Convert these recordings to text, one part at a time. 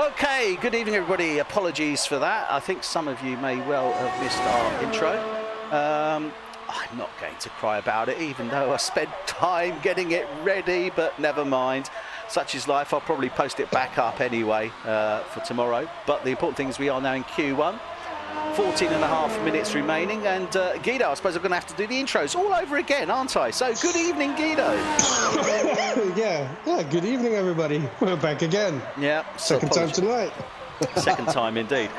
Okay, good evening everybody. Apologies for that. I think some of you may well have missed our intro. I'm not going to cry about it, even though I spent time getting it ready, but never mind. Such is life. I'll probably post it back up anyway for tomorrow. But the important thing is we are now in Q1. 14 and a half minutes remaining, and Guido, I suppose I'm going to have to do the intros all over again, aren't I? So good evening, Guido. yeah, good evening everybody. We're back again. Yeah. Second time tonight. Second time indeed.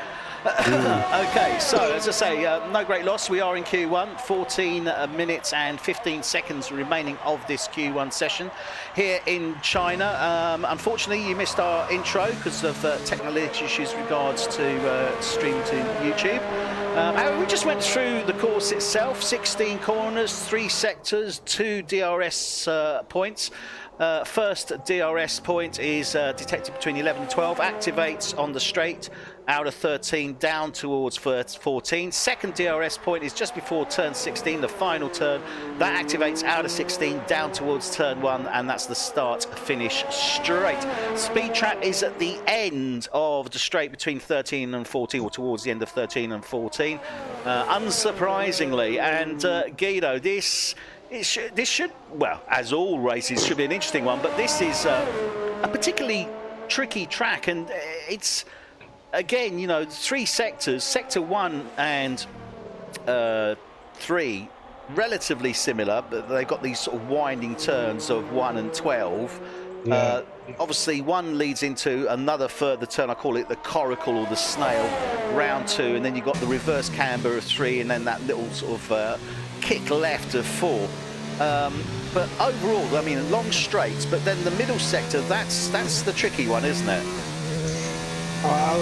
Okay, so as I say, no great loss. We are in Q1, 14 minutes and 15 seconds remaining of this Q1 session here in China. Unfortunately, you missed our intro because of technical issues regards to stream to YouTube. However, we just went through the course itself, 16 corners, 3 sectors, 2 DRS points. First DRS point is detected between 11 and 12, activates on the straight out of 13 down towards 14. Second DRS point is just before turn 16, the final turn. That activates out of 16 down towards turn 1, and that's the start finish straight. Speed trap is at the end of the straight between 13 and 14, or towards the end of 13 and 14. Unsurprisingly, and Guido, this should, well, as all races, should be an interesting one, but this is a particularly tricky track, and it's, again, you know, 3 sectors, sector 1 and 3, relatively similar, but they've got these sort of winding turns of 1 and 12. Yeah. Obviously, 1 leads into another further turn. I call it the coracle or the snail, round 2, and then you've got the reverse camber of 3, and then that little sort of kick left of 4. But overall, I mean, long straights, but then the middle sector, that's the tricky one, isn't it? I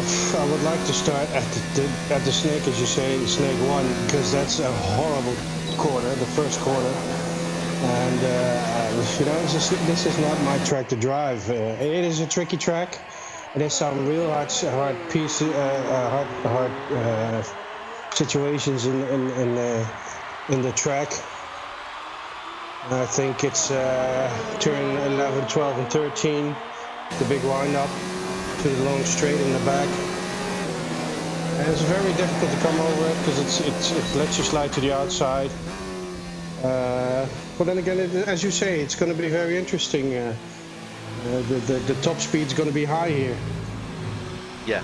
would like to start at the snake, as you say, snake 1, because that's a horrible corner, the first corner. And you know, this is not my track to drive. It is a tricky track. There's some real hard situations in the track. I think it's turn 11, 12, and 13, the big wind-up to the long straight in the back. And it's very difficult to come over it because it lets you slide to the outside. But then again, as you say, it's going to be very interesting. The top speed's going to be high here. Yeah,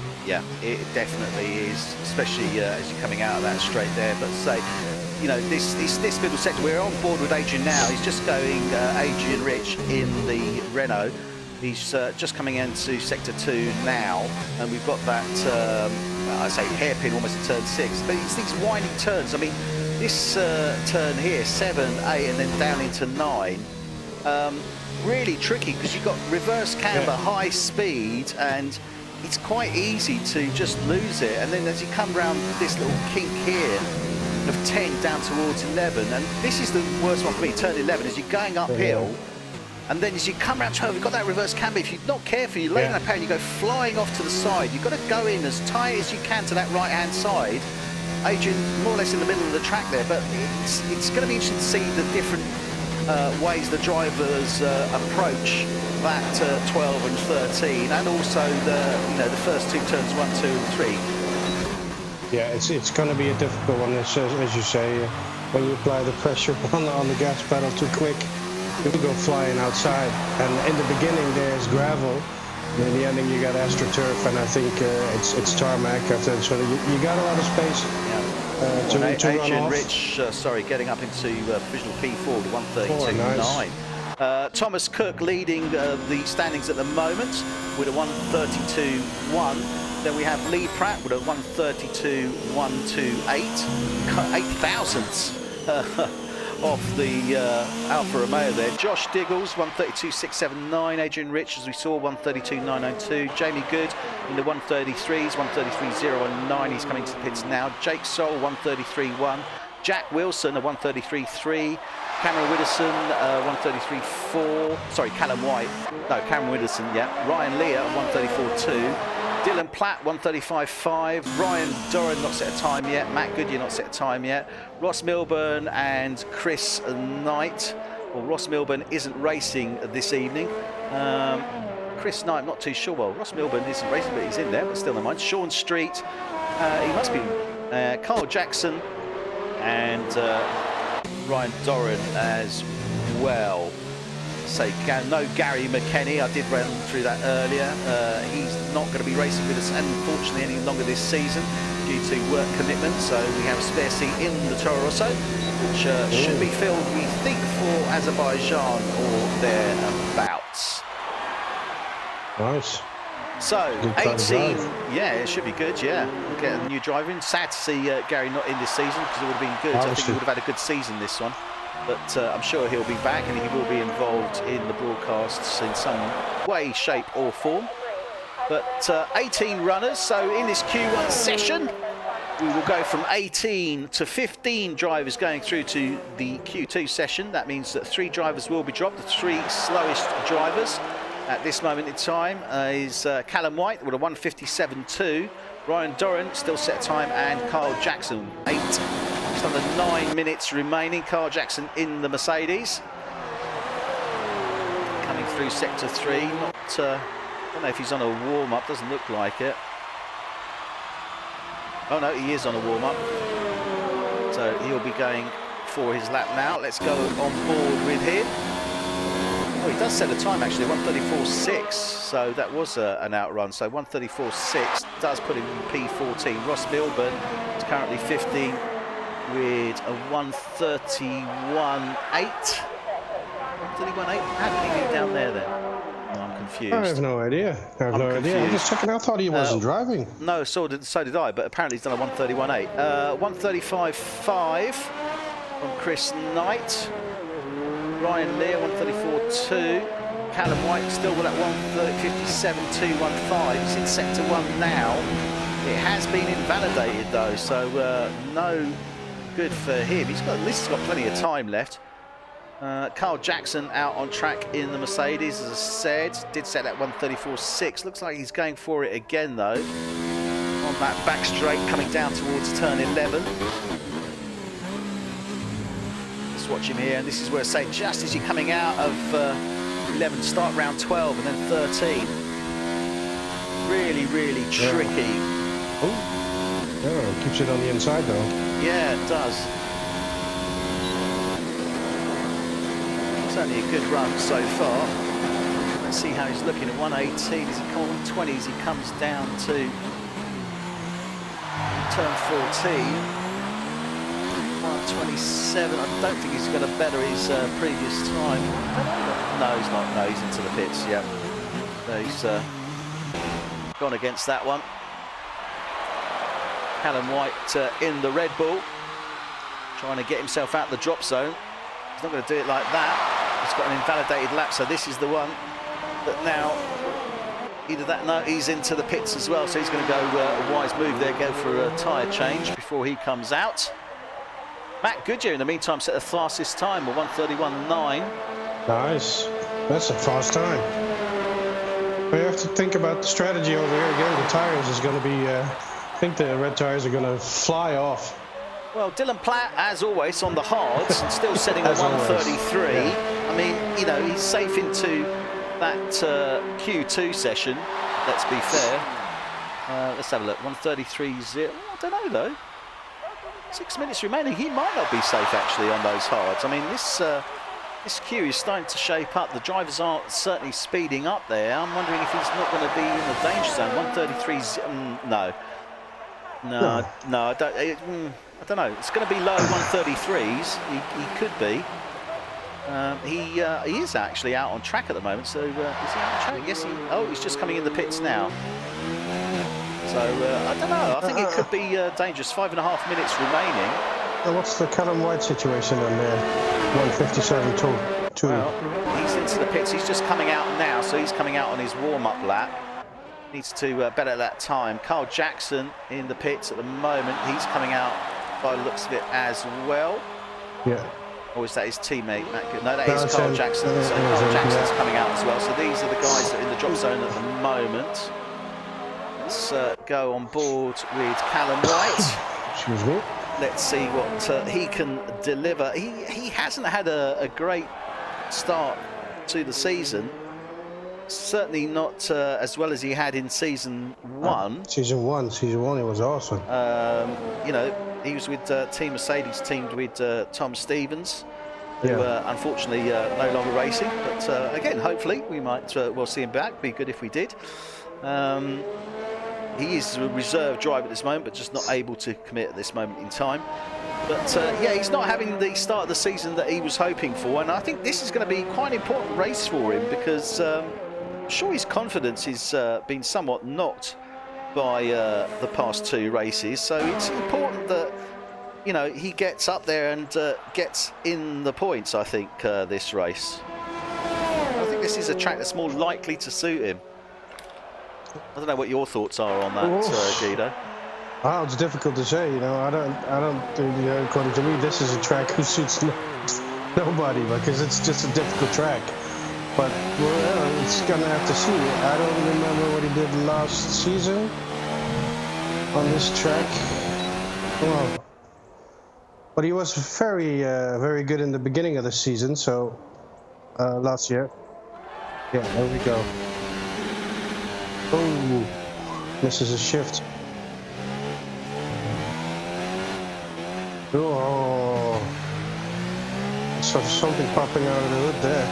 it definitely is, especially as you're coming out of that straight there. But say, you know, this middle sector, we're on board with Adrian now. He's just going Adrian Rich in the Renault. He's just coming into sector 2 now, and we've got that, I say hairpin almost at turn 6. But it's these winding turns. I mean, this turn here, 7, 8, and then down into 9. Really tricky because you've got reverse camber, high speed, and it's quite easy to just lose it. And then as you come round this little kink here of 10 down towards 11, and this is the worst one for me, turn 11, as you're going uphill, and then as you come round 12, you've got that reverse camber. If you're not careful, you lay on that power and you go flying off to the side. You've got to go in as tight as you can to that right-hand side. Adrian more or less in the middle of the track there, but it's going to be interesting to see the different ways the drivers approach that 12 and 13, and also the first 2 turns, 1, 2, and 3. Yeah, it's going to be a difficult one, as you say. When you apply the pressure on the gas pedal too quick, you will go flying outside. And in the beginning there's gravel, and in the ending you got AstroTurf, and I think it's tarmac after that, so you got a lot of space. To Adrian Rich, getting up into provisional P4 to 132.9. Thomas Cook leading the standings at the moment with a 132.1. Then we have Lee Pratt with a 132.128, 8 thousandths off the Alfa Romeo there. Josh Diggles, 132.679. Adrian Rich, as we saw, 132.902. Jamie Good in the 133s, 133.019. He's coming to the pits now. Jake Soul, 133.1. Jack Wilson, a 133.3. Cameron Widdowson, 133.4. Sorry, Callum White. No, Cameron Widdowson, yeah. Ryan Lear, 134.2. Dylan Platt, 135.5. Ryan Doran not set a time yet. Matt Goodyear not set a time yet. Ross Milburn and Chris Knight. Well, Ross Milburn isn't racing this evening. Chris Knight, I'm not too sure. Well, Ross Milburn isn't racing, but he's in there, but still never mind. Sean Street, he must be Carl Jackson, and Ryan Doran as well. Say no Gary McKenny. I did run through that earlier. He's not going to be racing with us, unfortunately, any longer this season due to work commitments. So we have a spare seat in the Toro Rosso, which should be filled, we think, for Azerbaijan or thereabouts. Nice. So 18, yeah, it should be good. Yeah, we'll get a new driver in. Sad to see Gary not in this season, because it would have been good. I think he would have had a good season this one. But I'm sure he'll be back, and he will be involved in the broadcasts in some way, shape or form. But 18 runners, so in this Q1 session, we will go from 18 to 15 drivers going through to the Q2 session. That means that 3 drivers will be dropped. The 3 slowest drivers at this moment in time is Callum White with a 1:57.2, Ryan Doran, still set time, and Carl Jackson, 8. Just under 9 minutes remaining. Carl Jackson in the Mercedes. Coming through sector 3. Not, I don't know if he's on a warm-up, doesn't look like it. Oh no, he is on a warm-up. So he'll be going for his lap now. Let's go on board with him. Oh, he does set a time actually, 1:34.6. So that was an outrun. So 1:34.6 does put him in P14. Ross Milburn is currently 15 with a 1:31.8. 1:31.8? How did he get down there then? Oh, I'm confused. I have no idea. I'm just checking. I thought he wasn't driving. No, so did I, but apparently he's done a 1:31.8. 1:35.5 from Chris Knight. Ryan Lear, 1:34.2. Callum White still with that 1:57.215. He's in sector 1 now. It has been invalidated though, so no good for him. He's got, at least he's got plenty of time left. Carl Jackson out on track in the Mercedes, as I said, did set that 1:34.6. Looks like he's going for it again though, on that back straight coming down towards turn 11. Let's watch him here, and this is where, say, just as you're coming out of 11, start round 12 and then 13. Really, really tricky. Oh, keeps it on the inside though. Yeah, it does. Certainly a good run so far. Let's see how he's looking at 1:18 as he comes 1:20 as he comes down to turn 14. 1:27. I don't think he's going to better his previous time. No, he's not. No, he's into the pits. Yeah, so he's gone against that one. Callum White in the Red Bull, trying to get himself out the drop zone. He's not going to do it like that. He's got an invalidated lap, so this is the one that now, either that, no, he's into the pits as well, so he's going to go a wise move there, go for a tyre change before he comes out. Matt Goodyear, in the meantime, set the fastest time, a 1:31.9. Nice. That's a fast time. We have to think about the strategy over here again. The tires is going to be, I think the red tires are going to fly off. Well, Dylan Platt, as always, on the hards, and still setting a 1:33. Yeah. I mean, you know, he's safe into that Q2 session, let's be fair. Let's have a look, 1:33.0. I don't know, though. 6 minutes remaining. He might not be safe, actually, on those hards. I mean, this queue is starting to shape up. The drivers are certainly speeding up there. I'm wondering if he's not going to be in the danger zone. 1:33.0. No, I don't know. It's going to be low 1:33s. He could be. He is actually out on track at the moment. So is he out on track? Yes. He's just coming in the pits now. So I don't know. I think it could be dangerous. 5.5 minutes remaining. What's the Callum White situation on there? 1:57.2. Well, he's into the pits. He's just coming out now. So he's coming out on his warm-up lap. Needs to better that time. Carl Jackson in the pits at the moment. He's coming out by the looks of it as well. Yeah. Or is that his teammate? No, that is Carl Jackson. So Carl Jackson's coming out as well. So these are the guys that are in the drop zone at the moment. Let's go on board with Callum White. Excuse me. Let's see what he can deliver. He hasn't had a great start to the season. certainly not as well as he had in season 1. Season one, he was awesome. You know, he was with Team Mercedes, teamed with Tom Stevens, who unfortunately no longer racing. But again, hopefully we might well see him back. Be good if we did. He is a reserve driver at this moment, but just not able to commit at this moment in time. But yeah, he's not having the start of the season that he was hoping for, and I think this is going to be quite an important race for him because I'm sure his confidence has been somewhat knocked by the past 2 races. So it's important that, you know, he gets up there and gets in the points. I think this race. I think this is a track that's more likely to suit him. I don't know what your thoughts are on that, Guido. Wow, it's difficult to say. You know, I don't. According to me, this is a track who suits nobody because it's just a difficult track. But well, it's gonna have to see. I don't remember what he did last season on this track. Well, but he was very good in the beginning of the season. So last year, yeah, there we go. Oh, misses a shift. Oh, so something popping out of the hood there.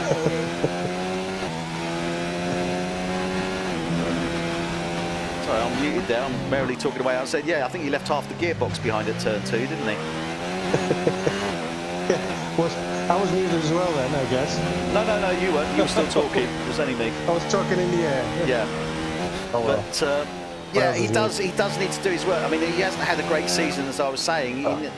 Sorry, I'm muted there. I'm merrily talking away. I said, yeah, I think he left half the gearbox behind at turn 2, didn't he? Yeah, I was muted as well then, I guess. No, you weren't. You were still talking. It was only me. I was talking in the air. Yeah. Oh, well. But yeah, he does need to do his work. I mean, he hasn't had a great season, as I was saying. And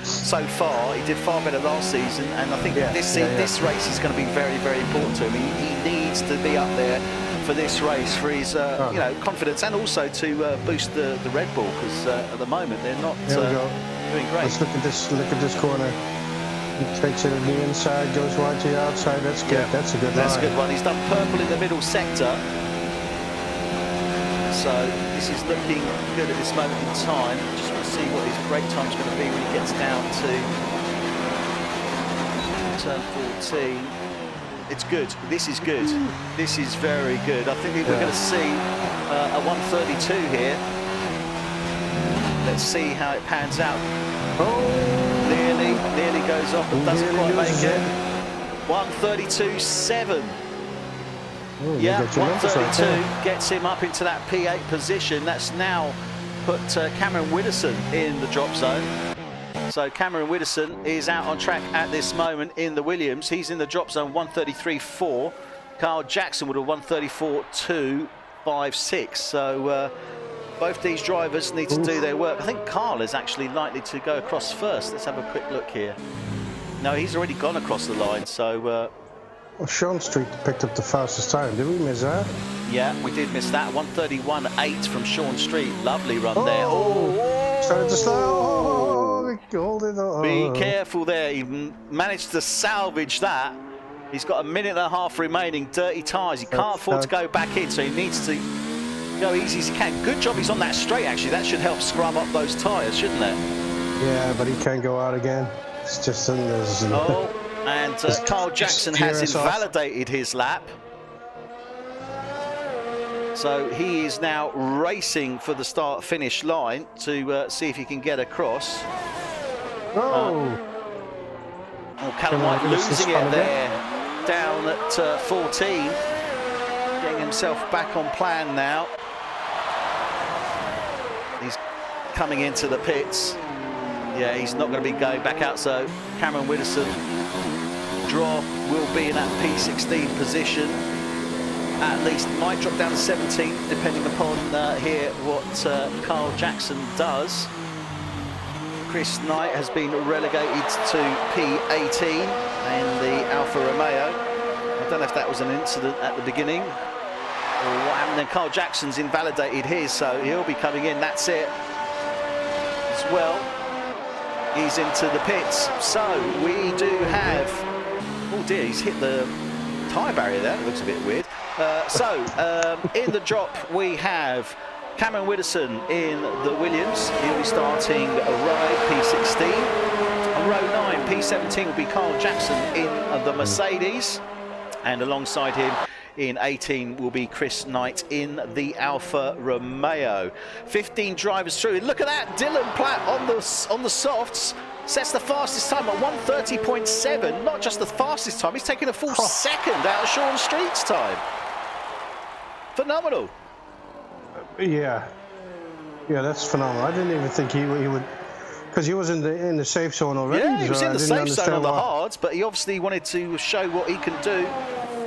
so far, he did far better last season. And I think this race is going to be very, very important to him. He needs to be up there for this race for his you know, confidence, and also to boost the Red Bull, because at the moment they're not doing great. Let's look at this corner. He takes it on the inside, goes right to the outside. That's good. Yeah. That's a good line. That's a good one. He's done purple in the middle sector. So this is looking good at this moment in time. Just want to see what his brake time's going to be when he gets down to turn 14. It's good. This is good. This is very good. I think we're going to see a 132 here. Let's see how it pans out. Oh, nearly goes off, but doesn't quite make it. 132.7. Ooh, yeah, 132 gets him up into that P8 position. That's now put Cameron Widdowson in the drop zone. So Cameron Widdowson is out on track at this moment in the Williams. He's in the drop zone, 133.4. Carl Jackson would have 134.256. So both these drivers need to do their work. I think Carl is actually likely to go across first. Let's have a quick look here. No, he's already gone across the line. So well, Sean Street picked up the fastest time. Did we miss that? Yeah, we did miss that. 131.8 from Sean Street. Lovely run there. Oh, started to slow. Hold it. Be careful there. He managed to salvage that. He's got a minute and a half remaining. Dirty tyres. He can't afford to go back in, so he needs to go easy as he can. Good job he's on that straight, actually. That should help scrub up those tyres, shouldn't it? Yeah, but he can't go out again. It's just in this. Oh, and Carl Jackson has invalidated his lap. So he is now racing for the start-finish line to see if he can get across. Oh, Callum White losing it there, down at 14. Getting himself back on plan now. He's coming into the pits. Yeah, he's not going to be going back out, so Cameron Widdowson drop will be in that P16 position. At least might drop down to 17th, depending upon here what Carl Jackson does. Chris Knight has been relegated to P18 in the Alfa Romeo. I don't know if that was an incident at the beginning or what happened. Then Carl Jackson's invalidated his, so he'll be coming in. That's it as well. He's into the pits. So we do have, oh dear, he's hit the tyre barrier there. It looks a bit weird. In the drop we have Cameron Widdowson in the Williams. He'll be starting a ride P16. On row 9, P17 will be Carl Jackson in the Mercedes. And alongside him In 18 will be Chris Knight in the Alfa Romeo. 15 drivers through. Look at that, Dylan Platt on the softs. Sets the fastest time at 1:30.7. Not just the fastest time, he's taking a full second out of Sean Street's time. Phenomenal. Yeah, that's phenomenal. I didn't even think he would, because he was in the safe zone already. Yeah, he was so in the safe zone on the hards, but he obviously wanted to show what he can do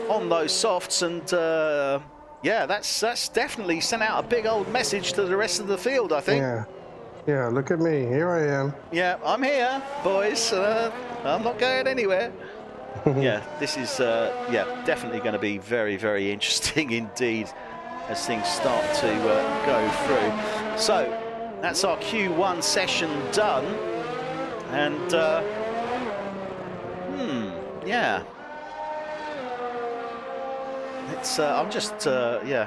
on those softs, and yeah, that's definitely sent out a big old message to the rest of the field, I think. Yeah, look at me, here I am. Yeah, I'm here, boys. I'm not going anywhere. Yeah, this is definitely going to be very, very interesting indeed as things start to go through. So that's our Q1 session done, and yeah, it's I'm just I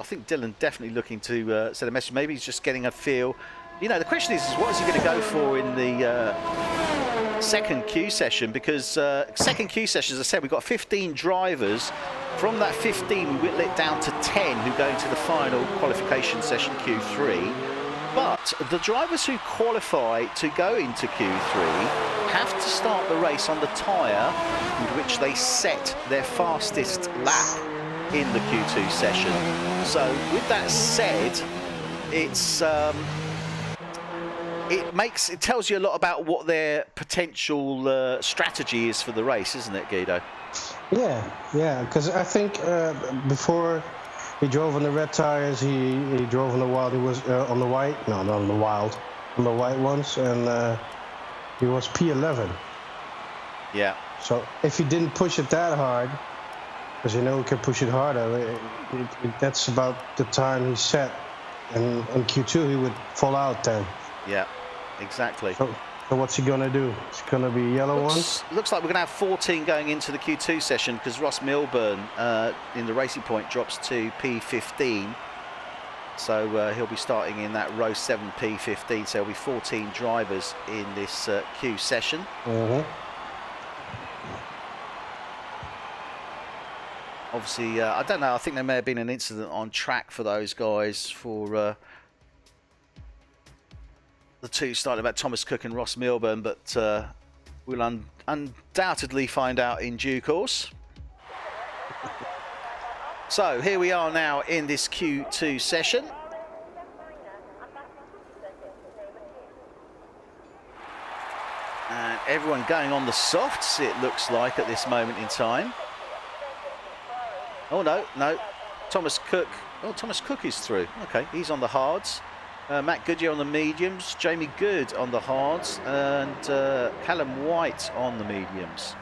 think Dylan definitely looking to send a message. Maybe he's just getting a feel. You know, the question is what is he going to go for in the second Q session? Because second Q session, as I said, we've got 15 drivers. From that 15, we whittle it down to 10 who go into the final qualification session, Q3. But the drivers who qualify to go into Q3 have to start the race on the tyre with which they set their fastest lap in the Q2 session. So with that said, it's it tells you a lot about what their potential strategy is for the race, isn't it, Guido? Yeah, because I think before he drove on the red tires, he drove on the wild. He was on the white, no, not on the wild, on the white ones, and he was P11. Yeah. So if he didn't push it that hard, because you know he can push it harder, that's about the time he set, and in Q2 he would fall out then. Yeah. Exactly. So what's he going to do? It's going to be yellow ones? Looks like we're going to have 14 going into the Q2 session because Ross Milburn in the Racing Point drops to P15. So he'll be starting in that row 7 P15. So there'll be 14 drivers in this Q session. Obviously, I don't know. I think there may have been an incident on track for those guys for... the two started about Thomas Cook and Ross Milburn, but we'll undoubtedly find out in due course. So here we are now in this Q2 session. And everyone going on the softs, it looks like, at this moment in time. Oh, no. Thomas Cook. Oh, Thomas Cook is through. Okay, he's on the hards. Matt Goodyear on the mediums, Jamie Good on the hards, and Callum White on the mediums.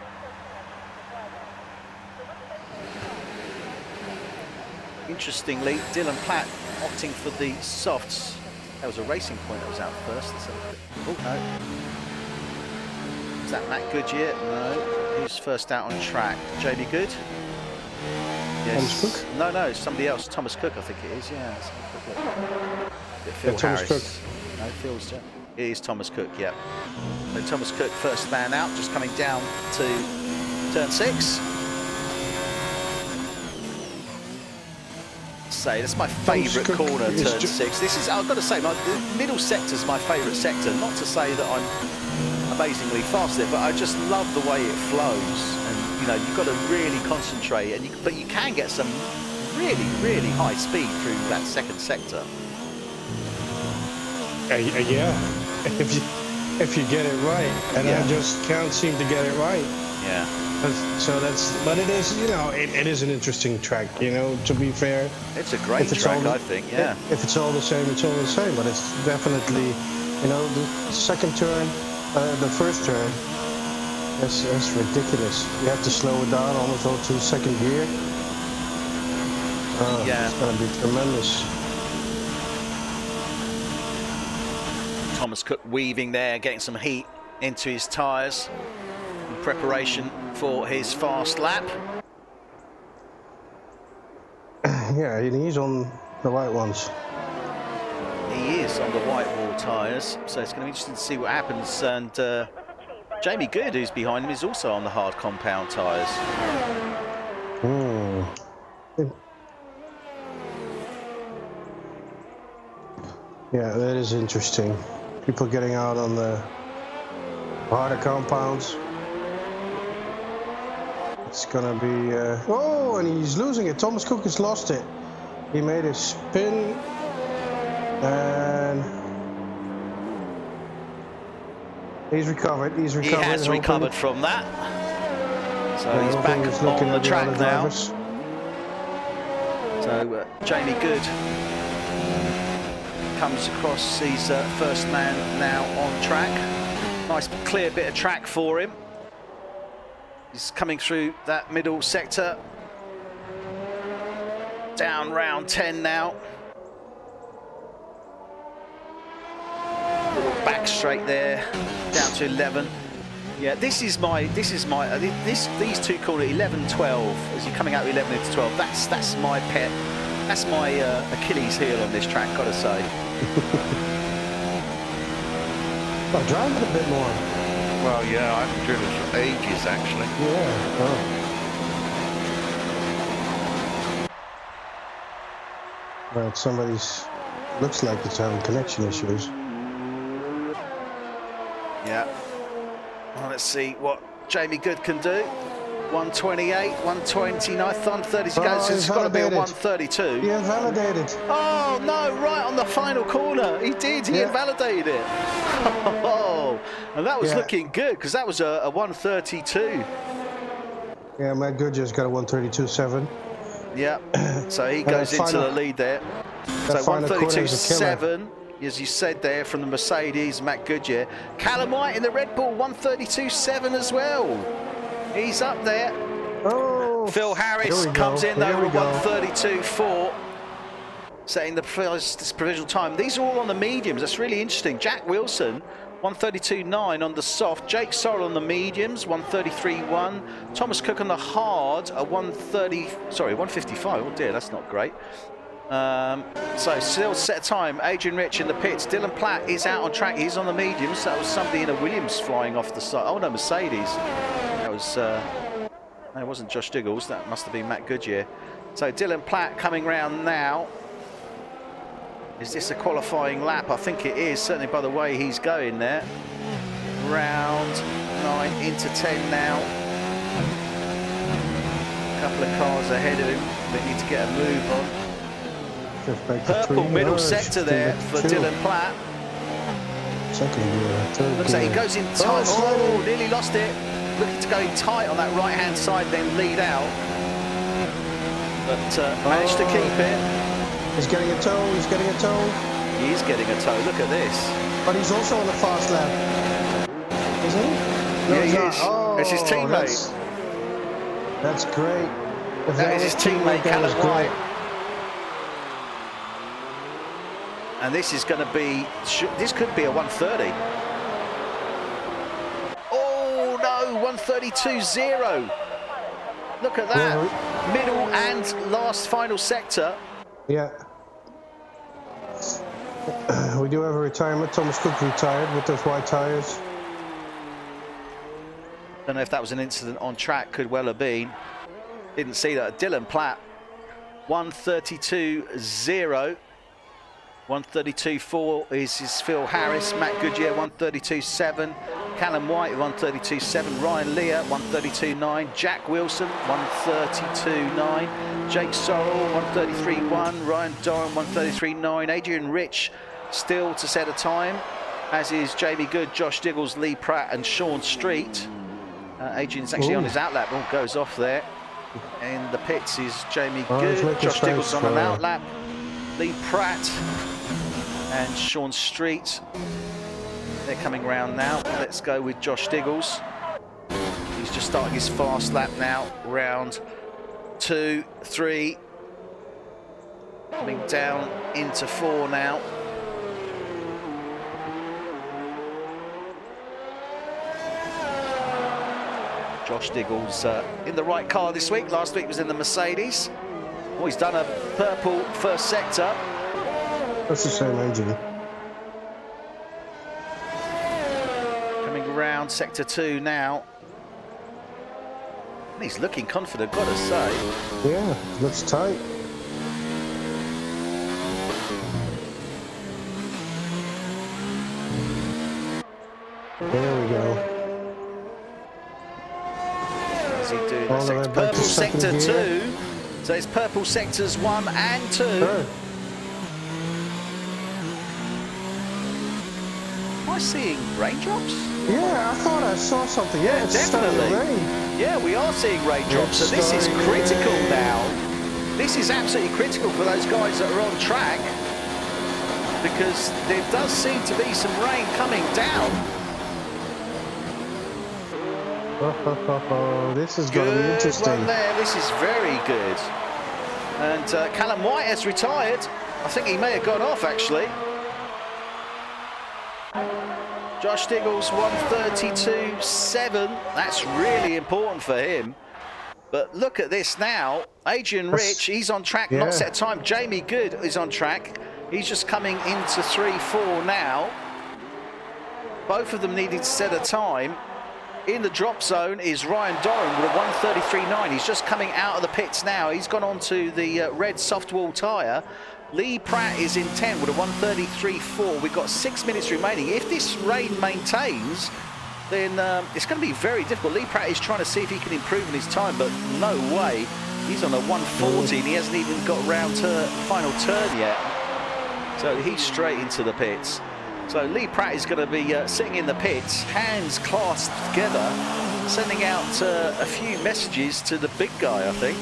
Interestingly, Dylan Platt opting for the softs. That was a Racing Point that was out first. Oh, no. Is that Matt Goodyear? No. Who's first out on track? Jamie Good? Yes. Thomas Cook? No, somebody else. Thomas Cook, I think it is, yeah. Phil Harris. Cook. No, Phil's it is Thomas Cook, yeah. So Thomas Cook, first man out, just coming down to turn 6. Say that's my favourite corner, turn 6. This is, I've got to say, the middle sector is my favourite sector. Not to say that I'm amazingly fast there, but I just love the way it flows. And you know, you've got to really concentrate, and but you can get some really, really high speed through that second sector. Yeah, if you get it right, and I just can't seem to get it right. Yeah. So but it is, you know, it is an interesting track, you know, to be fair. It's a great track, I think, yeah. If it's all the same, it's all the same, but it's definitely, you know, the second turn, the first turn, it's ridiculous. You have to slow it down, almost go to second gear. It's going to be tremendous. Thomas Cook weaving there, getting some heat into his tyres in preparation for his fast lap. Yeah, he's on the white ones. He is on the white wall tyres, so it's going to be interesting to see what happens. And Jamie Good, who's behind him, is also on the hard compound tyres. Yeah, that is interesting. People getting out on the harder compounds. It's gonna be... oh, and he's losing it. Thomas Cook has lost it. He made a spin. And... he's recovered. He has recovered from that. So he's back on the track now. So Jamie Good comes across his first man now on track. Nice clear bit of track for him. He's coming through that middle sector. Down round 10 now. Little back straight there, down to 11. Yeah, these two call it 11-12 as you're coming out of 11 into 12. That's my pet. That's my Achilles heel on this track, gotta say. Well, drive it a bit more. Well, yeah, I haven't driven for ages, actually. Yeah. Oh. Right, somebody's... looks like it's having connection issues. Yeah. Well, let's see what Jamie Good can do. 128, 129, 130 to go. So it's got to be a 132. He invalidated. Oh no! Right on the final corner, he did. He invalidated it. Oh, and that was looking good because that was a 132. Yeah, Matt Goodyear's got a 132.7. Yeah. So he goes into the lead there. So 132.7. As you said there, from the Mercedes, Matt Goodyear. Callum White in the Red Bull, 132.7 as well. He's up there. Oh, Phil Harris comes in though with 132.4, setting the provisional time. These are all on the mediums. That's really interesting. Jack Wilson, 132.9 on the soft. Jake Sorrell on the mediums, 133.1. Thomas Cook on the hard, a 155. Oh dear, that's not great. So still set time. Adrian Rich in the pits. Dylan Platt is out on track. He's on the mediums. That was somebody in a Williams flying off the side. Oh no, Mercedes. That was no, it wasn't Josh Diggles. That must have been Matt Goodyear. So Dylan Platt coming round now. Is this a qualifying lap? I think it is, certainly by the way he's going there. Round 9 into 10 now. A couple of cars ahead of him. They need to get a move on. Purple middle sector there for Dylan Platt. Looks like he goes in tight. Oh, nearly lost it. Looking to go in tight on that right-hand side, then lead out. But managed to keep it. He's getting a tow. He's getting a tow. He is getting a tow. Look at this. But he's also on the fast lap. Isn't he? No, yeah, he is. Oh, it's his teammate. That's great. That is his teammate, Callum White. And this is going to be, this could be a 130. Oh no, 132.0. Look at that. Middle and last final sector. Yeah. We do have a retirement. Thomas Cook retired with those white tires. Don't know if that was an incident on track, could well have been. Didn't see that. Dylan Platt, 132.0. 132.4 is Phil Harris. Matt Goodyear, 132.7. Callum White, 132.7. Ryan Lear, 132.9. Jack Wilson, 132.9. Jake Sorrell, 133.1. Ryan Doran, 133.9. Adrian Rich still to set a time, as is Jamie Good, Josh Diggles, Lee Pratt and Sean Street. Adrian's actually on his outlap. Oh, goes off there. In the pits is Jamie Good. Josh Diggles on an outlap. Lee Pratt and Sean Street. They're coming round now. Let's go with Josh Diggles. He's just starting his fast lap now. Round 2, 3. Coming down into 4 now. Josh Diggles in the right car this week. Last week was in the Mercedes. Oh, he's done a purple first sector. That's the same engine. Coming around sector 2 now. He's looking confident, gotta say. Yeah, looks tight. There we go. How's he doing? All the way It's back purple to second sector gear. 2. So it's purple sectors 1 and 2. Third. Am I seeing raindrops? Yeah, I thought I saw something. Yeah, it's definitely. starting to rain. Yeah, we are seeing raindrops, It's so this is starting to critical rain. now. This is absolutely critical for those guys that are on track, because there does seem to be some rain coming down. This is going to be Good interesting. one there. This is very good. And Callum White has retired. I think he may have gone off, actually. Josh Diggles 1:32.7. That's really important for him. But look at this now. Adrian Rich, he's on track, not set time. Jamie Good is on track. He's just coming into 3-4 now. Both of them needing to set a time. In the drop zone is Ryan Doran with a 1:33.9. He's just coming out of the pits now. He's gone on to the red soft wall tyre. Lee Pratt is in 10 with a 1:33.4. We've got 6 minutes remaining. If this rain maintains, then it's going to be very difficult. Lee Pratt is trying to see if he can improve in his time, but no way. He's on a 1:40 and he hasn't even got round to the final turn yet. So he's straight into the pits. So Lee Pratt is going to be sitting in the pits, hands clasped together, sending out a few messages to the big guy, I think.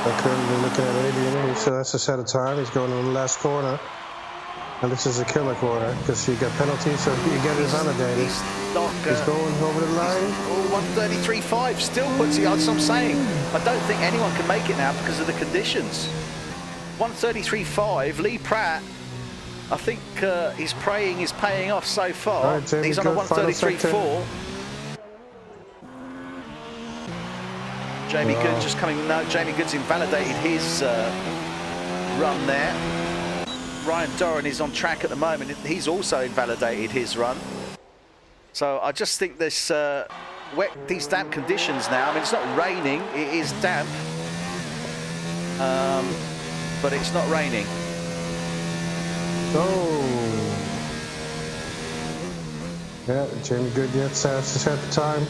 They're currently looking at Adrian. He still has to set a time. He's going on the last corner. And this is a killer corner because you get penalties, so you get it validated. He's going over the line. Oh, 1:33.5 still puts it, as I'm saying. I don't think anyone can make it now because of the conditions. 1:33.5, Lee Pratt, I think his praying is paying off so far. Right, he's on a 1:33.4. Jamie Good just coming, no, Jamie Good's invalidated his run there. Ryan Doran is on track at the moment. He's also invalidated his run. So I just think this these damp conditions now, I mean, it's not raining, it is damp, but it's not raining. Oh. Yeah, Jamie Good yet has to set the time.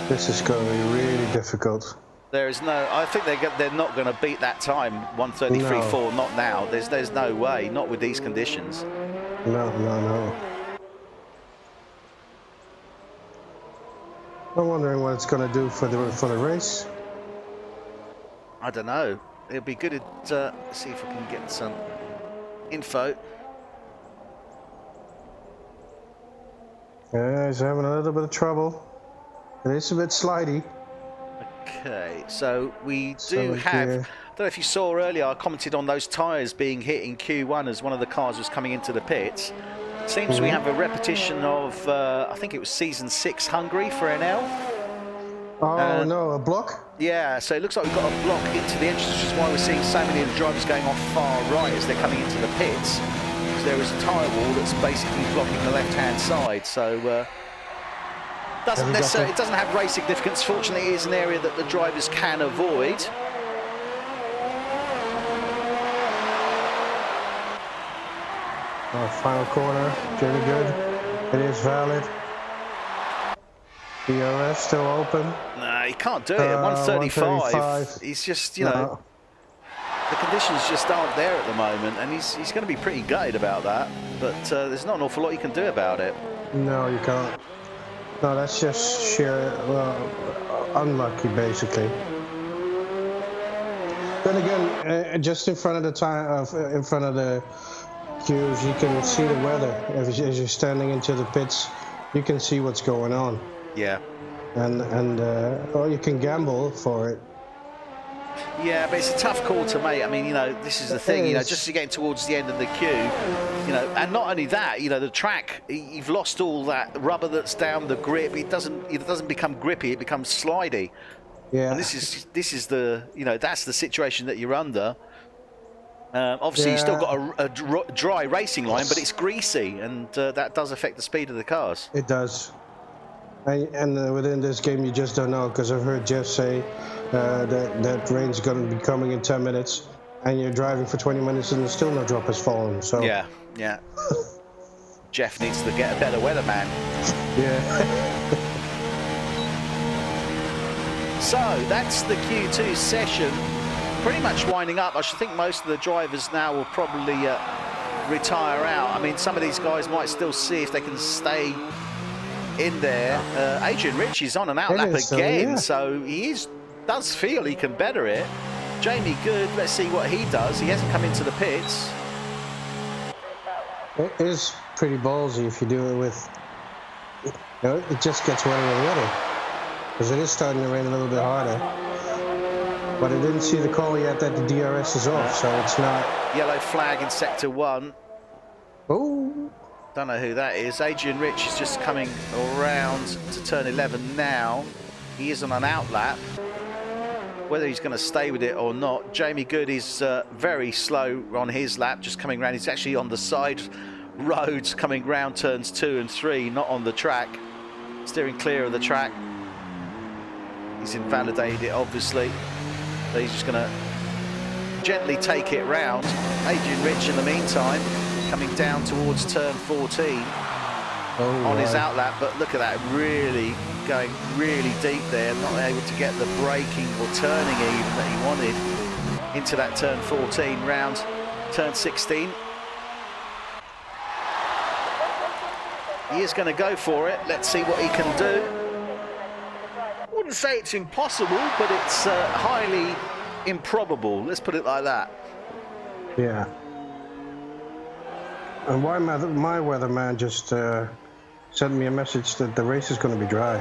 This is going to be really difficult. There is no, I think they're not going to beat that time, 1:33.4, not now. There's no way, not with these conditions. No. I'm wondering what it's going to do for the race. I don't know. It'll be good to see if we can get some info. Yeah, he's having a little bit of trouble. It is a bit slidey. Okay, so we do have, I don't know if you saw earlier, I commented on those tyres being hit in Q1 as one of the cars was coming into the pits. Seems we have a repetition of, I think it was season 6 Hungary for NL. Oh no, a block? Yeah, so it looks like we've got a block into the entrance, which is why we're seeing so many of the drivers going off far right as they're coming into the pits. Because there is a tyre wall that's basically blocking the left-hand side, so doesn't necessarily, it doesn't have race significance. Fortunately, it is an area that the drivers can avoid. Final corner, Jamie Good. It is valid. DRS still open. No, he can't do it at 1:35. He's just, you know, the conditions just aren't there at the moment, and he's going to be pretty gutted about that. But there's not an awful lot you can do about it. No, you can't. No, that's just sheer unlucky, basically. Then again, just in front of the in front of the queues, you can see the weather. As you're standing into the pits, you can see what's going on. Yeah. And or you can gamble for it. Yeah, but it's a tough call to make. I mean, you know, this is the thing, you know, just as you're getting towards the end of the queue, you know, and not only that, you know, the track, you've lost all that rubber that's down, the grip, it doesn't become grippy, it becomes slidey. Yeah. And this is the, you know, that's the situation that you're under. Obviously, you've still got a dry racing line, but it's greasy, and that does affect the speed of the cars. It does. And within this game, you just don't know, because I've heard Jeff say that rain's going to be coming in 10 minutes, and you're driving for 20 minutes and still no drop has fallen. So yeah. Jeff needs to get a better weatherman. Yeah. So that's the Q2 session. Pretty much winding up. I should think most of the drivers now will probably retire out. I mean, some of these guys might still see if they can stay in there. Adrian Rich is on an outlap again, so he does feel he can better it. Jamie Good, let's see what he does. He hasn't come into the pits. It is pretty ballsy if you do it with, you know, it just gets wetter and wetter. Because it is starting to rain a little bit harder. But I didn't see the call yet that the DRS is off, so it's not... Yellow flag in sector 1. Oh. Don't know who that is. Adrian Rich is just coming around to turn 11 now. He is on an outlap. Whether he's going to stay with it or not. Jamie Good is very slow on his lap, just coming around. He's actually on the side roads, coming round turns 2 and 3, not on the track. Steering clear of the track. He's invalidated it, obviously. So he's just going to gently take it round. Adrian Rich, in the meantime, coming down towards turn 14 on his outlap. But look at that, really going really deep there, not able to get the braking or turning even that he wanted into that turn 14 round turn 16. He is going to go for it. Let's see what he can do. I wouldn't say it's impossible, but it's highly improbable. Let's put it like that. Yeah. And why my weatherman just sent me a message that the race is going to be dry.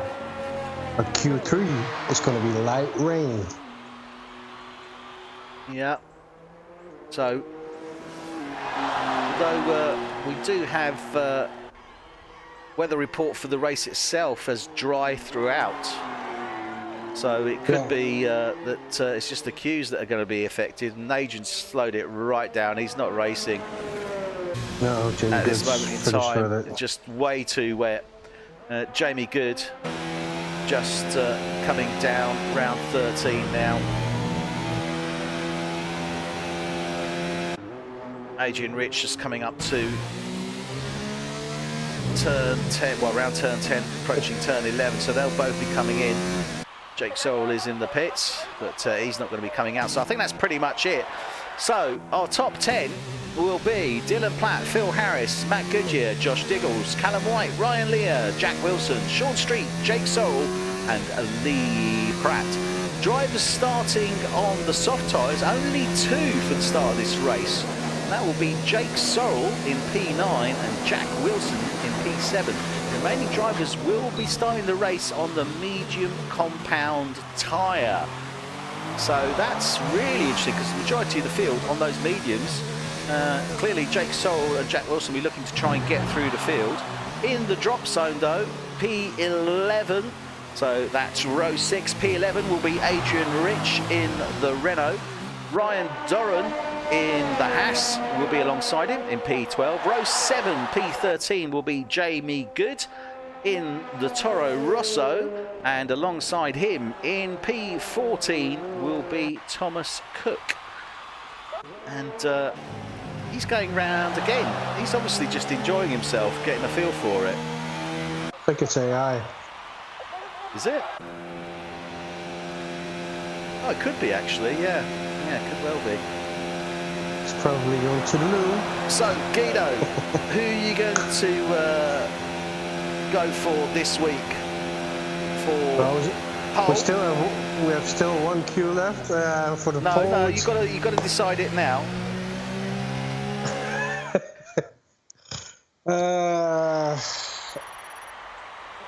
But Q3 is going to be light rain. Yeah. So, though we do have weather report for the race itself as dry throughout. So it could be that it's just the queues that are going to be affected. And Adrian's slowed it right down. He's not racing. No, Jamie at this Good's moment in time. It's just way too wet. Jamie Good just coming down round 13 now. Adrian Rich just coming up to turn 10, well, around turn 10, approaching turn 11, so they'll both be coming in. Jake Sorrell is in the pits, but he's not going to be coming out, so I think that's pretty much it. So our top 10 will be Dylan Platt, Phil Harris, Matt Goodyear, Josh Diggles, Callum White, Ryan Lear, Jack Wilson, Sean Street, Jake Sorrell and Lee Pratt. Drivers starting on the soft tyres, only 2 for the start of this race. That will be Jake Sorrell in P9 and Jack Wilson in P7. The remaining drivers will be starting the race on the medium compound tyre. So that's really interesting because the majority of the field on those mediums, clearly Jake Sorrell and Jack Wilson will be looking to try and get through the field. In the drop zone though, P11, so that's row 6. P11 will be Adrian Rich in the Renault. Ryan Doran in the Haas will be alongside him in P12. Row 7, P13 will be Jamie Good in the Toro Rosso, and alongside him in P14 will be Thomas Cook. And he's going round again. He's obviously just enjoying himself, getting a feel for it. I think it's AI. Is it? Oh, it could be actually, yeah. Yeah, it could well be. It's probably going to the loo. So, Guido, who are you going to go for this week? For well, we have still one queue left for the poll. No, you got to decide it now.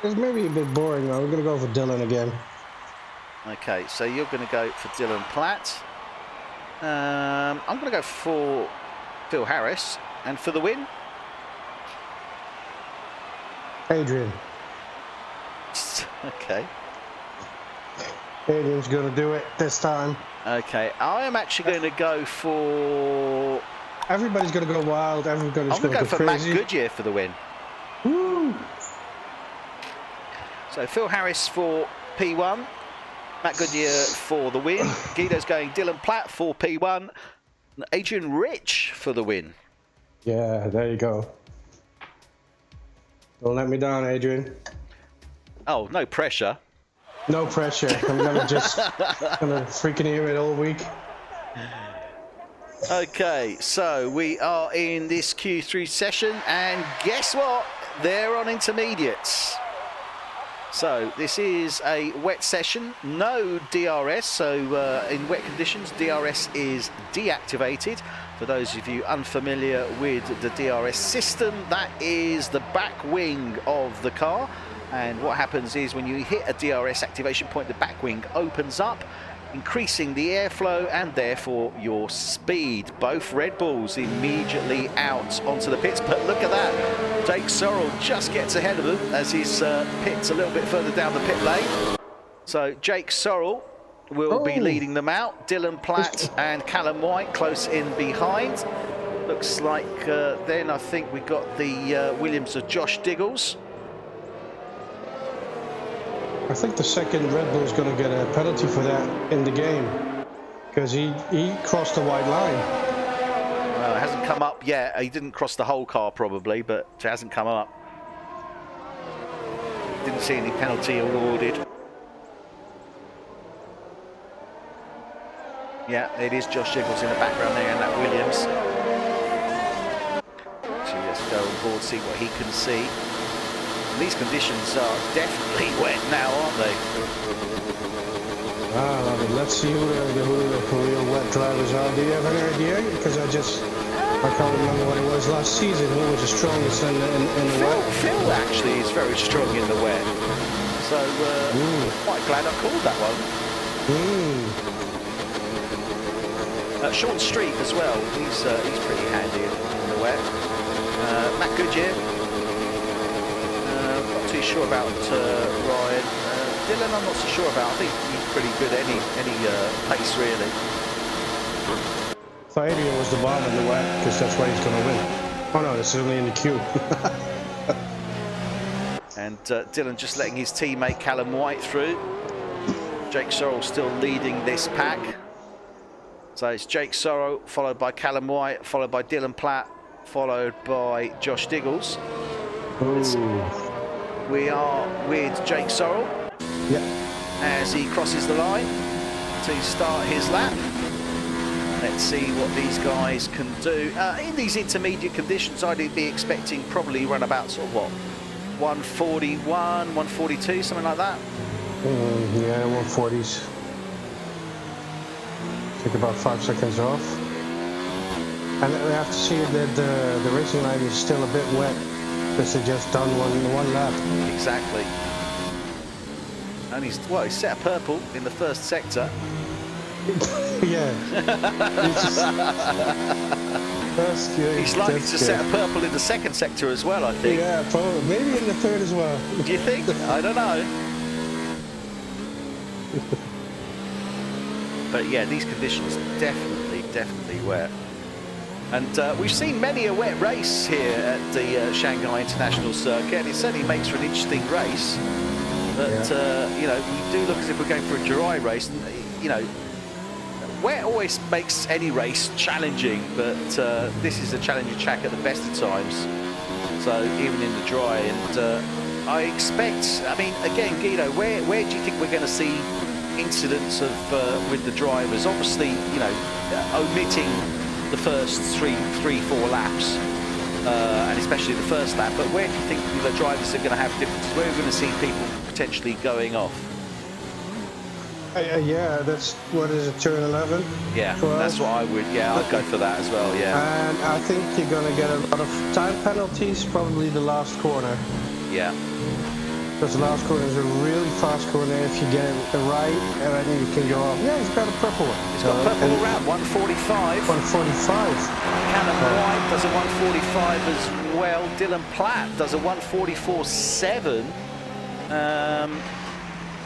It's maybe a bit boring though. We're going to go for Dylan again. Okay, so you're going to go for Dylan Platt. I'm going to go for Phil Harris. And for the win? Adrian. Okay. Adrian's going to do it this time. Okay, I am actually going to go for... Everybody's going to go wild. Everybody's I'm going to go for crazy. Matt Goodyear for the win. Woo! So Phil Harris for P1, Matt Goodyear for the win. Guido's going Dylan Platt for P1, and Adrian Rich for the win. Yeah, there you go. Don't let me down, Adrian. Oh, no pressure. No pressure. I'm gonna freaking hear it all week. Okay, so we are in this Q3 session, and guess what? They're on intermediates. So this is a wet session, no DRS, so in wet conditions DRS is deactivated. For those of you unfamiliar with the DRS system, that is the back wing of the car, and what happens is when you hit a DRS activation point, the back wing opens up, increasing the airflow and therefore your speed. Both Red Bulls immediately out onto the pits, but look at that. Jake Sorrell just gets ahead of him as his pit's a little bit further down the pit lane. So Jake Sorrell will be leading them out. Dylan Platt and Callum White close in behind. Looks like then I think we got the Williams of Josh Diggles. I think the second Red Bull is going to get a penalty for that in the game, because he crossed the white line. Well, it hasn't come up yet. He didn't cross the whole car probably, but it hasn't come up. Didn't see any penalty awarded. Yeah, it is Josh Diggles in the background there and that Williams. So let's go on board, see what he can see. These conditions are definitely wet now, aren't they? Let's see who the real wet drivers are. Do you have any idea? Because I can't remember what it was last season. Who was the strongest in the wet? Phil actually is very strong in the wet. So quite glad I called that one. Sean Street as well. He's pretty handy in the wet. Matt Goodyear. Not too sure about Ryan. Dylan, I'm not so sure about. I think he's pretty good at any pace, really. So Adrian was the bomb in the wet, because that's why he's going to win. Oh no, this is only in the queue. And Dylan just letting his teammate Callum White through. Jake Sorrell still leading this pack. So it's Jake Sorrell, followed by Callum White, followed by Dylan Platt, followed by Josh Diggles. We are with Jake Sorrell as he crosses the line to start his lap. Let's see what these guys can do. In these intermediate conditions, I'd be expecting probably run about sort of what, 141, 142, something like that. Yeah, 140s. Take about 5 seconds off. And we have to see that the racing line is still a bit wet, because they just done one lap. Exactly. And he set a purple in the first sector. Yeah. That's good. He's likely to set a purple in the second sector as well, I think. Yeah, probably. Maybe in the third as well. Do you think? I don't know. But yeah, these conditions definitely wet. And we've seen many a wet race here at the Shanghai International Circuit, and it certainly makes for an interesting race. But you know, we do look as if we're going for a dry race, and you know, wet always makes any race challenging. But this is a challenging track at the best of times. So even in the dry, and I expect. I mean, again, Guido, where do you think we're going to see incidents of with the drivers? Obviously, you know, omitting the first three, 4 laps, and especially the first lap. But where do you think the drivers are going to have differences? Where are we going to see people potentially going off? Yeah, that's, what is it, turn 11? Yeah, 12? that's what I would. Yeah, I'd go for that as well. Yeah. And I think you're going to get a lot of time penalties, probably the last corner. Yeah. Because the last corner is a really fast corner. If you get it right, and then you can go off. Yeah, he's got a purple one. He's got a purple around 145. 145. Callum White does a 145 as well. Dylan Platt does a 144.7.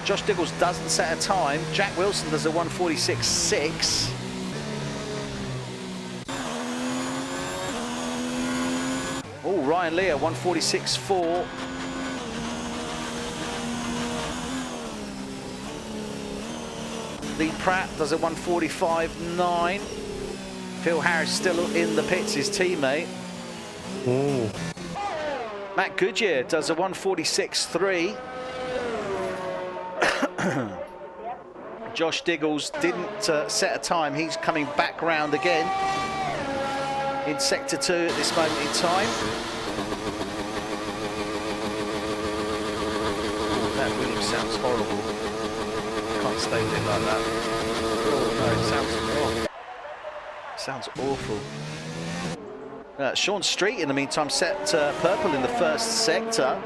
Josh Diggles doesn't set a time. Jack Wilson does a 1:46.6. Oh, Ryan Lear, 1:46.4. Lee Pratt does a 1:45.9. Phil Harris still in the pits, his teammate. Matt Goodyear does a 1:46.3. Josh Diggles didn't set a time. He's coming back round again in Sector 2 at this moment in time. Oh, that Williams sounds horrible. Can't stay there like that. Oh no, it sounds wrong. Sounds awful. Sean Street, in the meantime, set purple in the first sector.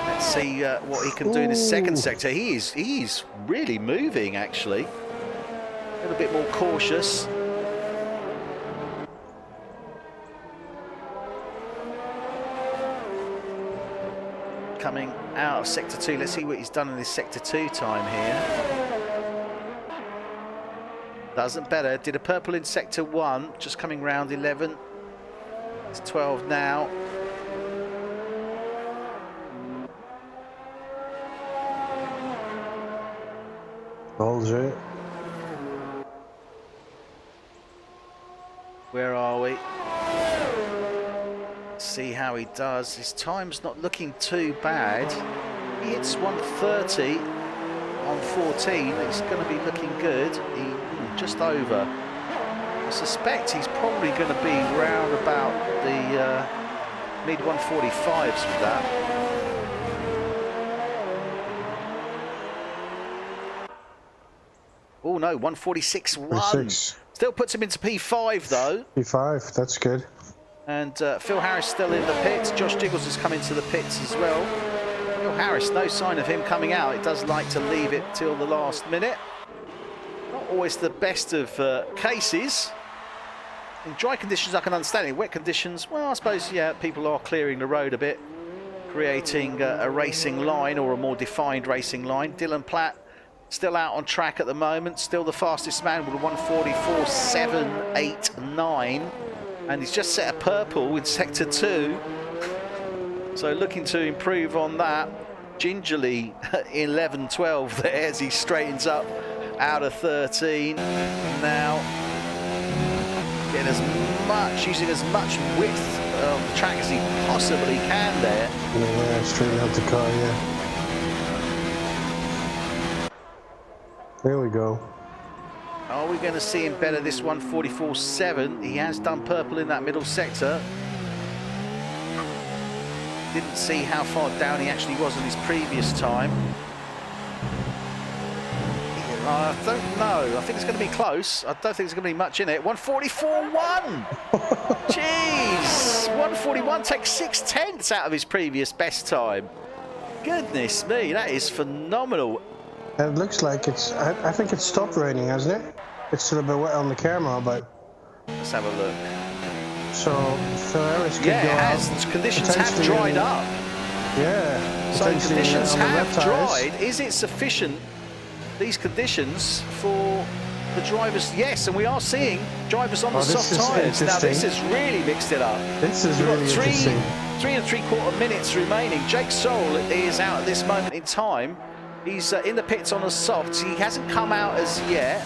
Let's see what he can do in his second sector. He's really moving, actually. A little bit more cautious. Coming out of Sector 2. Let's see what he's done in his Sector 2 time here. Doesn't better. Did a purple in Sector 1, just coming round 11. It's 12 now. Holds it. Where are we? Let's see how he does. His time's not looking too bad. He hits 1:30 on 14. It's going to be looking good. Just over. I suspect he's probably going to be round about the mid 145s with that. Oh no, 146.1. Still puts him into P5 though. P5, that's good. And Phil Harris still in the pits. Josh Diggles has come into the pits as well. Phil Harris, no sign of him coming out. It does like to leave it till the last minute. Not always the best of cases. In dry conditions I can understand. In wet conditions, well, I suppose, yeah, people are clearing the road a bit, creating a racing line or a more defined racing line. Dylan Platt still out on track at the moment, still the fastest man with a 1:44.789, and he's just set a purple in Sector 2, so looking to improve on that. Gingerly 11:12 there as he straightens up out of 13. Now getting using as much width of the track as he possibly can there. Yeah, straighten out the car, yeah. There we go. Are we going to see him better this 1:44.7? He has done purple in that middle sector. Didn't see how far down he actually was in his previous time. I don't know. I think it's going to be close. I don't think there's going to be much in it. 1:44.1! Jeez! 1:41 takes 6/10 out of his previous best time. Goodness me, that is phenomenal. It looks like it's... I think it's stopped raining, hasn't it? It's still a bit wet on the camera, but... Let's have a look. So, Ferreira could go out. Yeah, it has. Conditions have dried up. Yeah. So conditions have dried. Is it sufficient, these conditions, for the drivers? Yes, and we are seeing drivers on the soft tyres. Now, this has really mixed it up. This is really interesting. 3 3/4 minutes remaining. Jake Soul is out at this moment in time. He's in the pits on the softs. He hasn't come out as yet,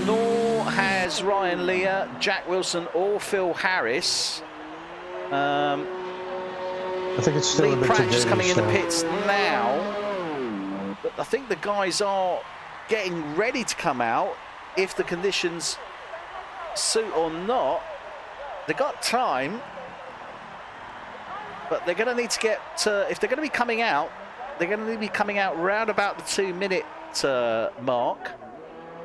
nor has Ryan Lear, Jack Wilson, or Phil Harris. I think it's still Lee Pratt just coming in the pits now. But I think the guys are getting ready to come out if the conditions suit or not. They've got time, but they're going to need to get to, if they're going to be coming out, they're going to be coming out round about the 2-minute mark.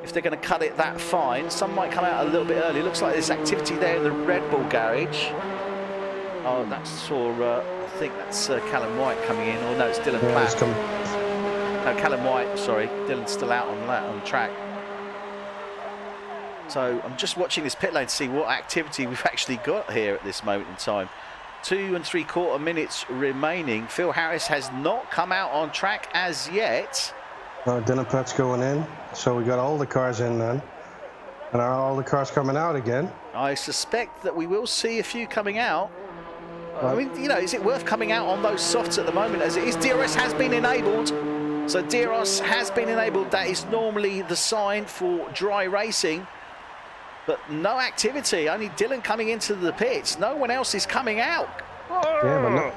If they're going to cut it that fine, some might come out a little bit early. Looks like there's activity there in the Red Bull garage. Oh, that's for, I think that's Callum White coming in. Or no, it's Dylan Platt. No, Callum White, sorry. Dylan's still out on the track. So I'm just watching this pit lane to see what activity we've actually got here at this moment in time. 2 3/4 minutes remaining. Phil Harris has not come out on track as yet. No, Dylan Platt's going in, so we got all the cars in then. And are all the cars coming out again? I suspect that we will see a few coming out. I mean, you know, is it worth coming out on those softs at the moment as it is? DRS has been enabled. So DRS has been enabled. That is normally the sign for dry racing. But no activity. Only Dylan coming into the pits. No one else is coming out. Yeah,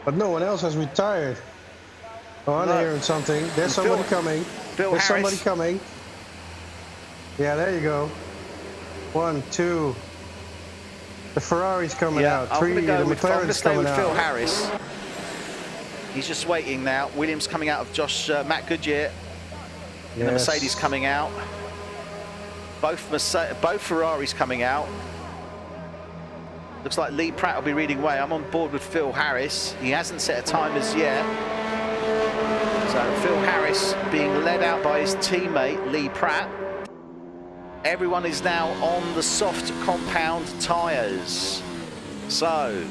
but no one else has retired. Oh, I'm hearing something. There's somebody coming. There's somebody coming. Yeah, there you go. 1, 2. The Ferrari's coming out. 3, the McLaren's coming out. Phil Harris. He's just waiting now. Williams coming out of Matt Goodyear. Yes. And the Mercedes coming out. Both Ferraris coming out. Looks like Lee Pratt will be reading way. I'm on board with Phil Harris. He hasn't set a time as yet. So Phil Harris being led out by his teammate Lee Pratt. Everyone is now on the soft compound tyres. So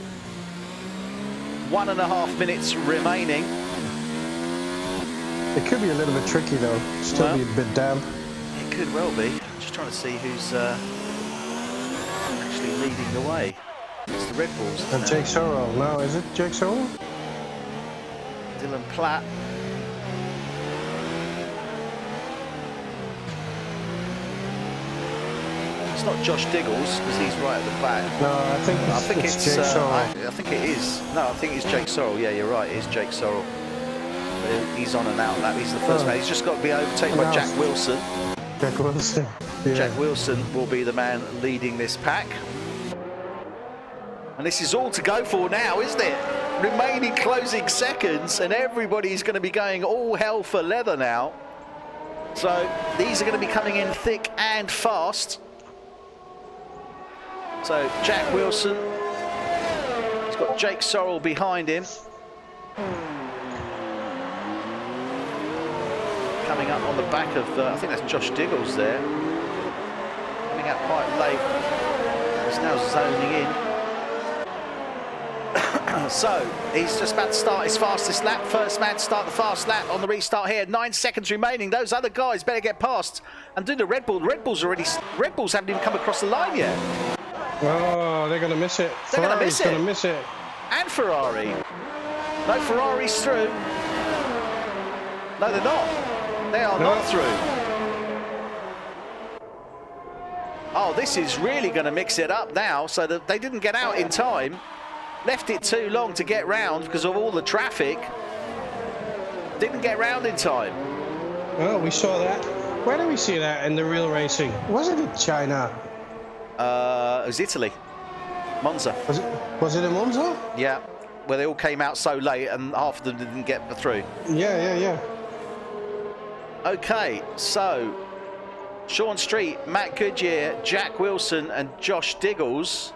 1.5 minutes remaining. It could be a little bit tricky though. Still be a bit damp. It could well be. Just trying to see who's actually leading the way. It's the Red Bulls. Jake Sorrell. No, is it Jake Sorrell? Dylan Platt. It's not Josh Diggles because he's right at the back. No, I think it's Jake Sorrell. I think it is. No, I think it's Jake Sorrell. Yeah, you're right. It is Jake Sorrell. He's on and out. He's the first man. He's just got to be overtaken by Jack Wilson. Jack Wilson. Yeah. Jack Wilson will be the man leading this pack. And this is all to go for now, isn't it? Remaining closing seconds, and everybody's going to be going all hell for leather now. So these are going to be coming in thick and fast. So Jack Wilson, he's got Jake Sorrell behind him. Coming up on the back of, I think that's Josh Diggles there. Coming out quite late. He's now zoning in. So he's just about to start his fastest lap. First man to start the fast lap on the restart here. 9 seconds remaining. Those other guys better get past and do the Red Bull. Red Bulls haven't even come across the line yet. Oh, they're going to miss it. They're going to miss it. Going to miss it. And Ferrari. No, Ferrari's through. No, they're not. They are not through. Oh, this is really going to mix it up now. So that they didn't get out in time. Left it too long to get round because of all the traffic. Didn't get round in time. Oh, we saw that. Where did we see that in the real racing? Wasn't it China? It was Italy. Monza. Was it in Monza? Yeah, where they all came out so late and half of them didn't get through. Yeah. Okay, so Sean Street, Matt Goodyear, Jack Wilson and Josh Diggles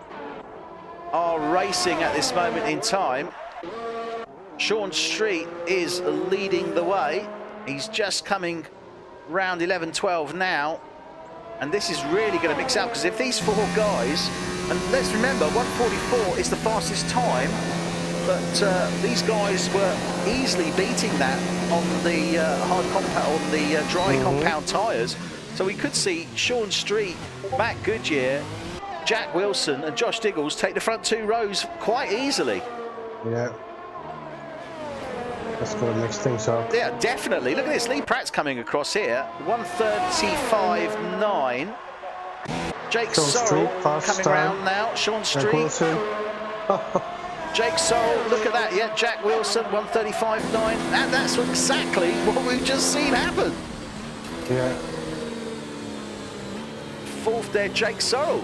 are racing at this moment in time. Sean Street is leading the way. He's just coming round 11-12 now. And this is really going to mix out because if these 4 guys, and let's remember 1:44 is the fastest time, but these guys were easily beating that on the hard compound, on the dry compound tyres. So we could see Sean Street, Matt Goodyear, Jack Wilson and Josh Diggles take the front 2 rows quite easily. Yeah. That's going to mix things up. Yeah, definitely. Look at this. Lee Pratt's coming across here. 1:35.9. Jake Sorrell coming around now. Sean Street. Jake Sorrell, look at that. Yeah, Jack Wilson, 1:35.9. And that's exactly what we've just seen happen. Yeah. 4th there, Jake Sorrell.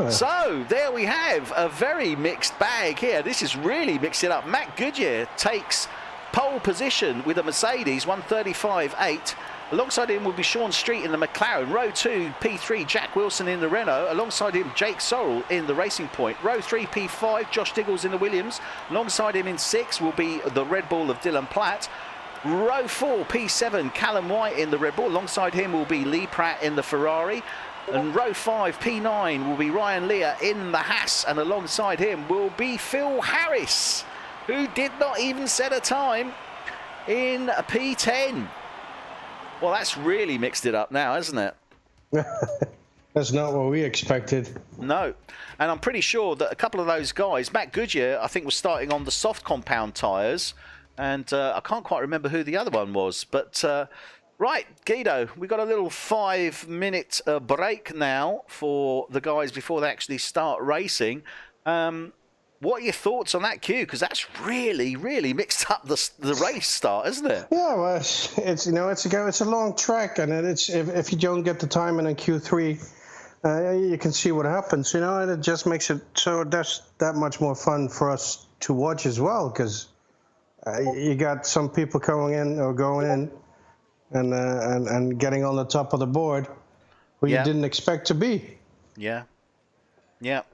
So there we have a very mixed bag here. This is really mixing up. Matt Goodyear takes pole position with a Mercedes, 1:35.8. Alongside him will be Sean Street in the McLaren. Row 2, P3, Jack Wilson in the Renault. Alongside him, Jake Sorrell in the Racing Point. Row 3, P5, Josh Diggles in the Williams. Alongside him in 6 will be the Red Bull of Dylan Platt. Row 4, P7, Callum White in the Red Bull. Alongside him will be Lee Pratt in the Ferrari. And row 5, P9, will be Ryan Lear in the Haas. And alongside him will be Phil Harris, who did not even set a time in a P10. Well, that's really mixed it up now, hasn't it? That's not what we expected. No. And I'm pretty sure that a couple of those guys, Matt Goodyear, I think, was starting on the soft compound tyres. And I can't quite remember who the other one was. But, right, Guido, we've got a little 5-minute break now for the guys before they actually start racing. What are your thoughts on that queue? Because that's really, really mixed up the race start, isn't it? Yeah, well, it's you know, it's a long track, and it's if you don't get the time in Q3, you can see what happens, you know, and it just makes it so that's that much more fun for us to watch as well, because you got some people coming in or going in, and getting on the top of the board who you didn't expect to be. Yeah,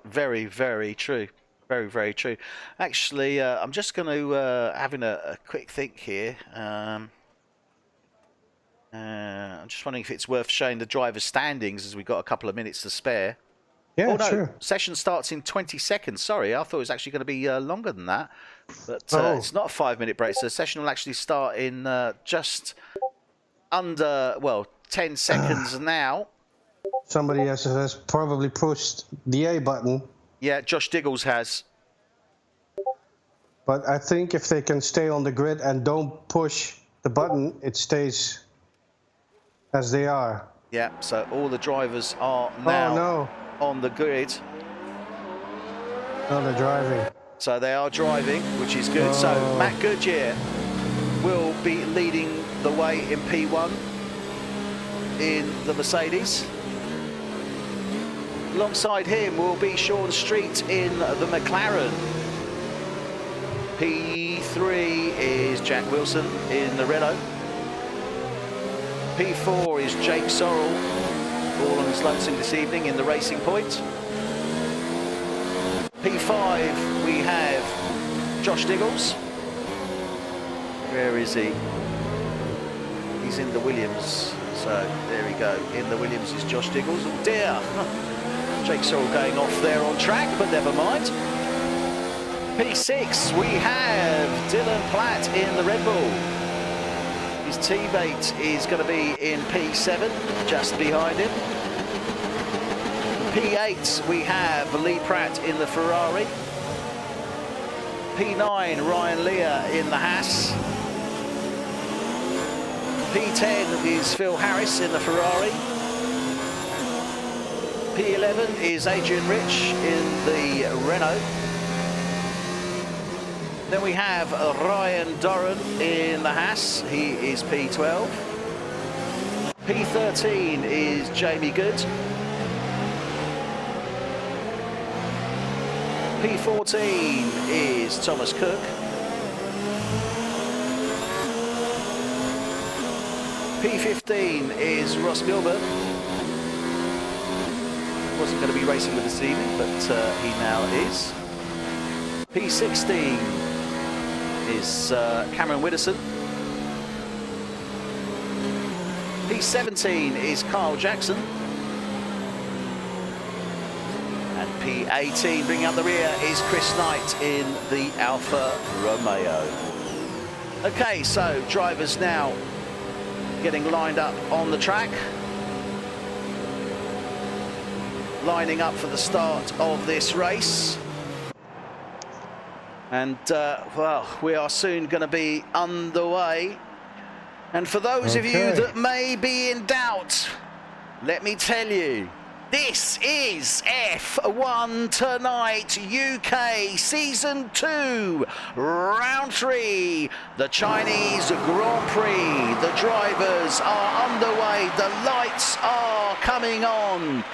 very, very true. Very, very true. Actually, I'm just going to having a quick think here. I'm just wondering if it's worth showing the driver's standings, as we've got a couple of minutes to spare. Yeah, oh, no, sure. Session starts in 20 seconds. Sorry, I thought it was actually going to be longer than that. But it's not a 5-minute break, so the session will actually start in just under, 10 seconds now. Somebody has probably pushed the A button. Yeah, Josh Diggles has. But I think if they can stay on the grid and don't push the button, it stays as they are. Yeah, so all the drivers are now on the grid. No, they're driving. So they are driving, which is good. So Matt Goodyear will be leading the way in P1 in the Mercedes. Alongside him will be Sean Street in the McLaren. P3 is Jack Wilson in the Renault. P4 is Jake Sorrell, all on his lonesome this evening in the Racing Point. P5 we have Josh Diggles. Where is he? He's in the Williams. So there we go. In the Williams is Josh Diggles. Oh dear. Jake Sorrell going off there on track, but never mind. P6, we have Dylan Platt in the Red Bull. His teammate is going to be in P7, just behind him. P8, we have Lee Pratt in the Ferrari. P9, Ryan Lear in the Haas. P10 is Phil Harris in the Ferrari. P11 is Adrian Rich in the Renault. Then we have Ryan Doran in the Haas. He is P12. P13 is Jamie Good. P14 is Thomas Cook. P15 is Ross Gilbert. Wasn't going to be racing with us this evening, but he now is. P16 is Cameron Widdowson. P17 is Kyle Jackson. And P18, bringing up the rear, is Chris Knight in the Alfa Romeo. Okay, so drivers now getting lined up on the track. Lining up for the start of this race. And, well, we are soon going to be underway. And for those of you that may be in doubt, let me tell you, this is F1 Tonight UK Season 2, Round 3, the Chinese Grand Prix. The drivers are underway, the lights are coming on.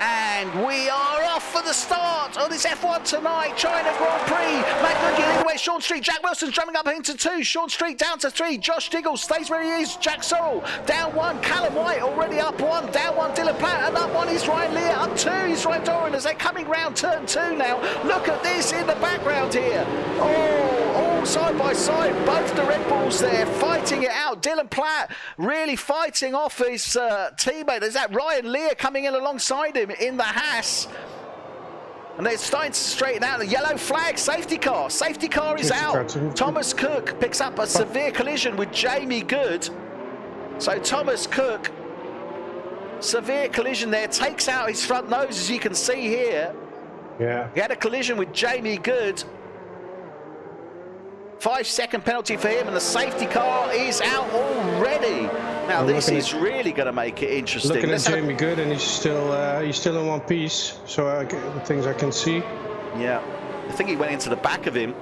And we are off for the start of this F1 Tonight China Grand Prix. Matt Goodyear leading the way, Sean Street. Jack Wilson's drumming up into 2. Sean Street down to 3. Josh Diggles stays where he is. Jack Sorrell down 1. Callum White already up 1. Down 1. Dylan Platt and up 1 is Ryan Lear. Up 2 is Ryan Doran as they're coming round turn 2 now. Look at this in the background here. Oh, all side by side. Both the Red Bulls there fighting it out. Dylan Platt really fighting off his teammate. There's that Ryan Lear coming in alongside him in the Haas. And they're starting to straighten out. The yellow flag, safety car. Safety car is out. Thomas Cook picks up a severe collision with Jamie Good. So Thomas Cook, severe collision there, takes out his front nose, as you can see here. Yeah. He had a collision with Jamie Good. 5-second penalty for him, and the safety car is out already. Now this is really going to make it interesting. Looking at Jamie Good, and he's still in one piece. So the things I can see. Yeah, I think he went into the back of him.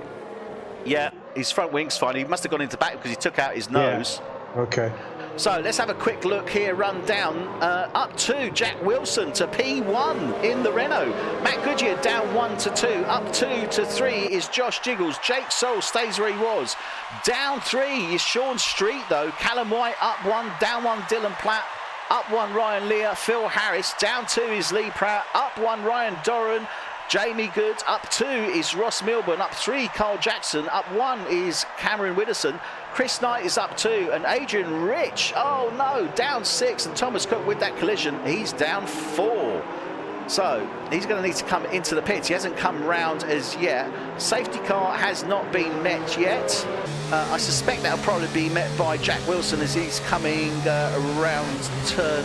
Yeah, his front wing's fine. He must have gone into the back because he took out his nose. Yeah. Okay. So let's have a quick look here, run down. Up 2, Jack Wilson to P1 in the Renault. Matt Goodyear down 1 to 2. Up 2 to 3 is Josh Jiggles. Jake Soul stays where he was. Down 3 is Sean Street though. Callum White up 1, down 1 Dylan Platt. Up 1 Ryan Lear. Phil Harris. Down 2 is Lee Pratt. Up 1 Ryan Doran. Jamie Good. Up 2 is Ross Milburn. Up 3 Carl Jackson. Up 1 is Cameron Widdowson. Chris Knight is up 2 and Adrian Rich, oh no, down 6, and Thomas Cook with that collision, he's down 4. So he's going to need to come into the pits. He hasn't come round as yet. Safety car has not been met yet. I suspect that'll probably be met by Jack Wilson as he's coming around turn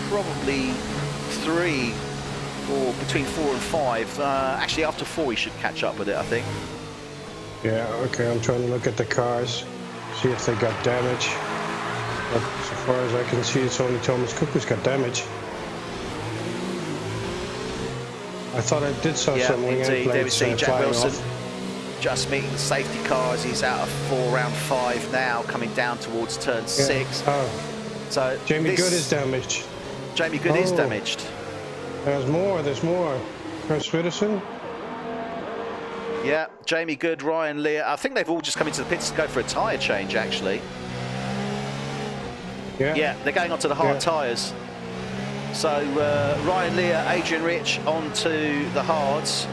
probably 3 or between 4 and 5. Actually after 4 he should catch up with it, I think. Yeah, okay, I'm trying to look at the cars. See if they got damage. But so far as I can see, it's only Thomas Cook who's got damage. I thought I did saw some wing end plates. There we see Jack Wilson off. just meeting the safety cars. He's out of 4, round 5 now, coming down towards turn 6. Oh. So Jamie Good is damaged. Jamie Good is damaged. There's more. Chris Widdowson. Yeah, Jamie Good, Ryan Lear. I think they've all just come into the pits to go for a tyre change, actually. Yeah, they're going onto the hard tyres. So Ryan Lear, Adrian Rich onto the hards.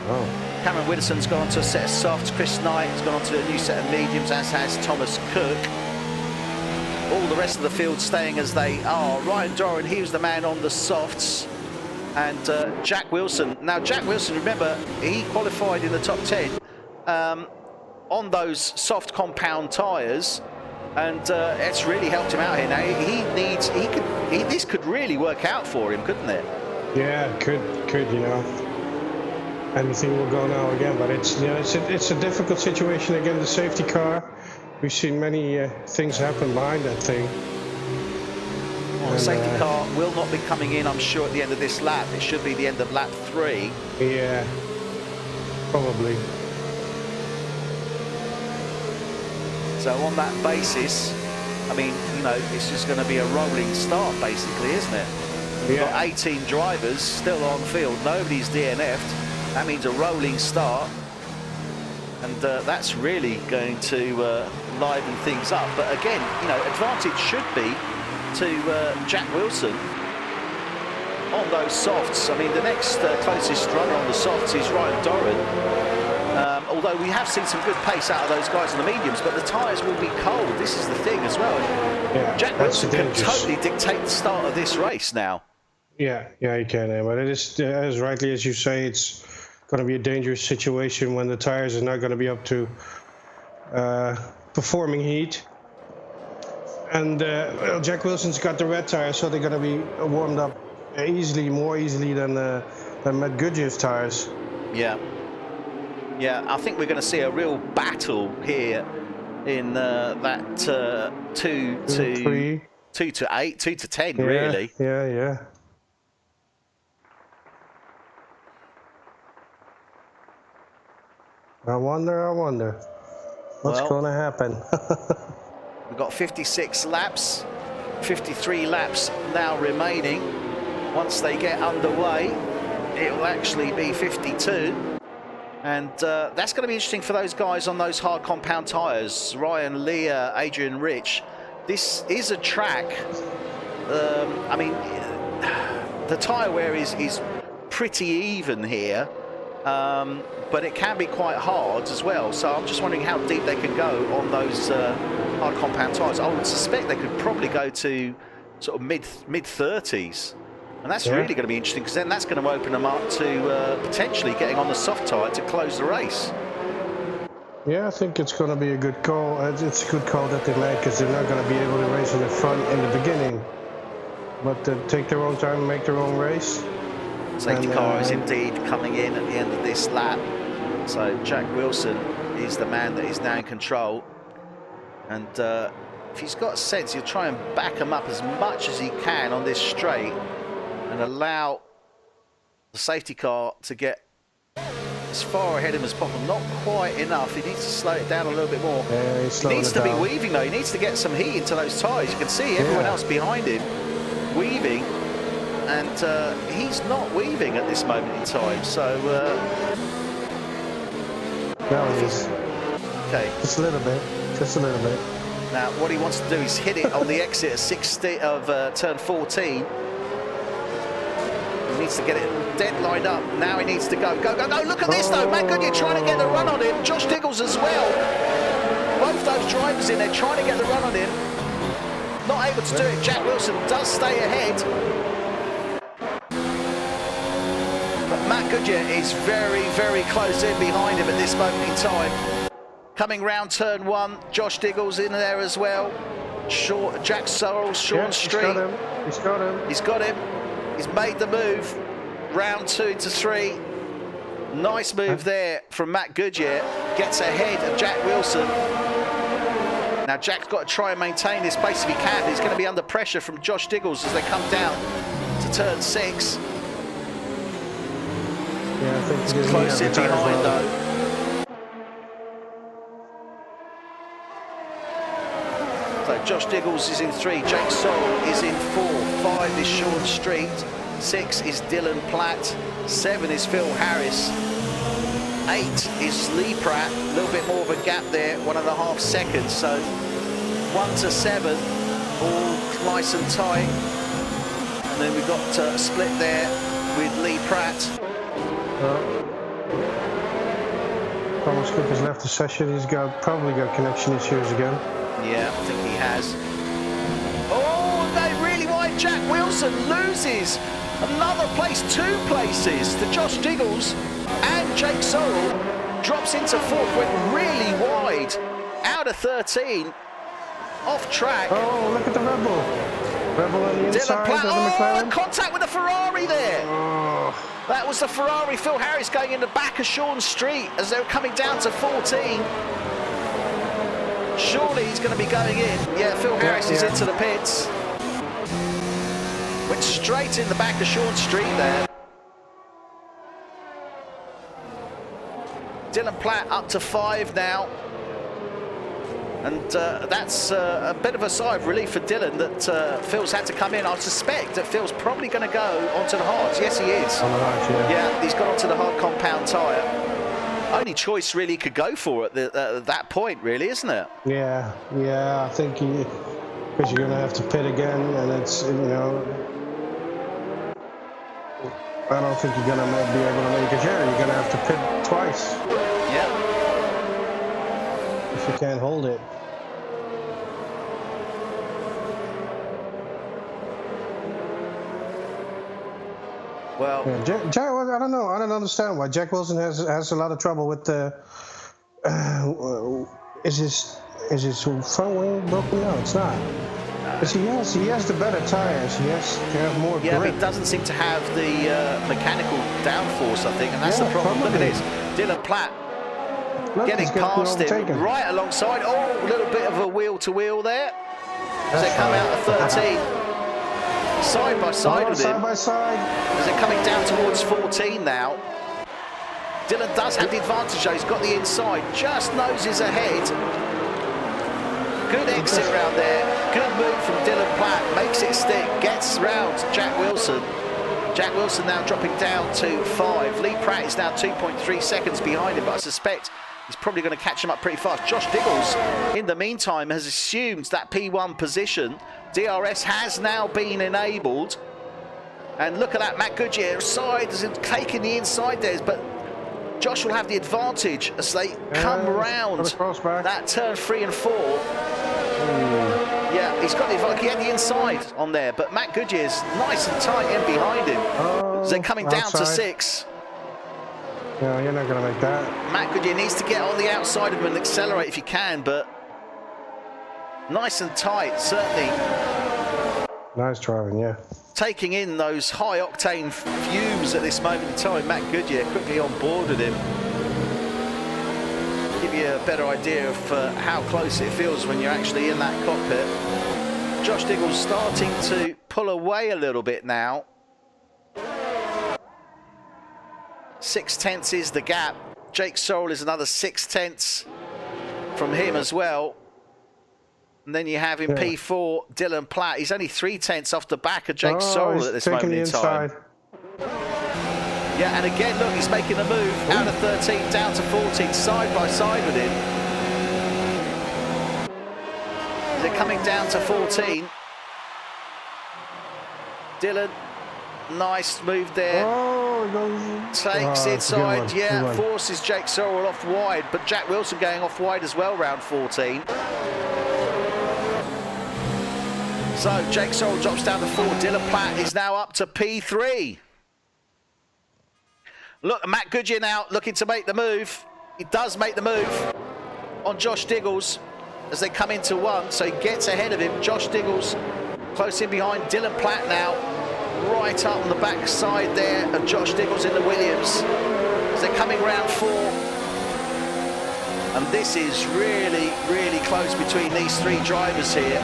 Oh. Cameron Widdowson's gone onto a set of softs. Chris Knight's gone onto a new set of mediums, as has Thomas Cook. All the rest of the field staying as they are. Ryan Doran, he was the man on the softs. And Jack Wilson. Now, Jack Wilson, remember, he qualified in the top 10 on those soft compound tyres, and it's really helped him out here. Now, this could really work out for him, couldn't it? Yeah, could, you know. Anything will go now again, but it's a difficult situation again. The safety car. We've seen many things happen behind that thing. Well, the safety car will not be coming in, I'm sure, at the end of this lap. It should be the end of lap 3. Yeah, probably. So on that basis, I mean, you know, it's just going to be a rolling start, basically, isn't it? We've got 18 drivers still on field. Nobody's DNF'd. That means a rolling start. And that's really going to liven things up. But again, you know, advantage should be to Jack Wilson on those softs. I mean, the next closest runner on the softs is Ryan Doran. Although we have seen some good pace out of those guys on the mediums, but the tyres will be cold. This is the thing as well. Yeah, Jack Wilson can totally dictate the start of this race now. Yeah, he can. But it is, as rightly as you say, it's going to be a dangerous situation when the tyres are not going to be up to performing heat. And well, Jack Wilson's got the red tyres, so they're going to be warmed up more easily than Matt Goodyear's tyres. Yeah, I think we're going to see a real battle here in that 2 to 8, 2 to 10, really. Yeah. I wonder what's going to happen. We've got 56 laps, 53 laps now remaining. Once they get underway, it will actually be 52. And that's going to be interesting for those guys on those hard compound tyres. Ryan Lear, Adrian Rich. This is a track, I mean, the tyre wear is pretty even here, but it can be quite hard as well. So I'm just wondering how deep they can go on those hard compound tyres. I would suspect they could probably go to sort of mid 30s, and that's really going to be interesting, because then that's going to open them up to potentially getting on the soft tyre to close the race. Yeah, I think it's going to be a good call. It's a good call that they make, because they're not going to be able to race in the front in the beginning, but take their own time and make their own race. Safety car is indeed coming in at the end of this lap. So Jack Wilson is the man that is now in control. And if he's got sense, he'll try and back him up as much as he can on this straight and allow the safety car to get as far ahead of him as possible. Not quite enough. He needs to slow it down a little bit more. Yeah, he needs to be weaving though. He needs to get some heat into those tyres. You can see everyone else behind him weaving. And he's not weaving at this moment in time, so... no, he is. Okay. Just a little bit. Just a little bit. Now, what he wants to do is hit it on the exit of turn 14. He needs to get it dead lined up. Now he needs to go. Go, go, go. Look at this, though. Matt Goodyear trying to get the run on him. Josh Diggles as well. Both those drivers in there trying to get the run on him. Not able to do it. Jack Wilson does stay ahead. Matt Goodyear is very, very close in behind him at this moment in time. Coming round turn 1, Josh Diggles in there as well. Jack Sorrell, Sean Street. He's got him. He's got him. He's got him. He's made the move. Round 2 into 3. Nice move there from Matt Goodyear. Gets ahead of Jack Wilson. Now Jack's got to try and maintain this pace if he can. He's going to be under pressure from Josh Diggles as they come down to turn 6. Yeah, I think it's close in behind though. So Josh Diggles is in 3, Jake Sorrell is in 4, 5 is Sean Street, 6 is Dylan Platt, 7 is Phil Harris, 8 is Lee Pratt, a little bit more of a gap there, 1.5 seconds, so 1 to 7, all nice and tight. And then we've got a split there with Lee Pratt. Thomas Cook has left the session. He's probably got connection issues again. Yeah, I think he has. Oh, they really wide. Jack Wilson loses another place, 2 places to Josh Diggles, and Jake Sorrell drops into 4th, went really wide, out of 13, off track. Oh, look at the Red Bull. Red Bull on the inside. Oh, contact with the Ferrari there. Oh. That was the Ferrari. Phil Harris going in the back of Sean Street as they were coming down to 14. Surely he's going to be going in. Yeah, Phil Harris is into the pits. Went straight in the back of Sean Street there. Dylan Platt up to 5 now. And that's a bit of a sigh of relief for Dylan that Phil's had to come in. I suspect that Phil's probably going to go onto the hards. Yes, he is. On the hards, yeah, he's gone onto the hard compound tyre. Only choice really he could go for at that point, really, isn't it? Yeah, I think because you're going to have to pit again, and it's, you know, I don't think you're going to be able to make it here. You're going to have to pit twice. Yeah. If you can't hold it. Well, yeah, Jack, I don't know. I don't understand why Jack Wilson has a lot of trouble with the. Is his front wing broken? No, it's not. But he has the better tires. He has to have more grip. But he doesn't seem to have the mechanical downforce, I think, and that's the problem. Look at this, Dylan Platt. Getting past him, right alongside. Oh, a little bit of a wheel-to-wheel there. As they come out of 13. Side by side with him. Side by side. As they're coming down towards 14 now. Dylan does have the advantage though. He's got the inside. Just noses ahead. Good exit round there. Good move from Dylan Platt. Makes it stick. Gets round Jack Wilson. Jack Wilson now dropping down to 5. Lee Pratt is now 2.3 seconds behind him, but I suspect he's probably going to catch him up pretty fast. Josh Diggles, in the meantime, has assumed that P1 position. DRS has now been enabled. And look at that, Matt Goodyear side is taking the inside there, but Josh will have the advantage as they come round that turn 3 and 4. Yeah, he's got the advantage. He had the inside on there, but Matt Goodyear's nice and tight in behind him. As they're coming down to 6. No, you're not going to make that. Matt Goodyear needs to get on the outside of him and accelerate if he can, but nice and tight, certainly. Nice driving, yeah. Taking in those high-octane fumes at this moment in time. Matt Goodyear quickly on board with him. Give you a better idea of how close it feels when you're actually in that cockpit. Josh Diggle's starting to pull away a little bit now. 6/10 is the gap. Jake Sorrell is another 6/10 from him as well. And then you have in P4, Dylan Platt. He's only 3/10 off the back of Jake Sorrell at this moment in time. Yeah, and again, look, he's making the move out of 13 down to 14, side by side with him. They're coming down to 14. Dylan, nice move there. Takes inside, yeah, forces Jake Sorrell off wide, but Jack Wilson going off wide as well, round 14. So Jake Sorrell drops down to 4. Dylan Platt is now up to P3. Look, Matt Goodyear now looking to make the move. He does make the move on Josh Diggles as they come into 1, so he gets ahead of him. Josh Diggles close in behind. Dylan Platt now right up on the back side there of Josh Diggles in the Williams as they're coming round 4. And this is really, really close between these 3 drivers here.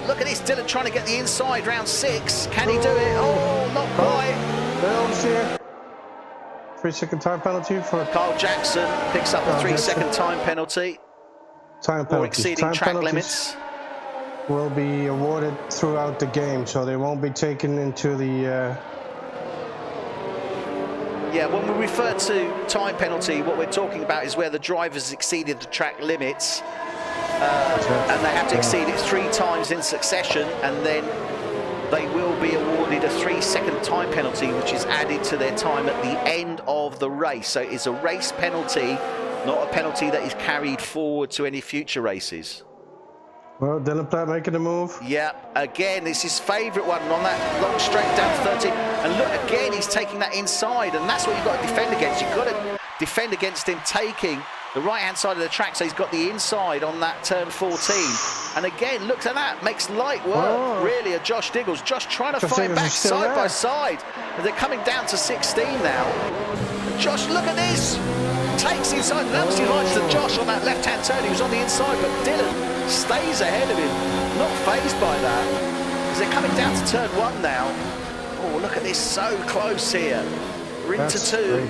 Look at this, Dylan trying to get the inside, round 6. Can he do it? Oh, not quite. 3-second time penalty for Carl Jackson picks up a 3-second time penalty. Or exceeding track limits. Will be awarded throughout the game, so they won't be taken into the... Yeah, when we refer to time penalty, what we're talking about is where the driver's exceeded the track limits. And they have to exceed it 3 times in succession, and then they will be awarded a 3-second time penalty, which is added to their time at the end of the race. So it's a race penalty, not a penalty that is carried forward to any future races. Well, Dylan Platt making a move. Yeah, again, it's his favourite one on that long straight down to 13. And look, again, he's taking that inside, and that's what you've got to defend against. You've got to defend against him taking the right-hand side of the track, so he's got the inside on that turn 14. And again, look at that, makes light work, really, of Josh Diggles. Josh trying to fight back side by side. And they're coming down to 16 now. Josh, look at this. Takes inside, and that was delighted to Josh on that left-hand turn. He was on the inside, but Dylan stays ahead of him, not fazed by that. As they're coming down to turn 1 now. Oh, look at this, so close here. We're into 2.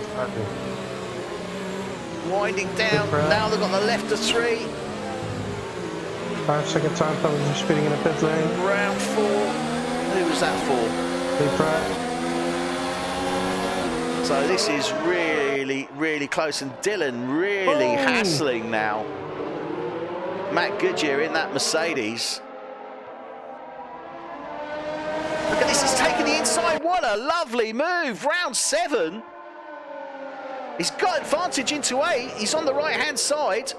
Winding down, now they've got the left of 3. 5-second time penalty for speeding in the pit lane. Round 4. Who was that for? Lee Pratt. So this is really, really close, and Dylan really hassling now. Matt Goodyear in that Mercedes. Look at this, he's taking the inside. What a lovely move. Round 7. He's got advantage into 8. He's on the right-hand side.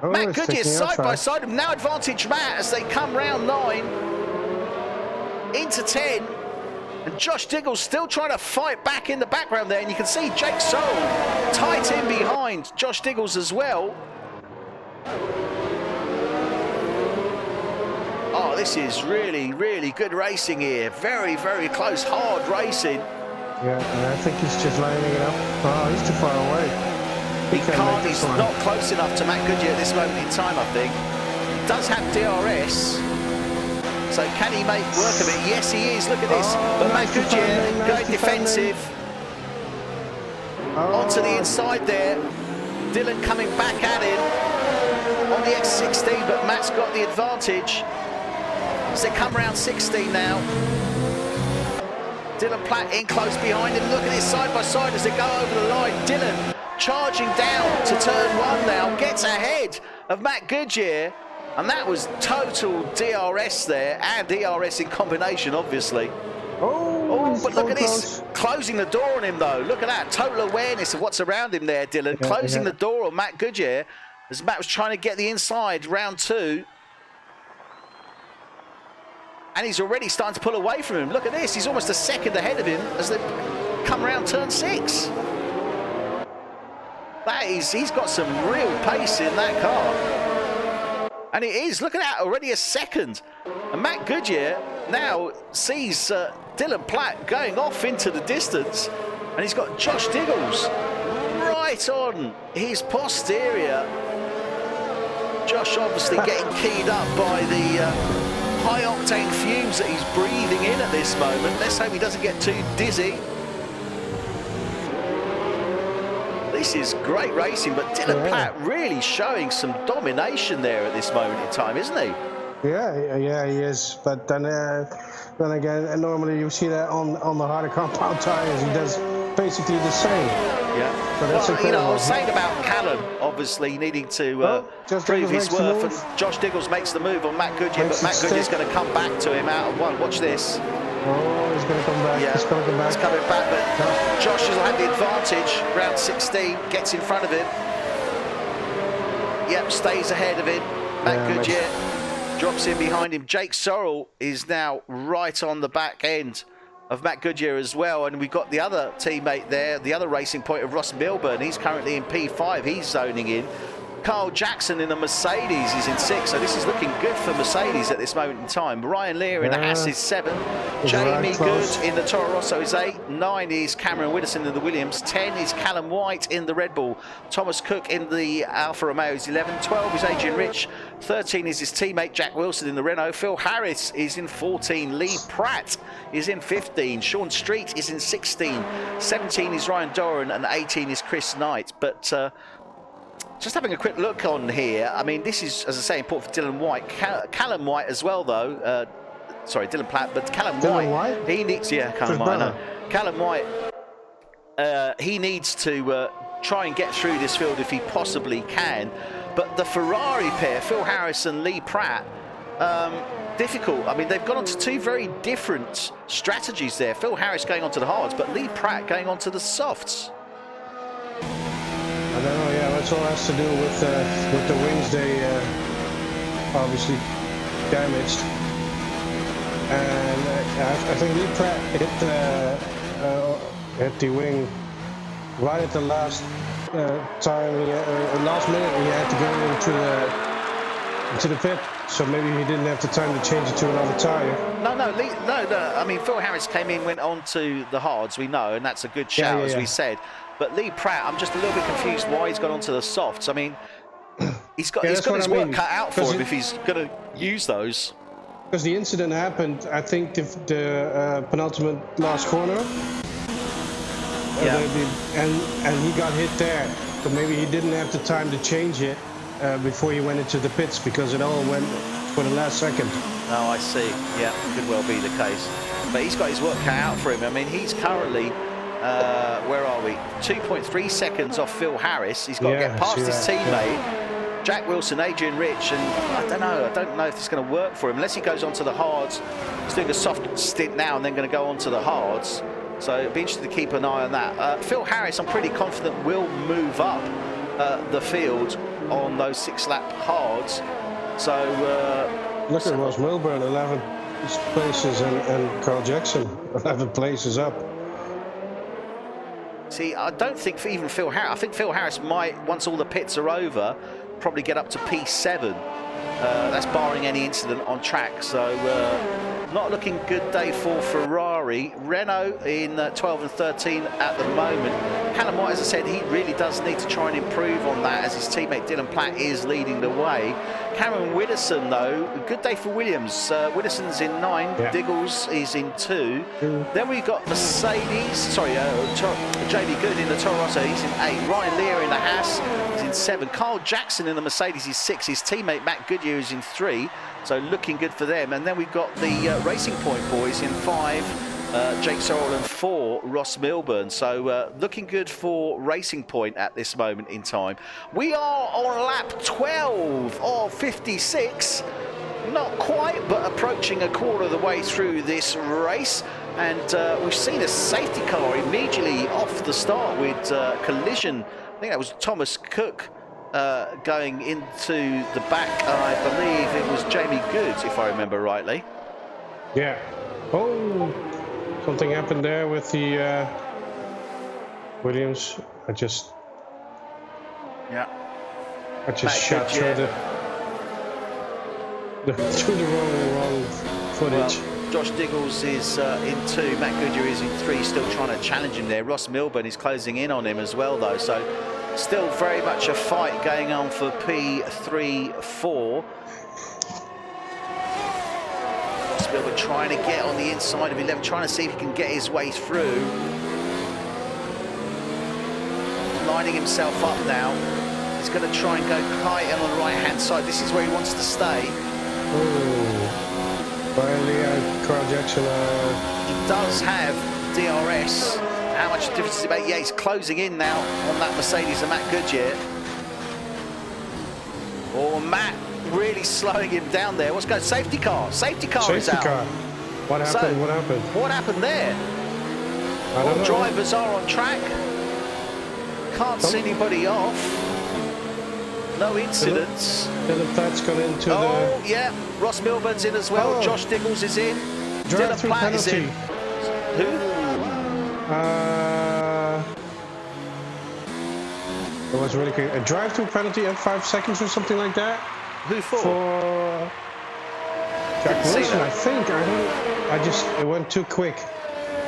Matt Goodyear side by side. Now advantage Matt as they come round 9 into 10. And Josh Diggles still trying to fight back in the background there. And you can see Jake Sorrell tight in behind Josh Diggles as well. Oh, this is really, really good racing here. Very, very close, hard racing. Yeah, and I think he's just lining it up. Oh, he's too far away. He's not close enough to Matt Goodyear at this moment in time, I think. He does have DRS. So can he make work of it? Yes, he is. Look at this. But Matt Goodyear going defensive. Onto the inside there. Dylan coming back at him on the X16, but Matt's got the advantage. As they come round 16 now. Dylan Platt in close behind him. Look at this side by side as they go over the line. Dylan charging down to turn 1 now. Gets ahead of Matt Goodyear. And that was total DRS there, and DRS in combination, obviously. Oh, but look at this. Closing the door on him, though. Look at that. Total awareness of what's around him there, Dylan. Closing the door on Matt Goodyear as Matt was trying to get the inside, round 2. And he's already starting to pull away from him. Look at this. He's almost a second ahead of him as they come around turn 6. He's got some real pace in that car. And it is. Look at that. Already a second. And Matt Goodyear now sees Dylan Platt going off into the distance. And he's got Josh Diggles right on his posterior. Josh obviously getting keyed up by the high-octane fumes that he's breathing in at this moment. Let's hope he doesn't get too dizzy. This is great racing, but Dylan Platt really showing some domination there at this moment in time, isn't he? Yeah, he is. But then again, normally you see that on the harder compound tires, he does basically the same. Yeah. So that's well, you know, I was saying about Callum obviously needing to prove his worth, and Josh Diggles makes the move on Matt Goodyear, but Matt Goodyear's going to come back to him out of 1. Watch this. Oh, he's going to come back. Yeah. He's going to come back. He's coming back, but Josh has had the advantage. Round 16, gets in front of him. Yep, stays ahead of him. Matt Goodyear drops in behind him. Jake Sorrell is now right on the back end of Matt Goodyear as well, and we've got the other teammate there, the other racing point of Ross Milburn. He's currently in P5. He's zoning in. Carl Jackson in the Mercedes is in 6, so this is looking good for Mercedes at this moment in time. Ryan Lear in the Haas is 7. Jamie Good in the Toro Rosso is 8. 9 is Cameron Widdowson in the Williams. 10 is Callum White in the Red Bull. Thomas Cook in the Alfa Romeo is 11. 12 is Adrian Rich. 13 is his teammate Jack Wilson in the Renault. Phil Harris is in 14. Lee Pratt is in 15. Sean Street is in 16. 17 is Ryan Doran, and 18 is Chris Knight. But just having a quick look on here, I mean, this is, as I say, important for Dylan White. Callum White as well, though. Sorry, Dylan Platt, but Callum White, he needs, Callum White, I know. Callum White, he needs to try and get through this field if he possibly can. But the Ferrari pair, Phil Harris and Lee Pratt, difficult. I mean, they've gone on to 2 very different strategies there. Phil Harris going on to the hards, but Lee Pratt going on to the softs. I don't know, that's all has to do with the wings they obviously damaged. And I think Lee Pratt hit the wing right at the last last minute he had to go into the pit. So maybe he didn't have the time to change it to another tyre. No. I mean, Phil Harris came in, went on to the hards, we know, and that's a good shout, as we said. But Lee Pratt, I'm just a little bit confused why he's gone onto the softs. I mean, he's got his work cut out for him if he's going to use those. Because the incident happened, I think, the penultimate last corner. And he got hit there. So maybe he didn't have the time to change it before he went into the pits, because it all went for the last second. Oh, I see. Yeah, could well be the case. But he's got his work cut out for him. I mean, he's currently, where are we? 2.3 seconds off Phil Harris. He's got to get past his teammate. Jack Wilson, Adrian Rich, and I don't know if it's going to work for him unless he goes onto the hards. He's doing a soft stint now and then going to go onto the hards. So it'll be interesting to keep an eye on that. Phil Harris, I'm pretty confident, will move up the field on those 6-lap hards. So look at Ross Milburn, 11 places, and Carl Jackson, 11 places up. See, I don't think even Phil Harris. I think Phil Harris might, once all the pits are over, probably get up to P7. That's barring any incident on track. So not looking good day for Ferrari. Renault in 12 and 13 at the moment. Callum White, as I said, he really does need to try and improve on that, as his teammate Dylan Platt is leading the way. Cameron Widdowson, though, good day for Williams. Widdowson's in 9, Diggles is in 2. Then we've got Mercedes, JB Good in the Toro Rosso, he's in 8. Ryan Lear in the Haas is in 7. Carl Jackson in the Mercedes is 6. His teammate Matt Goodyear is in 3. So looking good for them. And then we've got the Racing Point boys in 5. Jake Sorrell and 4, Ross Milburn. So looking good for Racing Point at this moment in time. We are on lap 12 of 56. Not quite, but approaching a quarter of the way through this race. And we've seen a safety car immediately off the start with collision. I think that was Thomas Cook going into the back. I believe it was Jamie Goods, if I remember rightly. Yeah. Oh, something happened there with the Williams. I just shot through the wrong footage. Well, Josh Diggles is in 2, Matt Goodyear is in 3, still trying to challenge him there. Ross Milburn is closing in on him as well, though, so still very much a fight going on for P3-4. Ross Milburn trying to get on the inside of 11, trying to see if he can get his way through. Lining himself up now. He's going to try and go kite on the right-hand side. This is where he wants to stay. Oh, finally, Carl Jackson. He does have DRS. How much difference does it make? Yeah, he's closing in now on that Mercedes and Matt Goodyear. Oh, Matt really slowing him down there. What's going on? Safety car. Safety car is out. What happened? So, what happened? What happened there? All drivers are on track. Can't see anybody off. No incidents. Dylan Platt's gone into the... yeah. Ross Milburn's in as well. Josh Diggles is in. Dylan Platt is in. Who? It was really quick. A drive-through penalty at 5 seconds or something like that. Who for? For Jack Wilson, I think. It went too quick.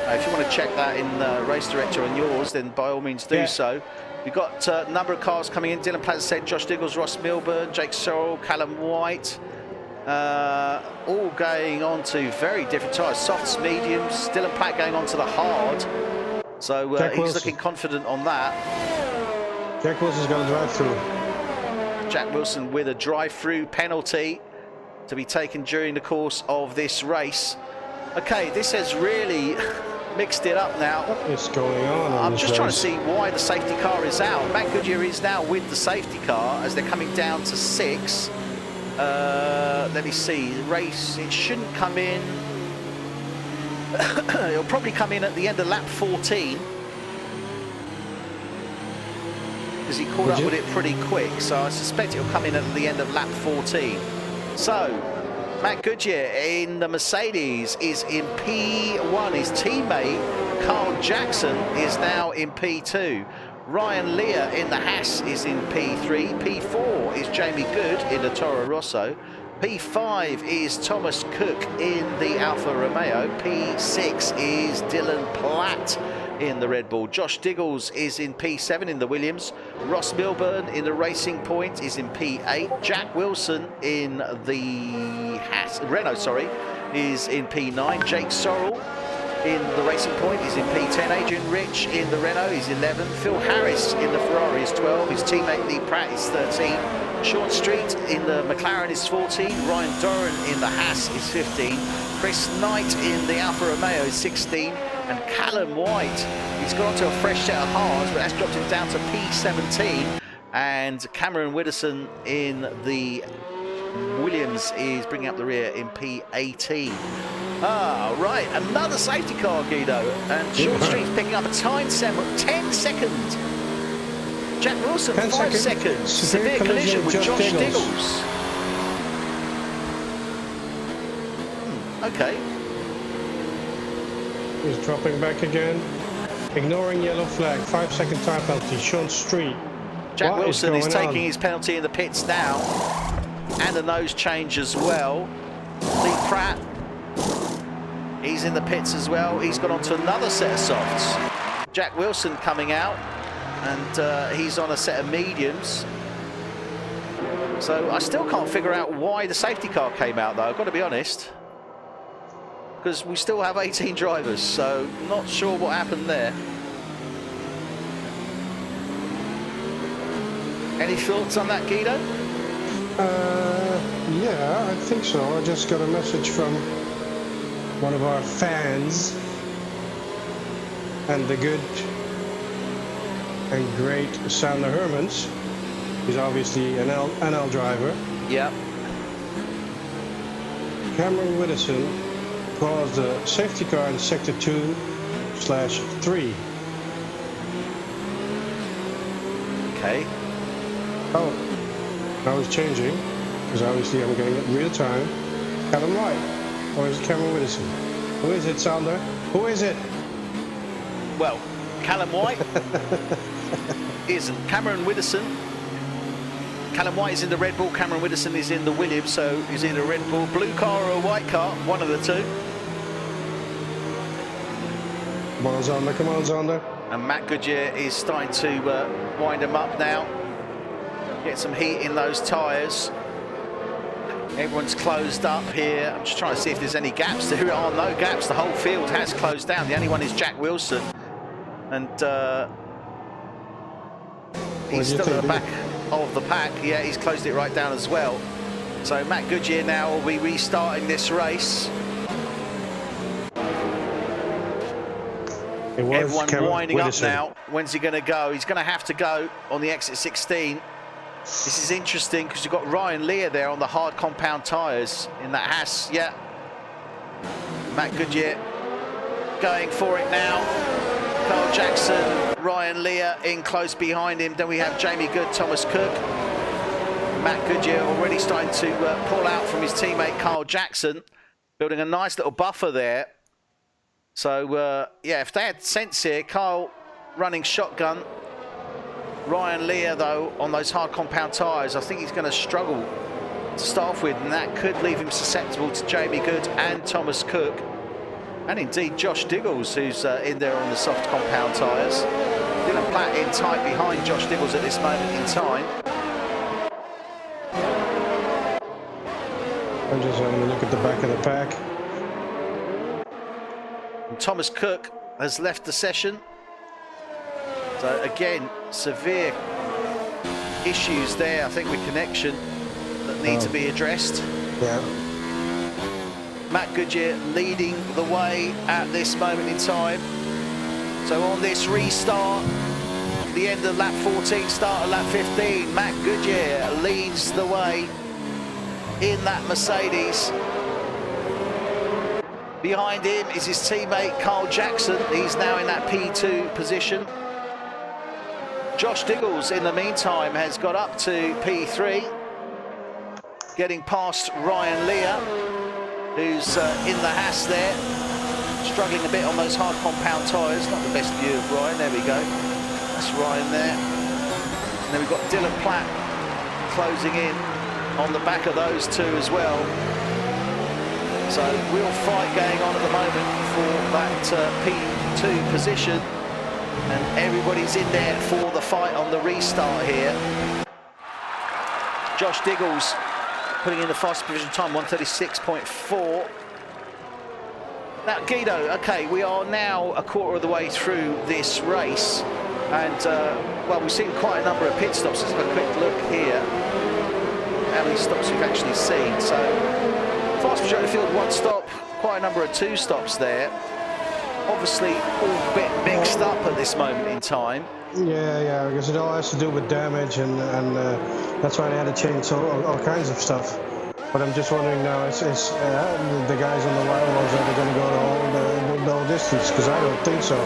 If you want to check that in Race Director on yours, then by all means do so. We've got a number of cars coming in. Dylan Platt said, Josh Diggles, Ross Milburn, Jake Sorrell, Callum White, all going on to very different tyres. Softs, mediums. Dylan Platt going on to the hard. So he's looking confident on that. Jack Wilson's going to drive through. Jack Wilson with a drive-through penalty to be taken during the course of this race. Okay, this has really mixed it up now. What is going on? I'm just trying to see why the safety car is out. Matt Goodyear is now with the safety car as they're coming down to 6. Let me see. The race, it shouldn't come in. It'll probably come in at the end of lap 14. Because he caught up with it pretty quick. So I suspect it'll come in at the end of lap 14. So Matt Goodyear in the Mercedes is in P1. His teammate, Carl Jackson, is now in P2. Ryan Lear in the Haas is in P3. P4 is Jamie Good in the Toro Rosso. P5 is Thomas Cook in the Alfa Romeo. P6 is Dylan Platt in the Red Bull. Josh Diggles is in P7 in the Williams. Ross Milburn in the Racing Point is in P8. Jack Wilson in the Renault, is in P9. Jake Sorrell in the Racing Point is in P10. Adrian Rich in the Renault is 11. Phil Harris in the Ferrari is 12. His teammate Lee Pratt is 13. Sean Street in the McLaren is 14. Ryan Doran in the Haas is 15. Chris Knight in the Alfa Romeo is 16. And Callum White, he's gone to a fresh set of hards, but that's dropped him down to P17. And Cameron Widdowson in the Williams is bringing up the rear in P18. Right, another safety car, Guido. And Sean Street's picking up a time 10 seconds. Jack Wilson, 5 seconds. Severe collision with Josh Diggles. Okay. He's dropping back again. Ignoring yellow flag. 5-second time penalty. Sean Street. Jack Wilson is taking his penalty in the pits now. And a nose change as well. Lee Pratt. He's in the pits as well. He's got onto another set of softs. Jack Wilson coming out. And he's on a set of mediums. So I still can't figure out why the safety car came out, though. I've got to be honest. Because we still have 18 drivers, so not sure what happened there. Any thoughts on that, Guido? Yeah, I think so. I just got a message from one of our fans, and the good and great Sander Hermans. He's obviously an NL driver. Yeah. Cameron Widdowson calls the safety car in sector 2/3. Okay. Oh, now it's changing, because obviously I'm getting it real time. Callum White, or is it Cameron Widdowson? Who is it, Sander? Who is it? Well, Callum White isn't. Cameron Widdowson. Callum White is in the Red Bull, Cameron Widdowson is in the Williams, so he's in a Red Bull blue car or a white car, one of the two. Come on, Sander, come on, Sander. And Matt Goodyear is starting to wind him up now. Get some heat in those tyres. Everyone's closed up here. I'm just trying to see if there's any gaps. There are no gaps. The whole field has closed down. The only one is Jack Wilson. And he's still at the back of the pack. Yeah, he's closed it right down as well. So Matt Goodyear now will be restarting this race. Everyone winding up now. When's he going to go? He's going to have to go on the exit 16. This is interesting because you've got Ryan Lear there on the hard compound tyres in that Haas. Yeah. Matt Goodyear going for it now. Carl Jackson, Ryan Lear in close behind him. Then we have Jamie Good, Thomas Cook. Matt Goodyear already starting to pull out from his teammate Carl Jackson, building a nice little buffer there. So, yeah, if they had sense here, Carl running shotgun. Ryan Lear, though, on those hard compound tyres, I think he's going to struggle to start off with, and that could leave him susceptible to Jamie Good and Thomas Cook. And indeed, Josh Diggles, who's in there on the soft compound tyres. Dylan Platt in tight behind Josh Diggles at this moment in time. I'm just having a look at the back of the pack. And Thomas Cook has left the session. So again, severe issues there, I think, with connection that need to be addressed. Yeah. Matt Goodyear leading the way at this moment in time. So on this restart, the end of lap 14, start of lap 15, Matt Goodyear leads the way in that Mercedes. Behind him is his teammate Carl Jackson. He's now in that P2 position. Josh Diggles, in the meantime, has got up to P3, getting past Ryan Lear, who's in the Haas there, struggling a bit on those hard compound tyres. Not the best view of Ryan. There we go. That's Ryan there. And then we've got Dylan Platt closing in on the back of those two as well. So real fight going on at the moment for that P2 position. And everybody's in there for the fight on the restart here. Josh Diggles putting in the fastest provision time, 1:36.4. Now, Guido, okay, we are now a quarter of the way through this race. And, well, we've seen quite a number of pit stops. Let's have a quick look here. How many stops we've actually seen. So, fast majority of the field, one stop, quite a number of two stops there. Obviously, all a bit mixed up at this moment in time. Yeah, because it all has to do with damage, and that's why they had to change all kinds of stuff. But I'm just wondering now, is the guys on the wire walls, are they going to go the whole distance? Because I don't think so.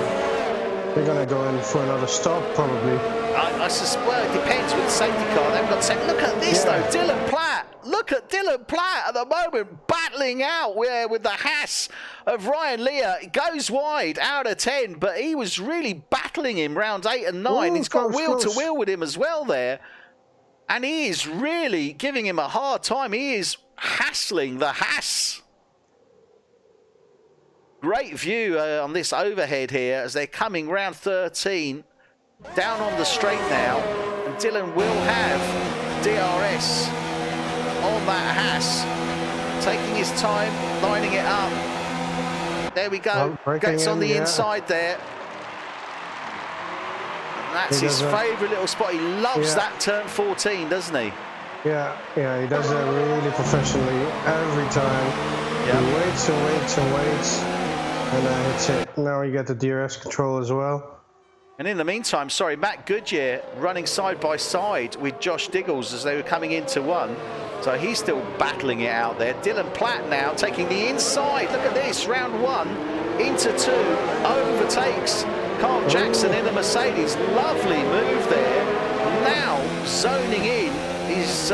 They're going to go in for another stop, probably. Well, it depends with the safety car. They haven't got to say, look at this though, Dylan Platt. Look at Dylan Platt at the moment, battling out with the Haas of Ryan Lear. It goes wide out of 10, but he was really battling him rounds 8 and 9. Ooh, he's got wheel to close. wheel with him as well there. And he is really giving him a hard time. He is hassling the Haas. Great view on this overhead here as they're coming round 13. Down on the straight now. And Dylan will have DRS on that Haas. Taking his time, lining it up. There we go. Gets on the inside there. And that's his favourite little spot. He loves that turn 14, doesn't he? Yeah, he does that really professionally every time. He waits and waits and waits, and then hits it. Now you get the DRS control as well. And in the meantime, sorry, Matt Goodyear running side by side with Josh Diggles as they were coming into one. So he's still battling it out there. Dylan Platt now taking the inside. Look at this, round one into two, overtakes Carl Jackson in the Mercedes. Lovely move there. Now zoning in is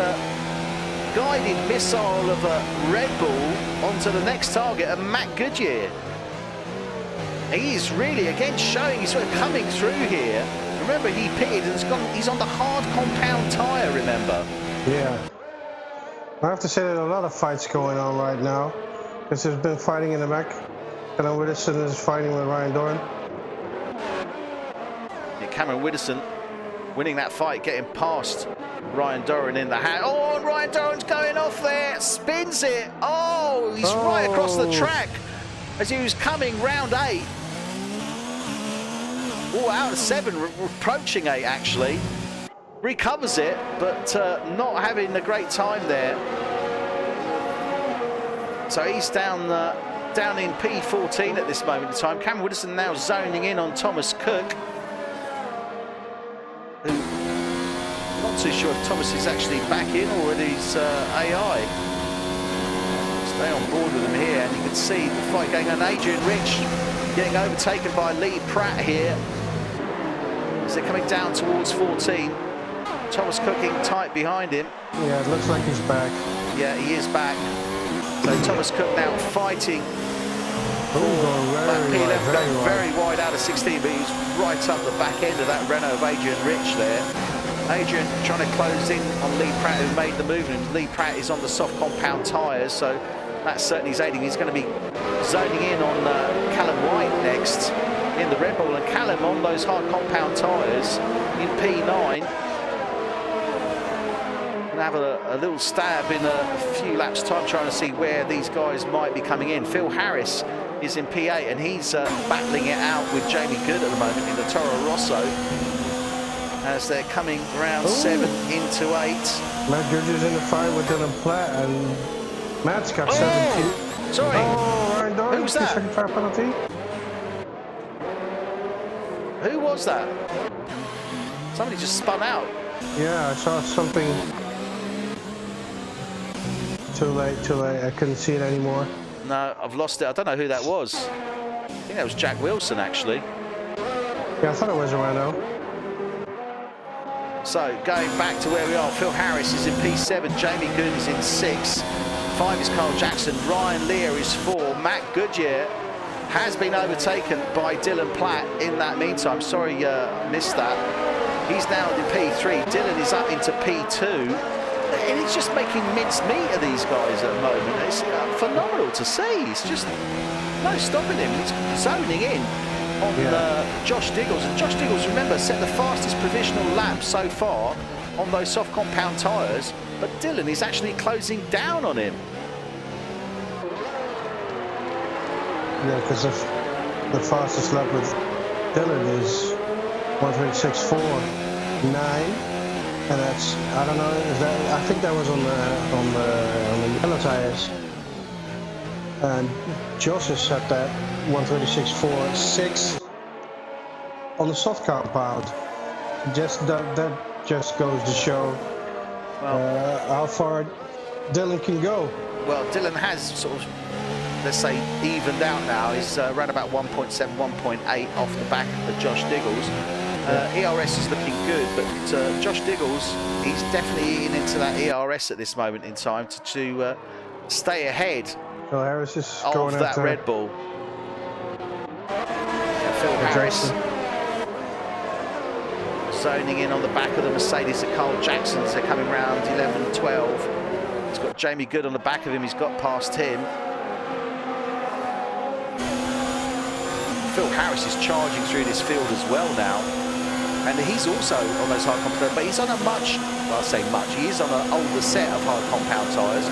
guided missile of a Red Bull onto the next target, and Matt Goodyear. He's really again showing he's sort of coming through here. Remember, he pitted and he's on the hard compound tyre, remember? Yeah. I have to say there's a lot of fights going on right now. Because there's been fighting in the back. Cameron Widdowson is fighting with Ryan Doran. Yeah, Cameron Widdowson winning that fight, getting past Ryan Doran in the hand. Oh, and Ryan Doran's going off there, spins it. Oh, he's right across the track as he was coming round 8. Oh, out of 7, approaching 8 actually. Recovers it, but not having a great time there. So he's down in P14 at this moment in time. Cameron Widdowson now zoning in on Thomas Cook. Who, not too sure if Thomas is actually back in or whether he's AI. Stay on board with him here, and you can see the fight going on. Adrian Rich getting overtaken by Lee Pratt here as they're coming down towards 14. Thomas Cooking tight behind him. Yeah, it looks like he's back. Yeah, he is back. So Thomas Cook now fighting. Very wide out of 16, but he's right up the back end of that Renault of Adrian Rich there. Adrian trying to close in on Lee Pratt, who made the move, and Lee Pratt is on the soft compound tyres, so that certainly is aiding. He's going to be zoning in on Callum White next in the Red Bull, and Callum on those hard compound tyres in P9. Have a little stab in a few laps time trying to see where these guys might be coming in. Phil Harris is in P8 and he's battling it out with Jamie Good at the moment in the Toro Rosso as they're coming round 7 into 8. Matt Goodyear's in the fight with Dylan Platt and Matt's got 17. Sorry. Oh, Ryan Doran. Who was that? Second fire penalty. Who was that? Somebody just spun out. Yeah, I saw something. Too late. I couldn't see it anymore. No, I've lost it. I don't know who that was. I think that was Jack Wilson, actually. Yeah, I thought it was a Renault. So, going back to where we are, Phil Harris is in P7, Jamie Good is in 6, 5 is Carl Jackson, Ryan Lear is 4, Matt Goodyear has been overtaken by Dylan Platt in that meantime. Sorry, missed that. He's now in P3, Dylan is up into P2. And he's just making mincemeat of these guys at the moment. It's phenomenal to see. It's just no stopping him. He's zoning in on Josh Diggles. And Josh Diggles, remember, set the fastest provisional lap so far on those soft compound tyres. But Dylan is actually closing down on him. Yeah, because the fastest lap with Dylan is 1:36.49. And that's, I don't know, is that, I think that was on the yellow tires. And Josh has set that 1:36.46 on the soft compound. Just that just goes to show how far Dylan can go. Well, Dylan has sort of, let's say, evened out now. He's around about 1.7, 1.8 off the back of Josh Diggles. ERS is looking good, but Josh Diggles, he's definitely into that ERS at this moment in time to stay ahead Harris is of that Red Bull. Phil Harris zoning in on the back of the Mercedes of Carl Jackson's. They're coming round 11, 12. He's got Jamie Good on the back of him. He's got past him. Phil Harris is charging through this field as well now. And he's also on those hard compound, but he's on a much, well, I say much, he is on an older set of hard compound tyres,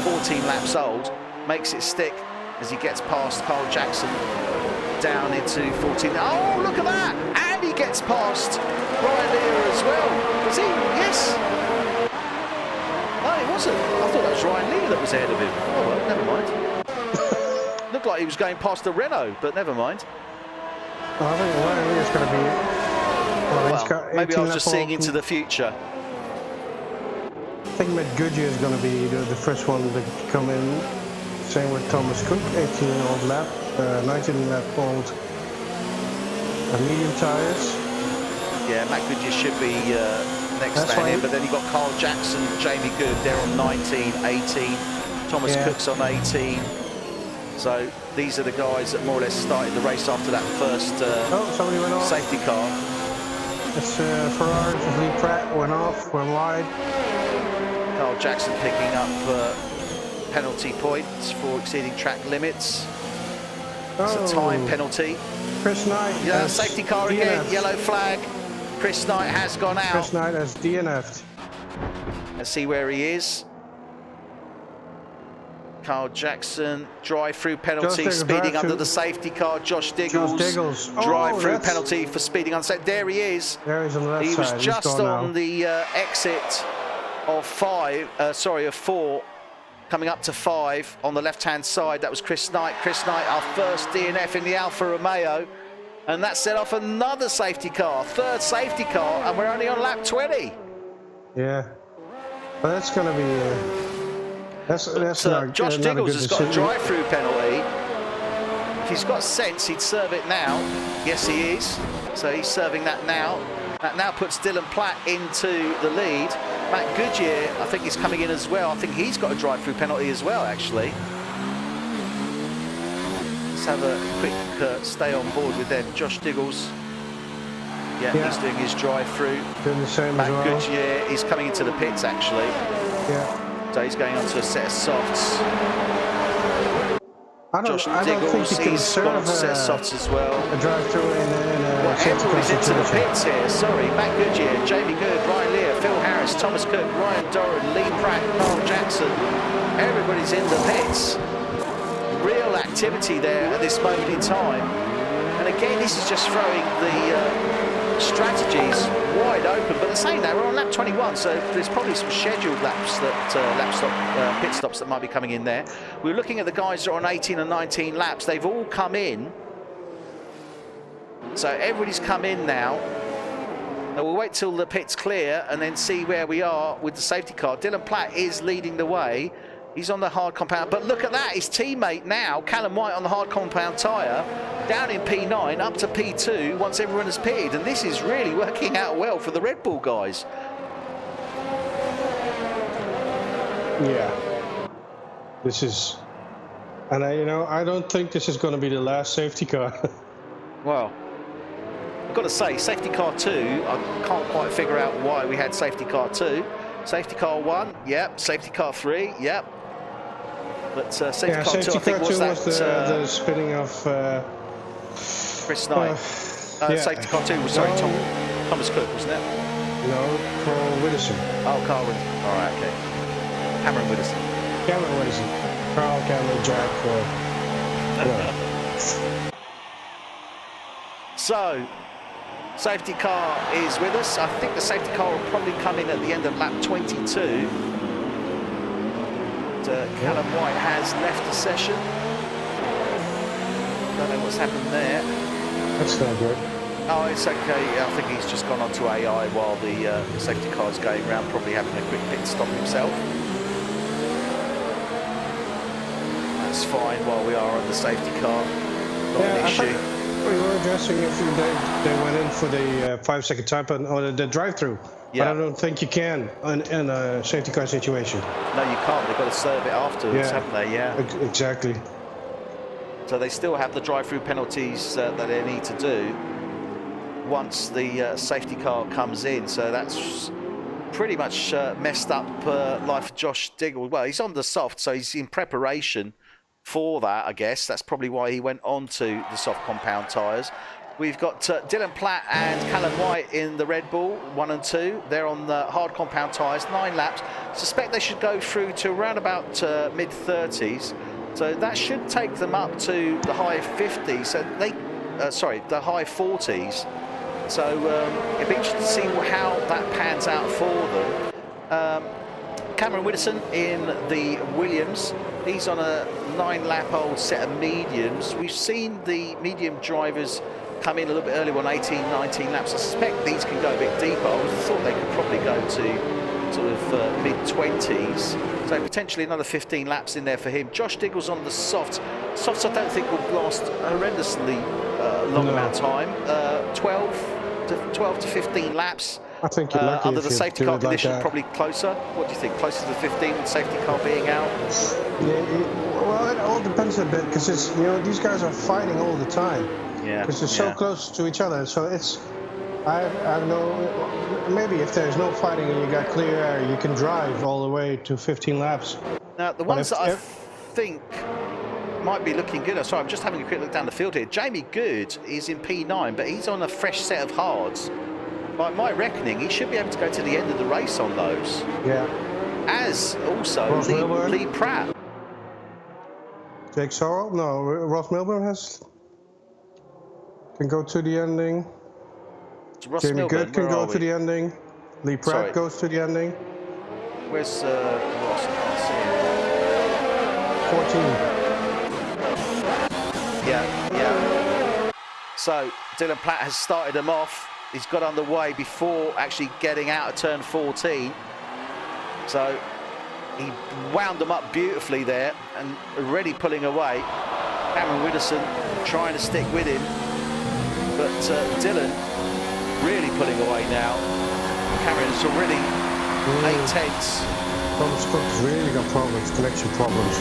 14 laps old, makes it stick as he gets past Carl Jackson down into 14. Oh, look at that! And he gets past Ryan Lear as well. Was he? Yes. No, it wasn't. I thought that was Ryan Lear that was ahead of him. Oh, well, never mind. Looked like he was going past the Renault, but never mind. Well, I think Ryan Lear's going to be Well, maybe I was just seeing into the future. I think Matt Goodyear is going to be the first one to come in. Same with Thomas Cook, 18-year-old lap, 19-lap-old medium tyres. Yeah, Matt Goodyear should be next man in, but then you've got Carl Jackson, Jamie Good, they're on 19, 18. Thomas Cook's on 18. So these are the guys that more or less started the race after that first somebody went off. Safety car. It's Ferrari, Lee Pratt went off, went wide. Carl Jackson picking up penalty points for exceeding track limits. It's a time penalty. Chris Knight. Yeah, safety car again, yellow flag. Chris Knight has gone out. Chris Knight has DNF'd. Let's see where he is. Carl Jackson, drive-through penalty, speeding under the safety car. Josh Diggles, drive-through penalty for speeding unsafety. There he is. There he's on the left side. He was just on the exit of 4, coming up to 5 on the left-hand side. That was Chris Knight. Chris Knight, our first DNF in the Alfa Romeo. And that set off another safety car, third safety car, and we're only on lap 20. Yeah. Well, that's going to be... Josh Diggles has got a drive-through penalty. If he's got sense, he'd serve it now. Yes, he is. So he's serving that now. That now puts Dylan Platt into the lead. Matt Goodyear, I think, is coming in as well. I think he's got a drive-through penalty as well, actually. Let's have a quick stay on board with them. Josh Diggles. Yeah, he's doing his drive-through. Doing the same Matt as well. Goodyear is coming into the pits, actually. Yeah. So he's going on to a set of softs. Josh Diggles, he's gone on to a set of softs as well. A drive-through in everybody's into the pits here. Sorry, Matt Goodyear, Jamie Good, Ryan Lear, Phil Harris, Thomas Cook, Ryan Doran, Lee Pratt, Carl Jackson. Everybody's in the pits. Real activity there at this moment in time. And again, this is just throwing the strategies wide open, but the same now, we're on lap 21, so there's probably some scheduled laps that pit stops that might be coming in there. We're looking at the guys that are on 18 and 19 laps. They've all come in, so everybody's come in now. Now we'll wait till the pit's clear and then see where we are with the safety car. Dylan Platt is leading the way. He's on the hard compound, but look at that, his teammate now, Callum White, on the hard compound tyre, down in P9, up to P2 once everyone has pitted, and this is really working out well for the Red Bull guys. Yeah, this is, and I don't think this is going to be the last safety car. Well, I've got to say, safety car 2, I can't quite figure out why we had safety car 2. Safety car 1, yep. Safety car 3, yep. But safety car 2, I think, was the spinning of Chris Knight. Safety car 2 was, Thomas Cook, wasn't it? No, Carl Widdowson. Oh, Carl Widdowson. All right, okay. Cameron Widdowson. Cameron Widdowson. Carl, Cameron, Jack. So, safety car is with us. I think the safety car will probably come in at the end of lap 22. Callum White has left the session. Don't know what's happened there. That's not good. Oh, it's okay. I think he's just gone on to AI while the safety car is going around, probably having a quick pit stop himself. That's fine while we are on the safety car. Not an issue. We were addressing if they went in for the 5-second time or the drive-through. Yeah. But I don't think you can in a safety car situation. No, you can't. They've got to serve it afterwards, haven't they? Yeah. Exactly. So they still have the drive-through penalties that they need to do once the safety car comes in. So that's pretty much messed up life for Josh Diggles. Well, he's on the soft, so he's in preparation for that, I guess. That's probably why he went on to the soft compound tyres. We've got Dylan Platt and Callum White in the Red Bull, 1 and 2. They're on the hard compound tyres, 9 laps. Suspect they should go through to around about mid-30s. So that should take them up to the high 50s. So the high 40s. So it'd be interesting to see how that pans out for them. Cameron Widdowson in the Williams. He's on a 9-lap-old set of mediums. We've seen the medium drivers come in a little bit earlier on 18, 19 laps. I suspect these can go a bit deeper. I would have thought they could probably go to sort of mid-20s. So potentially another 15 laps in there for him. Josh Diggle's on the softs. Softs I don't think will last a horrendously long amount of time. 12 to 15 laps. I think you're lucky under if the you safety do car it like condition, that. probably closer. What do you think? Closer to the 15 with safety car being out? Yeah, well, it all depends a bit because it's, you know, these guys are fighting all the time. Yeah. Because they're so close to each other. So it's, I don't know, maybe if there's no fighting and you got clear air, you can drive all the way to 15 laps. Now, the ones that I think might be looking good. Sorry, I'm just having a quick look down the field here. Jamie Good is in P9, but he's on a fresh set of hards. By my reckoning, he should be able to go to the end of the race on those. Yeah. As also Lee Pratt. Jake Sorrell? No, Ross Milburn can go to the ending. Jamie Good can go to the ending. Lee Pratt goes to the ending. Where's Ross? I can't see him. 14. Yeah. So Dylan Platt has started him off. He's got underway before actually getting out of turn 14. So he wound them up beautifully there and already pulling away. Cameron Widdowson trying to stick with him. But Dylan really pulling away now. Cameron's already 8/10. Thomas Cook's really got problems, connection problems.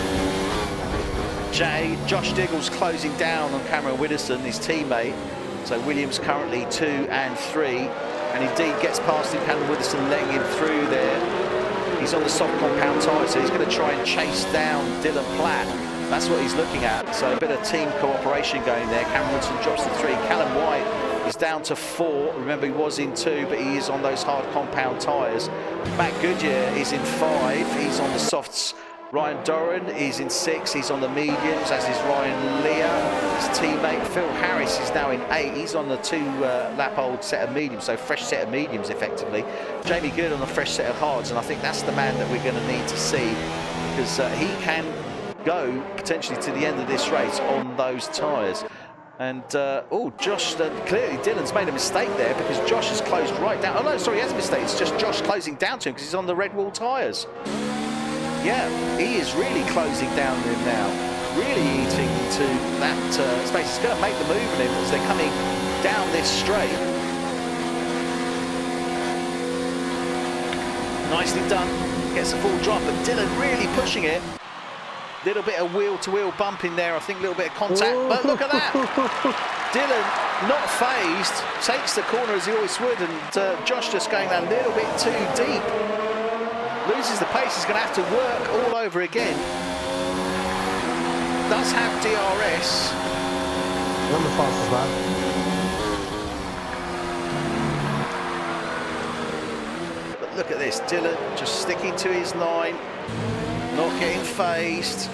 Josh Diggle's closing down on Cameron Widdowson, his teammate. So Williams currently 2 and 3, and indeed gets past him. Cameron Widdowson letting him through there. He's on the soft compound tyre, so he's going to try and chase down Dylan Platt. That's what he's looking at. So a bit of team cooperation going there. Cameron Widdowson drops to 3. Callum White is down to 4. Remember, he was in 2, but he is on those hard compound tyres. Matt Goodyear is in 5. He's on the softs. Ryan Doran is in 6, he's on the mediums, as is Ryan Lear. His teammate Phil Harris is now in 8, he's on the 2-lap-old set of mediums, so fresh set of mediums effectively. Jamie Good on a fresh set of hards, and I think that's the man that we're going to need to see, because he can go potentially to the end of this race on those tyres. And, Josh, clearly Dylan's made a mistake there, because Josh has closed right down. Oh no, sorry, he has a mistake, it's just Josh closing down to him because he's on the red wall tyres. Yeah, he is really closing down on him now, really eating into that space. He's going to make the move on him as they're coming down this straight. Nicely done, gets a full drop, but Dylan really pushing it. Little bit of wheel-to-wheel bump in there, I think a little bit of contact, but look at that. Dylan, not phased, takes the corner as he always would, and Josh just going a little bit too deep. Loses the pace, he's going to have to work all over again. Does have DRS. On the fastest lap. But look at this, Dylan just sticking to his line, not getting phased.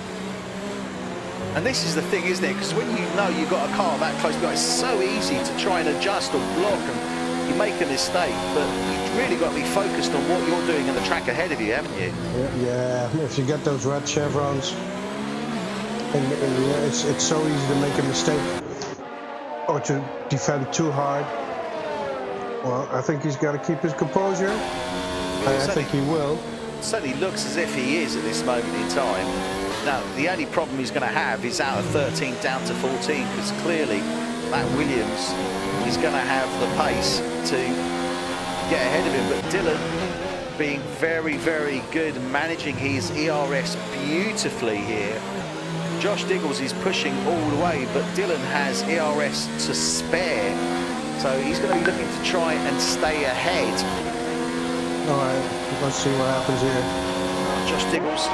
And this is the thing, isn't it? Because when you know you've got a car that close behind, it's so easy to try and adjust or block, and you make a mistake, but you've really got to be focused on what you're doing in the track ahead of you, haven't you? Yeah, if you get those red chevrons, and it's so easy to make a mistake or to defend too hard. Well, I think he's got to keep his composure, and I think he will. Certainly looks as if he is at this moment in time. Now, the only problem he's going to have is out of 13 down to 14, because clearly that Williams is going to have the pace to get ahead of him. But Dylan being very, very good, managing his ERS beautifully here. Josh Diggles is pushing all the way, but Dylan has ERS to spare. So he's going to be looking to try and stay ahead. All right, let's see what happens here. Josh Diggles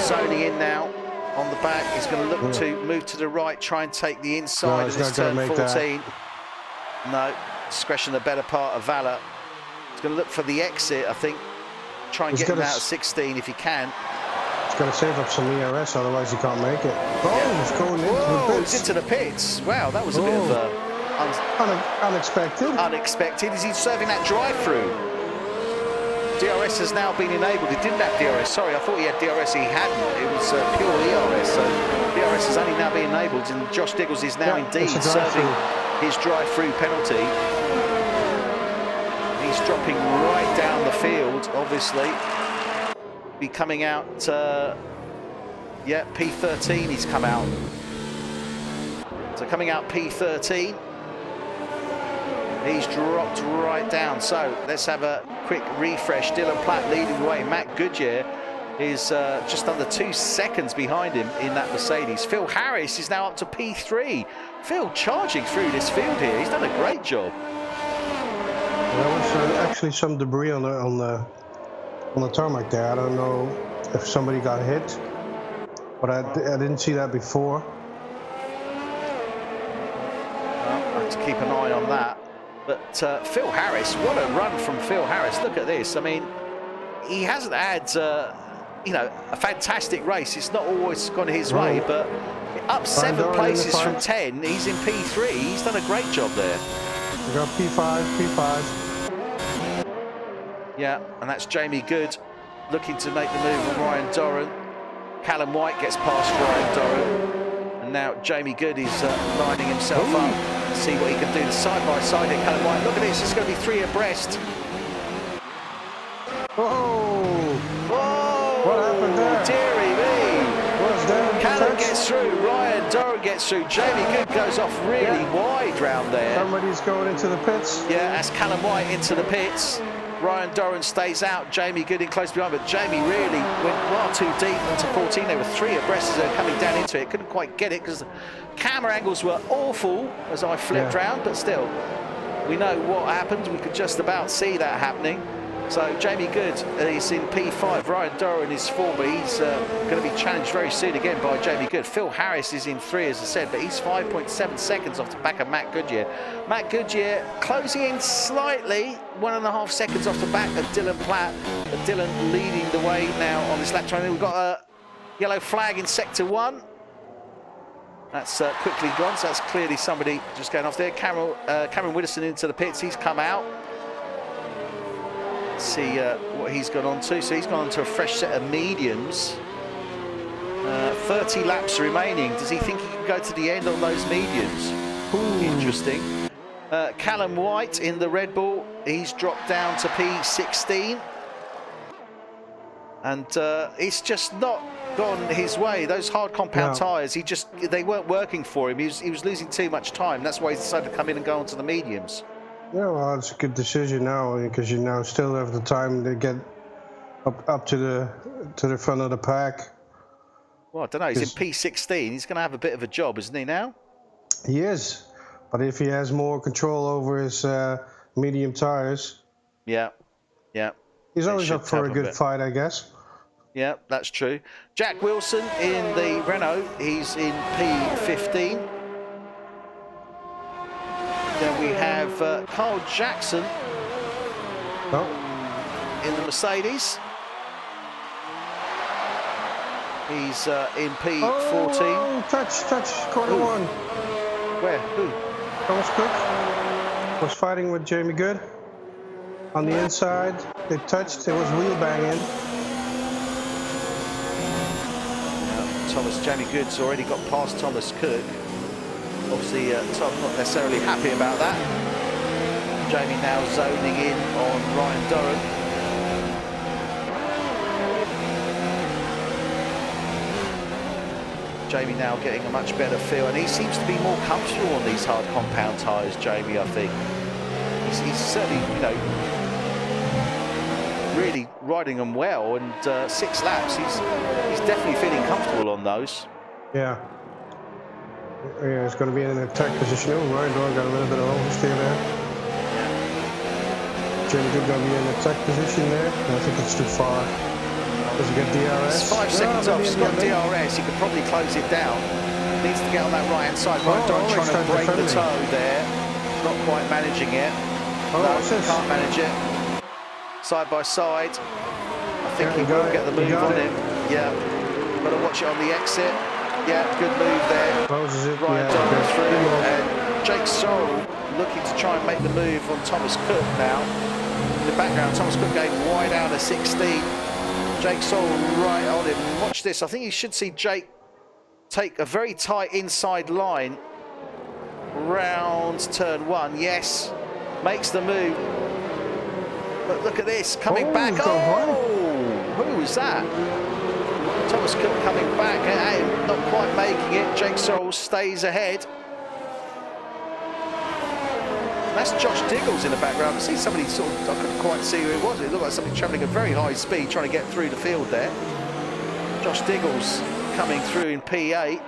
zoning in now on the back. He's going to look to move to the right, try and take the inside of this turn 14. No, discretion the better part of Valor. He's going to look for the exit, I think. Try and get him out of 16 if he can. He's got to save up some ERS, otherwise he can't make it. Oh, he's going into the pits. He's into the pits. Wow, that was a bit of unexpected. Unexpected. Is he serving that drive-through? DRS has now been enabled. He didn't have DRS. Sorry, I thought he had DRS. He hadn't. It was pure ERS. So DRS has only now been enabled, and Josh Diggles is now indeed serving his drive-through penalty. He's dropping right down the field, obviously. Be coming out, yeah, P13 he's come out. So coming out P13. He's dropped right down. So let's have a quick refresh. Dylan Platt leading the way. Matt Goodyear is just under 2 seconds behind him in that Mercedes. Phil Harris is now up to P3. Phil charging through this field here. He's done a great job. There was actually some debris on the tarmac there. I don't know if somebody got hit, but I didn't see that before. Well, I have to keep an eye on that. But Phil Harris, what a run from Phil Harris. Look at this. I mean, he hasn't had, you know, a fantastic race. It's not always gone his way, but up 7 places from 10. He's in P3. He's done a great job there. We got P5. Yeah, and that's Jamie Good looking to make the move on Ryan Doran. Callum White gets past Ryan Doran. And now Jamie Good is lining himself up. See what he can do side by side here. Callum White, look at this, it's going to be 3 abreast. Whoa! Whoa! What happened there? Deary me! What's that? Callum gets through, Ryan Doran gets through, Jamie Good goes off really wide round there. Somebody's going into the pits. Yeah, that's Callum White into the pits. Ryan Doran stays out, Jamie Good in close behind, but Jamie really went far too deep into 14. There were 3 abreast as they were coming down into it. Couldn't quite get it because the camera angles were awful as I flipped round, but still, we know what happened. We could just about see that happening. So Jamie Good is in P5, Ryan Doran is 4, but he's going to be challenged very soon again by Jamie Good. Phil Harris is in 3, as I said, but he's 5.7 seconds off the back of Matt Goodyear. Matt Goodyear closing in slightly, 1.5 seconds off the back of Dylan Platt, but Dylan leading the way now on this lap time. We've got a yellow flag in sector 1. That's quickly gone, so that's clearly somebody just going off there. Cameron Widdowson into the pits, he's come out. See what he's gone on to. So he's gone on to a fresh set of mediums. 30 laps remaining. Does he think he can go to the end on those mediums? Ooh. Interesting. Callum White in the Red Bull. He's dropped down to P16. And it's just not gone his way. Those hard compound tyres, they weren't working for him. He was losing too much time. That's why he decided to come in and go onto the mediums. Yeah, well, it's a good decision now because you now still have the time to get up to the front of the pack. Well, I don't know. He's in P16. He's going to have a bit of a job, isn't he now? He is, but if he has more control over his medium tires, yeah, he's always up for a good fight, I guess. Yeah, that's true. Jack Wilson in the Renault. He's in P15. Then we have Carl Jackson in the Mercedes. He's in P14. Oh, touch, corner 1. Where? Who? Thomas Cook was fighting with Jamie Good on the inside. They touched. There was wheel banging. Jamie Good's already got past Thomas Cook. Obviously, Tom not necessarily happy about that. Jamie now zoning in on Ryan Doran. Jamie now getting a much better feel, and he seems to be more comfortable on these hard compound tyres, Jamie, I think. He's certainly, you know, really riding them well, and 6 laps, he's definitely feeling comfortable on those. Yeah. Yeah, it's going to be in an attack position. Oh, Ryan Doran got a little bit of oversteer there. Jamie Good going to be in an attack position there. I think it's too far. Does he get DRS? It's 5 seconds off. He's got DRS. He could probably close it down. Needs to get on that right-hand side. Ryan Doran trying to break the toe there. Not quite managing it. No, can't manage it. Side by side. I think he will get the move on him. Yeah. Got to watch it on the exit. Yeah, good move there. Closes it. Ryan Doran through, and Jake Sorrell looking to try and make the move on Thomas Cook now. In the background, Thomas Cook going wide out of 16. Jake Sorrell right on him. Watch this. I think you should see Jake take a very tight inside line round turn 1. Yes, makes the move. But look at this, coming back. Oh, who was that? Thomas Cook coming back, not quite making it. Jake Sorrell stays ahead. That's Josh Diggles in the background. I see somebody sort of, I couldn't quite see who it was. It looked like somebody travelling at very high speed, trying to get through the field there. Josh Diggles coming through in P8.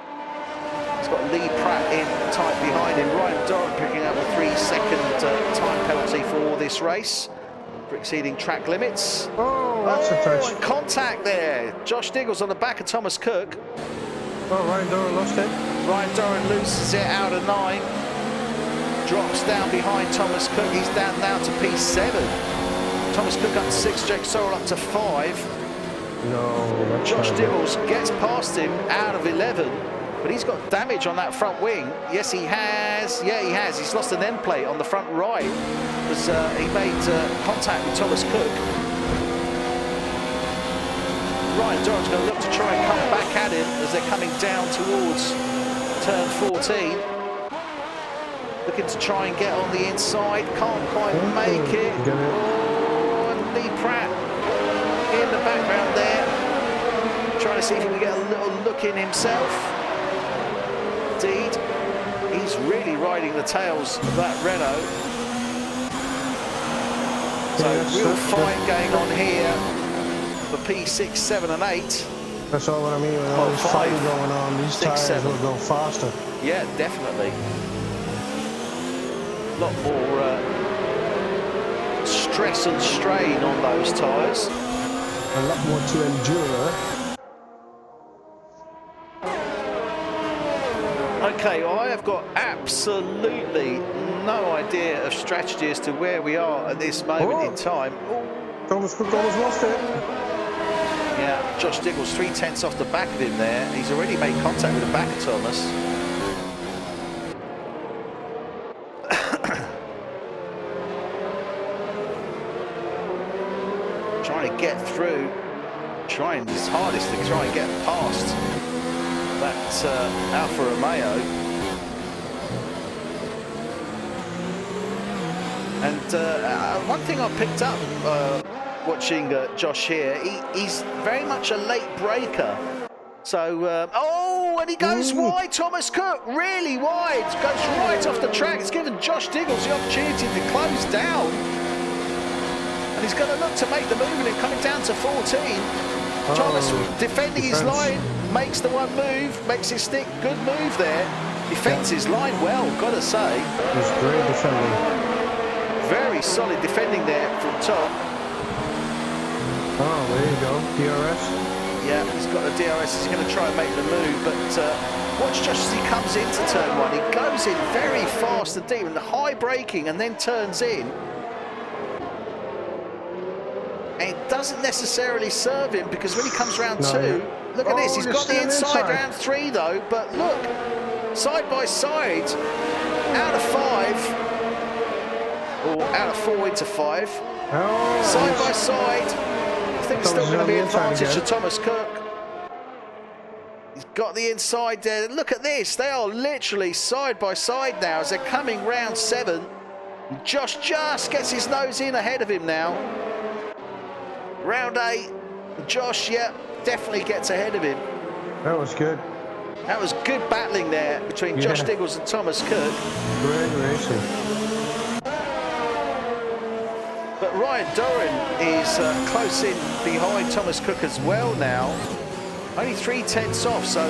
He's got Lee Pratt in tight behind him. Ryan Doran picking up a 3-second time penalty for this race for exceeding track limits. Oh, that's a touch. And contact there. Josh Diggles on the back of Thomas Cook. Oh, Ryan Doran lost it. Ryan Doran loses it out of 9. Drops down behind Thomas Cook. He's down now to P7. Thomas Cook up to 6. Jake Sorrell up to 5. No. Josh Diggles gets past him out of 11, but he's got damage on that front wing. Yes, he has. Yeah, he has. He's lost an end plate on the front right because he made contact with Thomas Cook. Ryan Doran's going to look to try and come back at him as they're coming down towards turn 14. Looking to try and get on the inside, can't quite make it. Oh, and Lee Pratt in the background there, trying to see if he can get a little look in himself. Indeed, he's really riding the tails of that Renault. So real fight going on here for P6, 7 and 8. That's all what I mean. With all this fighting going on, these tires will go faster. Yeah, definitely. A lot more stress and strain on those tyres. A lot more to endure. Okay, well, I have got absolutely no idea of strategy as to where we are at this moment in time. Thomas Cook almost lost it. Yeah, Josh Diggles 3/10 off the back of him there. He's already made contact with the back of Thomas. Trying to get through, trying his hardest to try and get past that Alfa Romeo. And one thing I picked up watching Josh here, he's very much a late breaker. So, oh, and he goes wide, Thomas Cook, really wide, goes right off the track. It's given Josh Diggles the opportunity to close down. And he's going to look to make the move and coming down to 14. Thomas defending his line, makes the one move, makes his stick, good move there. Defends his line well, got to say. He's great defending. Very solid defending there from top. Oh, there you go, DRS. Yeah, he's got the DRS, he's going to try and make the move, but watch just as he comes into turn 1. He goes in very fast and deep, and the high braking, and then turns in. And it doesn't necessarily serve him because when he comes round 2, look at this, he's got the inside round 3 though, but look, side by side, out of 5, or out of 4 into 5, side by side, I think it's still going to be advantage to Thomas Cook. He's got the inside there, look at this, they are literally side by side now as they're coming round 7. Josh just gets his nose in ahead of him now. Round 8, Josh, yeah, definitely gets ahead of him. That was good. That was good battling there between Josh Diggles and Thomas Cook. Great racing. But Ryan Doran is close in behind Thomas Cook as well now. Only 3/10 off, so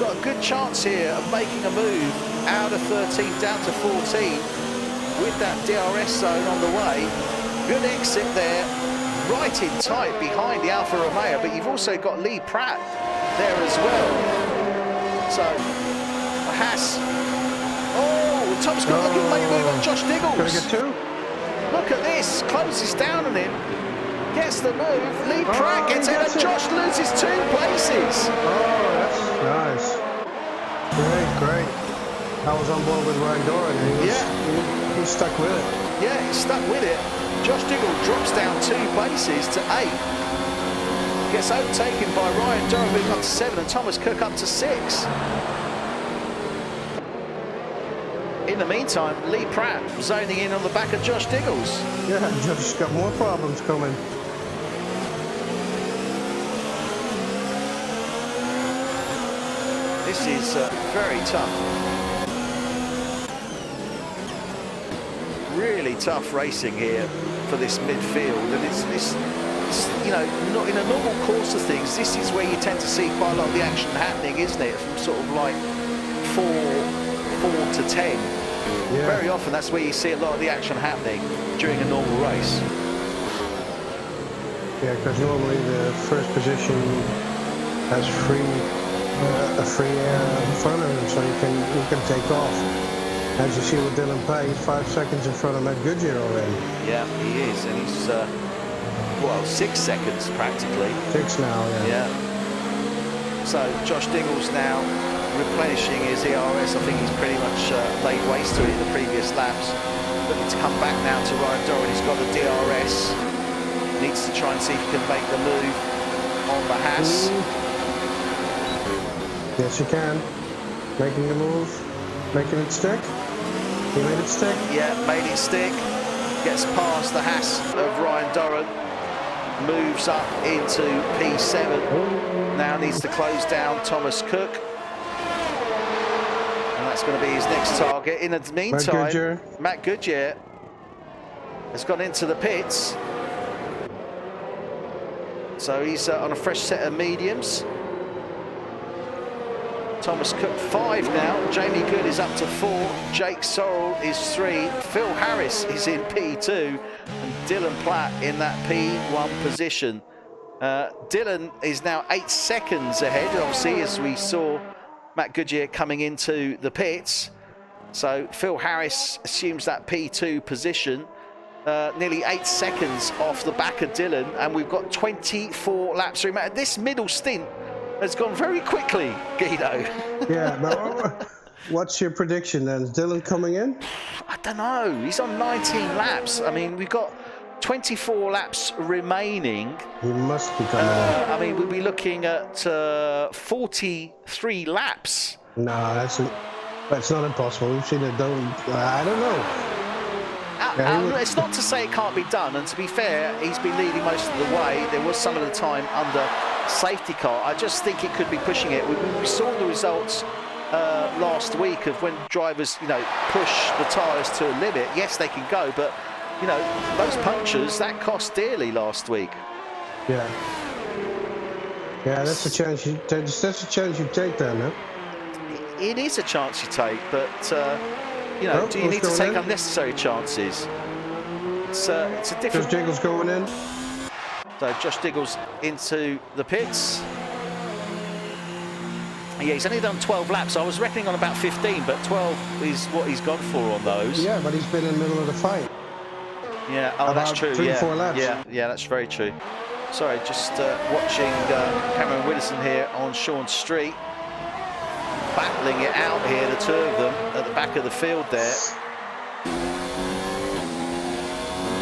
got a good chance here of making a move out of 13 down to 14 with that DRS zone on the way. Good exit there. Right in tight behind the Alfa Romeo, but you've also got Lee Pratt there as well. So, Haas. Oh, Thomas Cook looking to make a move on Josh Diggles. Gonna get 2? Look at this, closes down on him. Gets the move, Lee Pratt gets in, and Josh loses 2 places. Oh, that's nice. Great. I was on board with Ryan Doran, and he stuck with it. Yeah, he stuck with it. Josh Diggles drops down 2 places to 8. Gets overtaken by Ryan Doran moving up to 7 and Thomas Cook up to 6. In the meantime, Lee Pratt zoning in on the back of Josh Diggles. Yeah, Josh's got more problems coming. This is very tough. Really tough racing here for this midfield, and it's you know, not in a normal course of things. This is where you tend to see quite a lot of the action happening, isn't it? From sort of like 4 to 10. Yeah. Very often that's where you see a lot of the action happening during a normal race. Yeah, because normally the first position has a free air in front of him, so you can take off. As you see with Dylan Pay, he's 5 seconds in front of Matt Goodyear already. Yeah, he is, and he's well, 6 seconds practically. 6 now, yeah. So Josh Diggles now replenishing his ERS. I think he's pretty much laid waste to it in the previous laps. Looking to come back now to Ryan Doran. He's got the DRS. Needs to try and see if he can make the move on the Haas. Yes, he can. Making the move. Making it stick. He made it stick. Yeah, made it stick. Gets past the Haas of Ryan Doran. Moves up into P7. Now needs to close down Thomas Cook. And that's going to be his next target. In the meantime, Matt Goodyear has gone into the pits. So he's on a fresh set of mediums. Thomas Cook 5 now. Jamie Good is up to 4. Jake Sorrell is 3. Phil Harris is in P2. And Dylan Platt in that P1 position. Dylan is now 8 seconds ahead, obviously, as we saw Matt Goodyear coming into the pits. So Phil Harris assumes that P2 position. Nearly 8 seconds off the back of Dylan. And we've got 24 laps to remaining. This middle stint has gone very quickly, Guido. Yeah, but what's your prediction then? Is Dylan coming in? I don't know. He's on 19 laps. I mean, we've got 24 laps remaining. He must be coming in. I mean, we'll be looking at 43 laps. No, that's not impossible. We've seen it done. I don't know. It's not to say it can't be done, and to be fair, he's been leading most of the way. There was some of the time under safety car. I just think it could be pushing it. We saw the results last week of when drivers, you know, push the tyres to a limit. Yes, they can go, but you know, those punctures that cost dearly last week. Yeah. Yeah, that's a chance you take. That's a chance you take, then, huh? It is a chance you take, but you know, do you need to take unnecessary chances? It's a different. Josh Diggles going in. So Josh Diggles into the pits. Yeah, he's only done 12 laps. I was reckoning on about 15, but 12 is what he's gone for on those. Yeah, but he's been in the middle of the fight. Yeah, oh, that's true. 3-4 laps. Yeah, that's very true. Sorry, just watching Cameron Widdowson here on Sean Street. Battling it out here, the two of them at the back of the field there.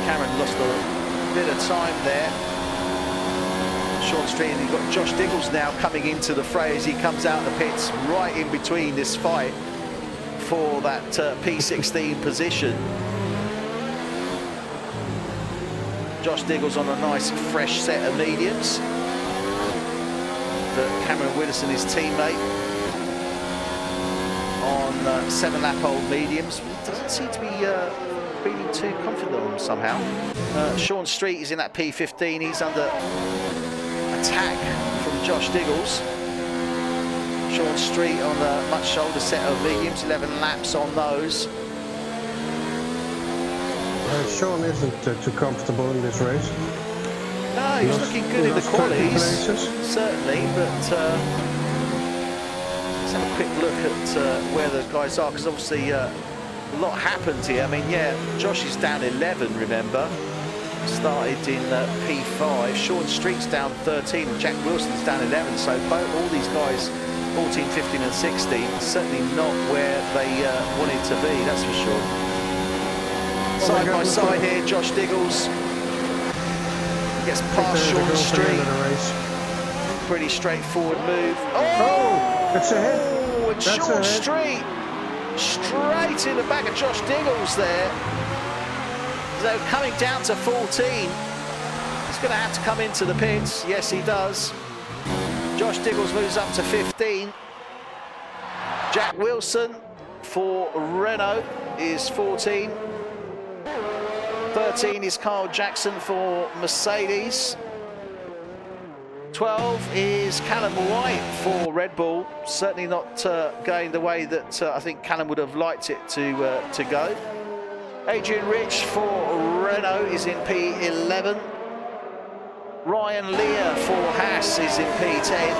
Cameron lost a bit of time there. Sean Street, and you've got Josh Diggles now coming into the fray as he comes out of the pits right in between this fight for that P16 position. Josh Diggles on a nice fresh set of mediums. But Cameron Widdowson, his teammate, on 7-lap-old mediums. Doesn't seem to be feeling too confident on them somehow. Sean Street is in that P15. He's under attack from Josh Diggles. Sean Street on a much older set of mediums, 11 laps on those. Sean isn't too comfortable in this race. No, he's looking good in the qualies, certainly, but let's have a quick look at where the guys are, because obviously a lot happened here. I mean, yeah, Josh is down 11, remember. Started in P5. Sean Street's down 13, and Jack Wilson's down 11, so all these guys, 14, 15 and 16, certainly not where they wanted to be, that's for sure. Side by side here, Josh Diggles gets past Sean Street. Pretty straightforward move. Oh, it's a hit. And Sean Street straight in the back of Josh Diggles there. So coming down to 14. He's going to have to come into the pits. Yes, he does. Josh Diggles moves up to 15. Jack Wilson for Renault is 14. 13 is Carl Jackson for Mercedes. 12 is Callum White for Red Bull. Certainly not going the way that I think Callum would have liked it to go. Adrian Rich for Renault is in P11. Ryan Lear for Haas is in P10.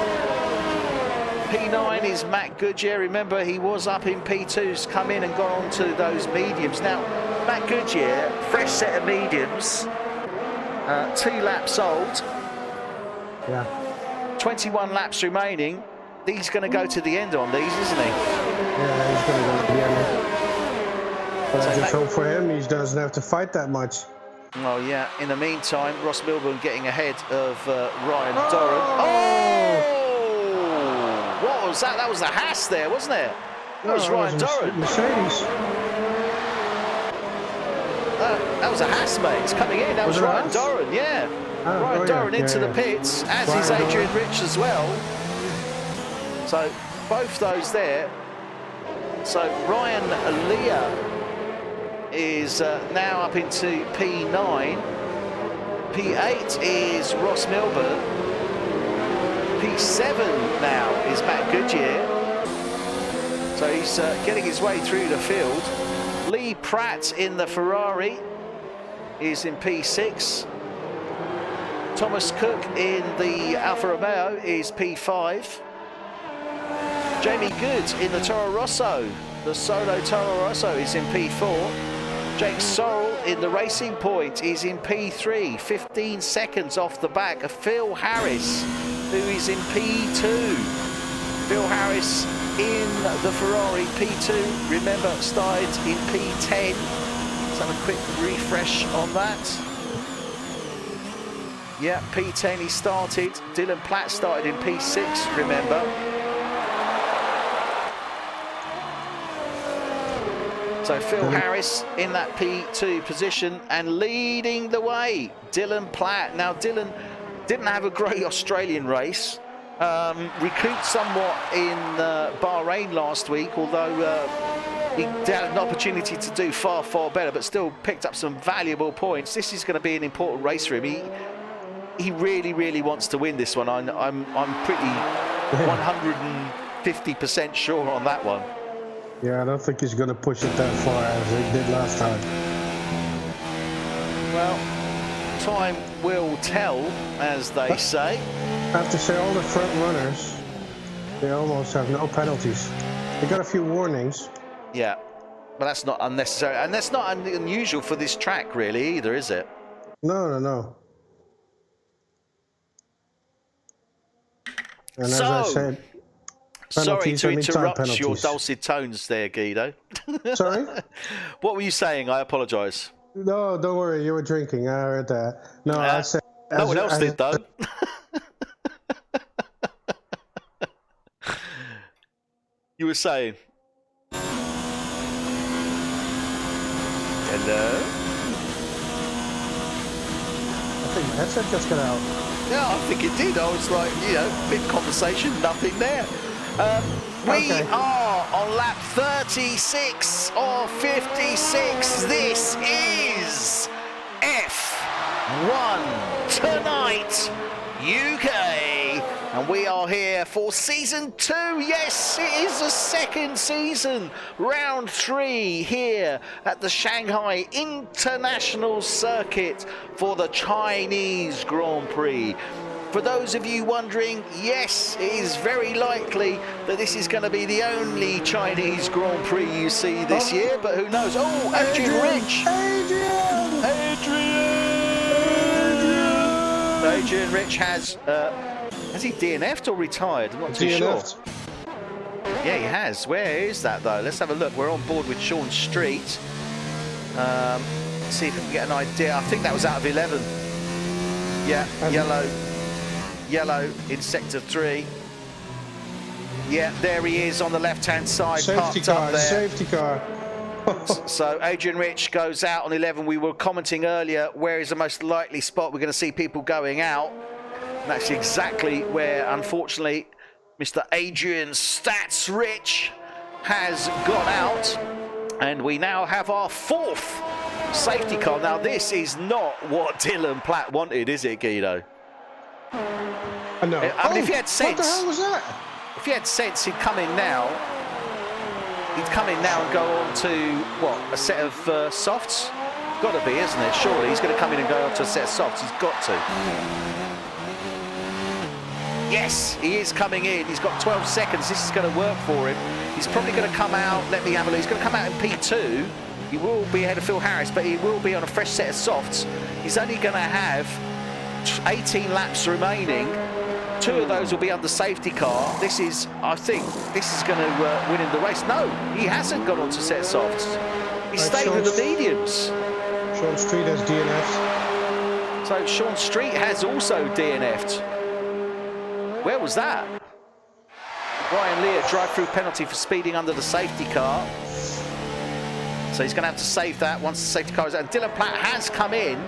P9 is Matt Goodyear. Remember, he was up in P2s, come in and gone on to those mediums. Now, Matt Goodyear, fresh set of mediums, 2 laps old. Yeah. 21 laps remaining. He's going to go to the end on these, isn't he? Yeah, he's going to go to the end. But I just hope for him he doesn't have to fight that much. Well, yeah. In the meantime, Ross Milburn getting ahead of Ryan Doran. Oh! What was that? That was the Haas there, wasn't it? That was Ryan Doran. Mercedes. That was a Haas, mate. It's coming in. That was Ryan Doran, yeah. Ryan Doran into the pits, as is Adrian Rich as well. So both those there. So Ryan Lear is now up into P9. P8 is Ross Milburn. P7 now is Matt Goodyear. So he's getting his way through the field. Lee Pratt in the Ferrari is in P6. Thomas Cook in the Alfa Romeo is P5. Jamie Good in the Toro Rosso, the solo Toro Rosso, is in P4. Jake Sorrell in the Racing Point is in P3, 15 seconds off the back of Phil Harris, who is in P2. Phil Harris in the Ferrari P2, remember, started in P10. Let's have a quick refresh on that. Yeah, P10 he started. Dylan Platt started in P6, remember. So Phil Harris in that P2 position and leading the way, Dylan Platt. Now Dylan didn't have a great Australian race. Recouped somewhat in Bahrain last week, although he had an opportunity to do far, far better, but still picked up some valuable points. This is going to be an important race for him. He really, really wants to win this one. I'm pretty 150% sure on that one. Yeah, I don't think he's going to push it that far as he did last time. Well, time will tell, as they say. I have to say, all the front runners, they almost have no penalties. They got a few warnings. Yeah, but that's not unnecessary. And that's not unusual for this track, really, either, is it? No. And as I said, sorry to interrupt your dulcet tones there, Guido. Sorry? What were you saying? I apologise. No, don't worry. You were drinking. I heard that. No, I said... No one else did, though. You were saying? Hello? I think the headset just got out. Yeah, I think it did. I was like, mid-conversation, nothing there. We are on lap 36 or 56. This is F1 Tonight UK. And we are here for season 2. Yes, it is the second season. Round 3 here at the Shanghai International Circuit for the Chinese Grand Prix. For those of you wondering, yes, it is very likely that this is going to be the only Chinese Grand Prix you see this year, but who knows? Oh, Adrian Rich! Adrian Rich has he DNF'd or retired? I'm not too sure. Yeah, he has. Where is that, though? Let's have a look. We're on board with Sean Street. Let's see if we can get an idea. I think that was out of 11. Yeah, yellow in sector 3. Yeah, there he is on the left-hand side, Safety parked up car, there. safety car. So Adrian Rich goes out on 11. We were commenting earlier, where is the most likely spot? We're going to see people going out. And that's exactly where, unfortunately, Mr. Adrian Stats Rich has gone out. And we now have our 4th safety car. Now, this is not what Dylan Platt wanted, is it, Guido? No. I mean, if he had sense, what the hell was that? if he had sense, he'd come in now. He'd come in now and go on to, what, a set of softs? Got to be, isn't it? Surely he's going to come in and go on to a set of softs. He's got to. Yes, he is coming in. He's got 12 seconds. This is going to work for him. He's probably going to come out. Let me have a look. He's going to come out in P2. He will be ahead of Phil Harris, but he will be on a fresh set of softs. He's only going to have 18 laps remaining. 2 of those will be under safety car. This is, I think, this is going to win in the race. No, he hasn't gone on to set softs. He's stayed with the mediums. Sean Street has DNF'd. So Sean Street has also DNF'd. Where was that? Ryan Lear, drive-through penalty for speeding under the safety car. So he's going to have to save that once the safety car is out. And Dylan Platt has come in.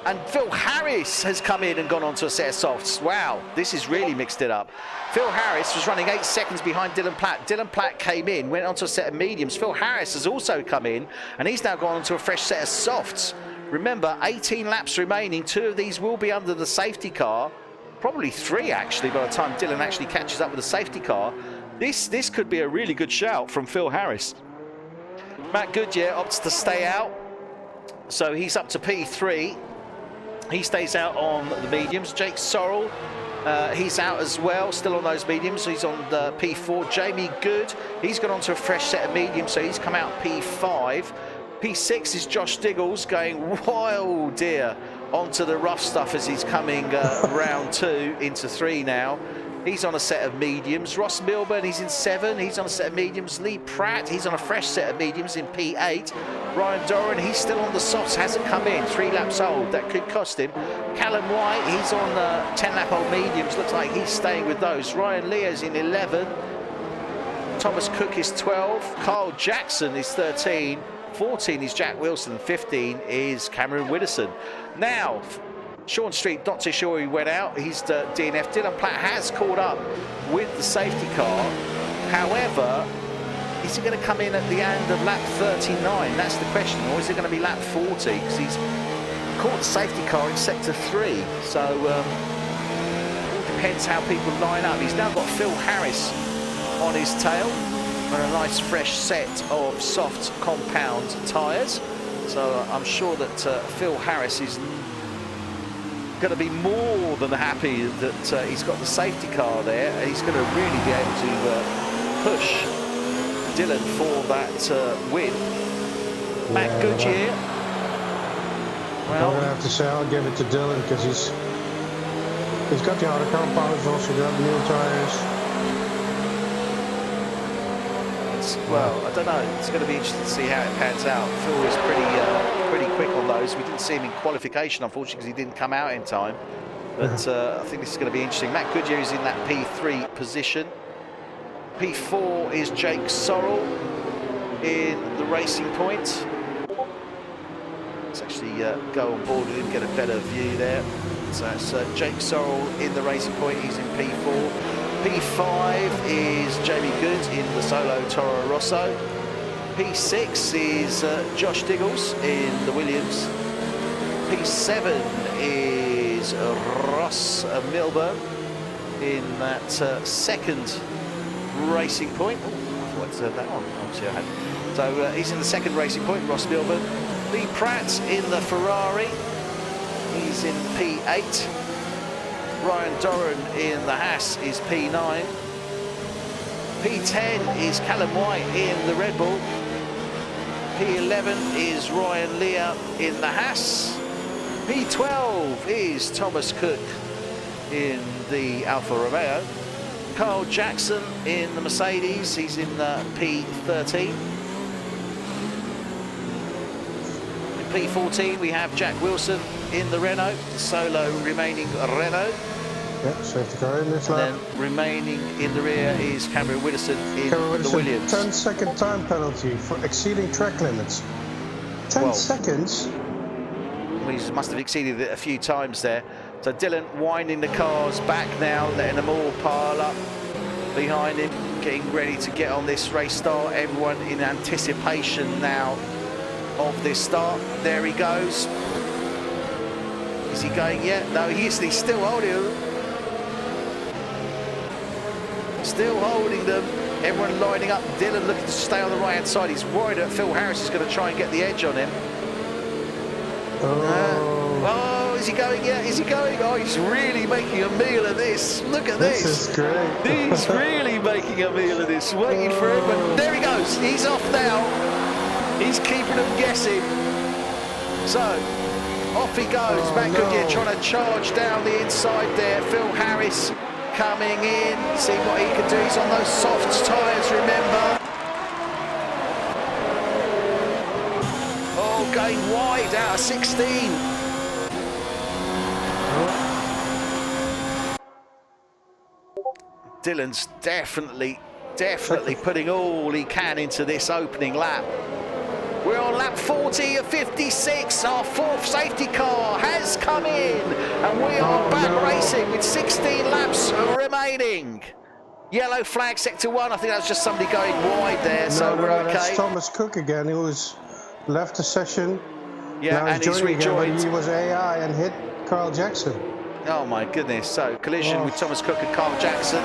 And Phil Harris has come in and gone on to a set of softs. Wow, this has really mixed it up. Phil Harris was running 8 seconds behind Dylan Platt. Dylan Platt came in, went on to a set of mediums. Phil Harris has also come in, and he's now gone on to a fresh set of softs. Remember, 18 laps remaining. 2 of these will be under the safety car. Probably 3, actually, by the time Dylan actually catches up with the safety car. This could be a really good shout from Phil Harris. Matt Goodyear opts to stay out. So he's up to P3. He stays out on the mediums. Jake Sorrell, he's out as well, still on those mediums. He's on the P4. Jamie Good, he's gone on to a fresh set of mediums, so he's come out P5. P6 is Josh Diggles going wild dear onto the rough stuff as he's coming round 2 into 3 now. He's on a set of mediums. Ross Milburn, he's in 7. He's on a set of mediums. Lee Pratt, he's on a fresh set of mediums in P8. Ryan Doran, he's still on the softs, hasn't come in. 3 laps old, that could cost him. Callum White, he's on 10-lap-old mediums. Looks like he's staying with those. Ryan Lear's in 11. Thomas Cook is 12. Carl Jackson is 13. 14 is Jack Wilson. 15 is Cameron Widdowson. Now, Sean Street, not too sure he went out. He's DNF. Dylan Platt has caught up with the safety car. However, is he going to come in at the end of lap 39? That's the question. Or is it going to be lap 40? Because he's caught the safety car in sector 3. So, it all depends how people line up. He's now got Phil Harris on his tail and a nice fresh set of soft compound tyres. So, I'm sure that Phil Harris is going to be more than happy that he's got the safety car there. He's going to really be able to push Dylan for that win. Matt Goodyear. Well, I'm going to have to say I'll give it to Dylan because he's got the outer compound, he's also got new tyres. Well, I don't know. It's going to be interesting to see how it pans out. Phil was pretty quick on those. We didn't see him in qualification, unfortunately, because he didn't come out in time. But I think this is going to be interesting. Matt Goodyear is in that P3 position. P4 is Jake Sorrell in the Racing Point. Let's actually go on board with him, get a better view there. So it's Jake Sorrell in the Racing Point. He's in P4. P5 is Jamie Good in the Solo Toro Rosso. P6 is Josh Diggles in the Williams. P7 is Ross Milburn in that second Racing Point. Oh, I thought I'd that on. Obviously I had. So he's in the second Racing Point, Ross Milburn. Lee Pratt in the Ferrari. He's in P8. Ryan Doran in the Haas is P9. P10 is Callum White in the Red Bull. P11 is Ryan Lear in the Haas. P12 is Thomas Cook in the Alfa Romeo. Carl Jackson in the Mercedes, he's in P13. In P14 we have Jack Wilson in the Renault, solo remaining Renault. Yeah, safety car in this lap. And then remaining in the rear is Cameron Widdowson in the Williams. 10-second time penalty for exceeding track limits. 10 seconds? He must have exceeded it a few times there. So Dylan winding the cars back now, letting them all pile up behind him, getting ready to get on this race start. Everyone in anticipation now of this start. There he goes. Is he going yet? No, he's still holding them. Still holding them. Everyone lining up. Dylan looking to stay on the right-hand side. He's worried that Phil Harris is going to try and get the edge on him. Oh, is he going yet? Is he going? Oh, he's really making a meal of this. Look at this. This is great. He's really making a meal of this. Waiting for him. But there he goes. He's off now. He's keeping them guessing. So, off he goes. Matt Goodyear trying to charge down the inside there. Phil Harris coming in. See what he can do. He's on those soft tyres, remember. Oh, going wide out of 16. Dylan's definitely putting all he can into this opening lap. We're on lap 40 of 56. Our fourth safety car has come in, and we are back racing with 16 laps remaining. Yellow flag, sector 1. I think that was just somebody going wide there, so we're okay. That's Thomas Cook again, who was left the session. Yeah, and he's rejoined. Again, but he was AI and hit Carl Jackson. Oh my goodness! So collision with Thomas Cook and Carl Jackson.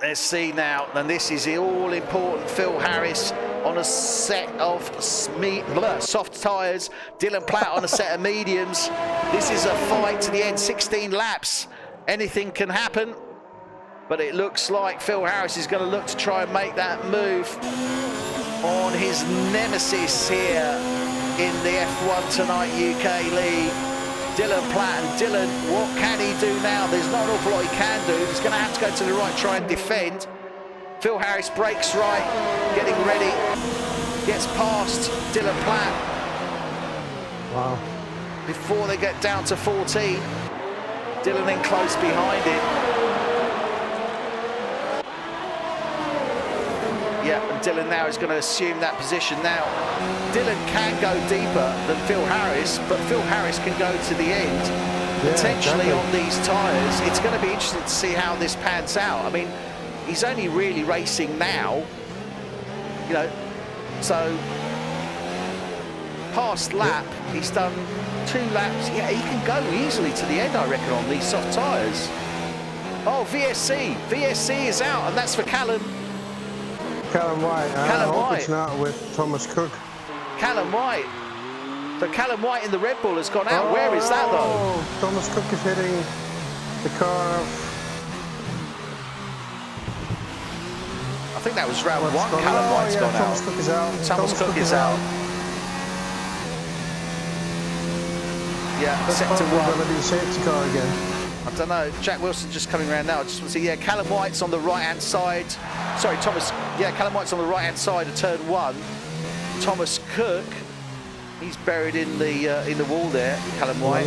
Let's see now, and this is the all-important Phil Harris on a set of soft tyres. Dylan Platt on a set of mediums. This is a fight to the end, 16 laps. Anything can happen, but it looks like Phil Harris is going to look to try and make that move on his nemesis here in the F1 Tonight UK League. Dylan Platt, and Dylan, what can he do now? There's not an awful lot he can do. He's going to have to go to the right, try and defend. Phil Harris breaks right, getting ready, gets past Dylan Platt. Wow. Before they get down to 14. Dylan then close behind him. Yeah, and Dylan now is going to assume that position now. Dylan can go deeper than Phil Harris, but Phil Harris can go to the end, potentially on these tyres. It's going to be interesting to see how this pans out. I mean, he's only really racing now, you know, so past lap, he's done 2 laps. Yeah, he can go easily to the end, I reckon, on these soft tyres. Oh, VSC is out, and that's for Callum White. Callum White. It's not with Thomas Cook. Callum White. So Callum White in the Red Bull has gone out. Where is that though? Thomas Cook is hitting the car. I think that was round 1. Callum White's gone Thomas out. Cook is out. Thomas Cook is out. Yeah, sector 1. Going to be a safety car again. I don't know. Jack Wilson just coming around now. I just want to see. Yeah, Callum White's on the right-hand side. Sorry, Thomas. Yeah, Callum White's on the right-hand side of turn 1. Thomas Cook, he's buried in the wall there. Callum White.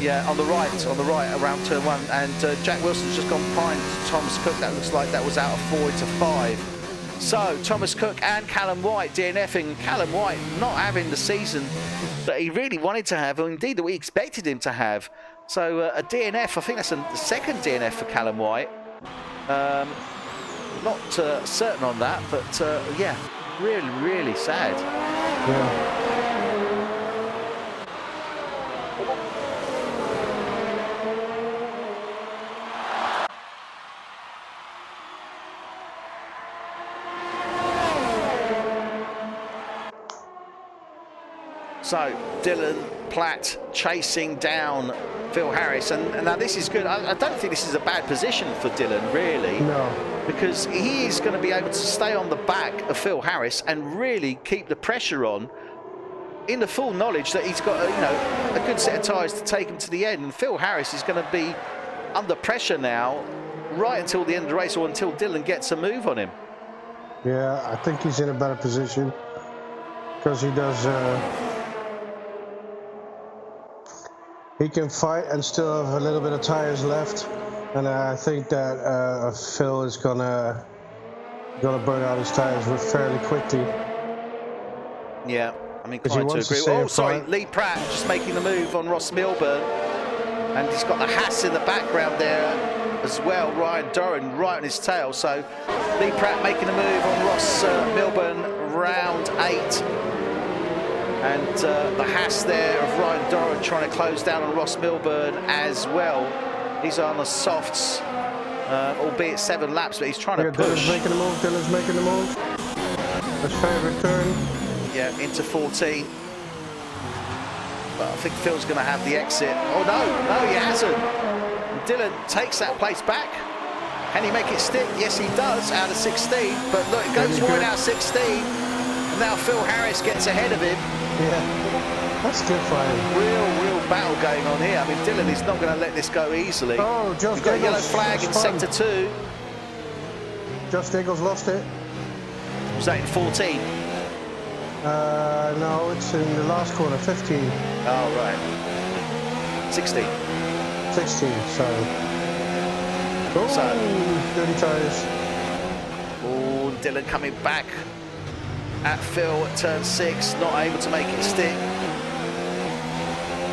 Yeah, on the right, around turn 1. And Jack Wilson's just gone behind Thomas Cook. That looks like that was out of 4 into 5. So Thomas Cook and Callum White DNFing. Callum White not having the season that he really wanted to have, or indeed that we expected him to have. So a DNF, I think that's the second DNF for Callum White. Not certain on that, but yeah, really, really sad. Yeah. So Dylan Platt chasing down Phil Harris, and now this is good. I don't think this is a bad position for Dylan, really. No. Because he is going to be able to stay on the back of Phil Harris and really keep the pressure on, in the full knowledge that he's got a good set of tyres to take him to the end. And Phil Harris is going to be under pressure now, right until the end of the race, or until Dylan gets a move on him. Yeah, I think he's in a better position. because he does. He can fight and still have a little bit of tires left, and I think that Phil is gonna burn out his tires fairly quickly. Yeah, I'm inclined to agree. Oh, sorry, Lee Pratt just making the move on Ross Milburn, and he's got the Haas in the background there as well. Ryan Doran right on his tail. So Lee Pratt making the move on Ross Milburn, round 8. And the Haas there of Ryan Doran trying to close down on Ross Milburn as well. He's on the softs, albeit 7 laps, but he's trying to push. Dylan's making the move, Dylan's making the move. His favourite turn. Yeah, into 14. But I think Phil's going to have the exit. Oh no, he hasn't. And Dylan takes that place back. Can he make it stick? Yes, he does, out of 16. But look, it goes wide out of 16. And now Phil Harris gets ahead of him. Yeah, that's good fighting. Real battle going on here. I mean, Dylan is not going to let this go easily. Oh, We've got a yellow flag in sector 2. Just Eagles lost it. Was that in 14? No, it's in the last corner, 15. Oh, right. 16. 16, sorry. Oh, So, dirty tires. Oh, Dylan coming back at Phil at turn 6, not able to make it stick.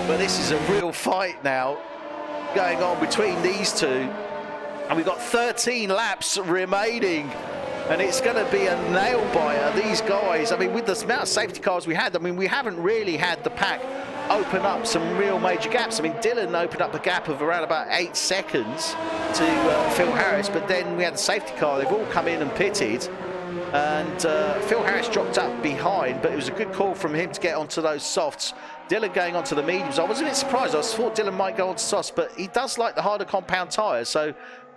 But this is a real fight now going on between these two. And we've got 13 laps remaining. And it's going to be a nail-biter. These guys, I mean, with the amount of safety cars we had, I mean, we haven't really had the pack open up some real major gaps. I mean, Dylan opened up a gap of around about 8 seconds to Phil Harris, but then we had the safety car. They've all come in and pitted. And Phil Harris dropped up behind, but it was a good call from him to get onto those softs. Dylan going onto the mediums. I was a bit surprised. I thought Dylan might go onto softs, but he does like the harder compound tyres, so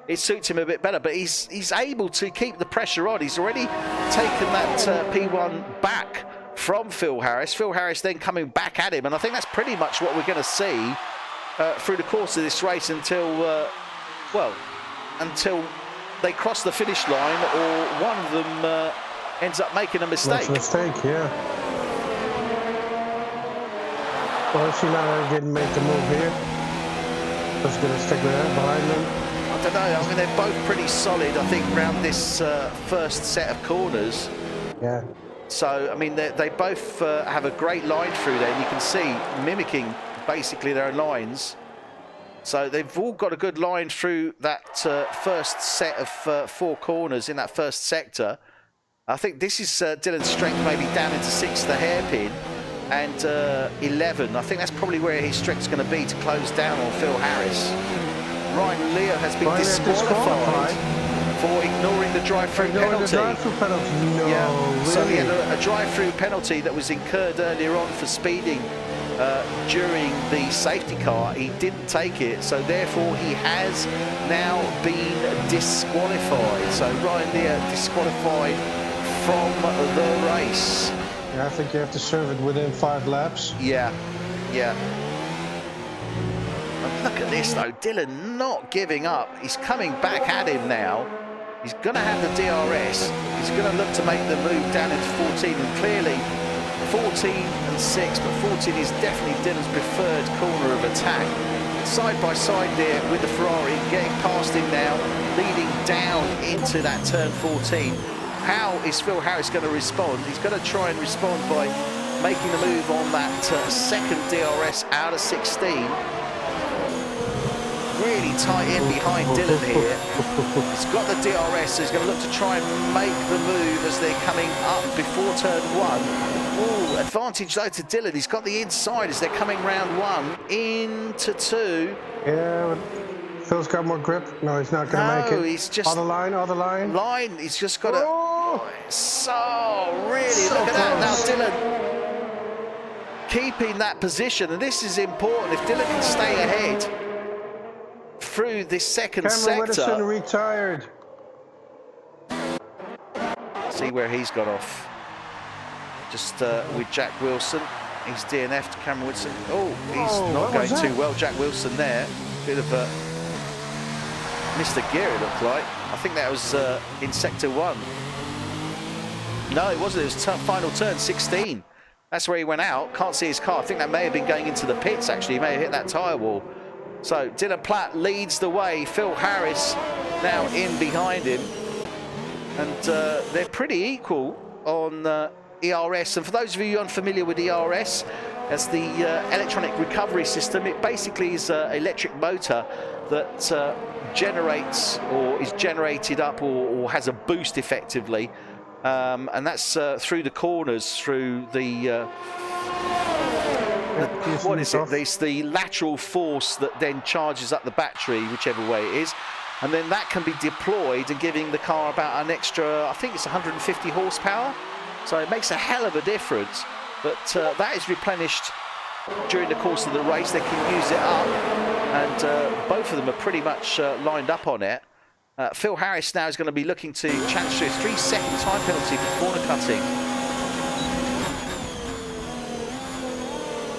it suits him a bit better. But he's able to keep the pressure on. He's already taken that P1 back from Phil Harris. Phil Harris then coming back at him, and I think that's pretty much what we're going to see through the course of this race until, until they cross the finish line or one of them ends up making a mistake. Makes a mistake, yeah. Well, if he now didn't make the move here, just going to stick with that behind them. I don't know. I mean, they're both pretty solid, I think, around this first set of corners. Yeah. So, I mean, they both have a great line through there, and you can see mimicking basically their lines. So they've all got a good line through that first set of 4 corners in that first sector. I think this is Dylan's strength, maybe down into 6th, the hairpin, and 11. I think that's probably where his strength's going to be to close down on Phil Harris. Ryan Leo has been disqualified for ignoring the drive-through penalty. No, really? So he had a drive-through penalty that was incurred earlier on for speeding during the safety car. He didn't take it, so therefore he has now been disqualified. So Ryan Leo disqualified from the race. Yeah, I think you have to serve it within 5 laps. Yeah. Look at this though, Dylan not giving up. He's coming back at him now. He's going to have the DRS. He's going to look to make the move down into 14, and clearly 14 and 6, but 14 is definitely Dylan's preferred corner of attack. Side by side there with the Ferrari, getting past him now, leading down into that turn 14. How is Phil Harris going to respond? He's going to try and respond by making the move on that second DRS out of 16. Really tight in behind Dylan here. He's got the DRS, so he's going to look to try and make the move as they're coming up before turn 1. Ooh, advantage though to Dylan. He's got the inside as they're coming round 1 into 2. Yeah, but Phil's got more grip. No, he's not going to make it. No, he's just... Other line. Line, he's just got to... Oh! So, really, so look at that. Now Dylan keeping that position, and this is important. If Dylan can stay ahead through this second sector... Cameron retired. See where he's got off. Just with Jack Wilson. He's DNF'd Cameron Woodson. Oh, he's not going too well, Jack Wilson there. Bit of a Mr. Gear, it looked like. I think that was in sector 1. No, it wasn't. It was final turn 16. That's where he went out. Can't see his car. I think that may have been going into the pits, actually. He may have hit that tyre wall. So Dylan Platt leads the way. Phil Harris now in behind him. And they're pretty equal on ERS. And for those of you unfamiliar with ERS, as the electronic recovery system, it basically is an electric motor that generates or is generated up or has a boost effectively. And that's through the corners, through the what is it? It's the lateral force that then charges up the battery, whichever way it is. And then that can be deployed and giving the car about an extra, I think it's 150 horsepower. So it makes a hell of a difference. But that is replenished during the course of the race. They can use it up. And both of them are pretty much lined up on it. Phil Harris now is going to be looking to challenge to a 3-second time penalty for corner cutting.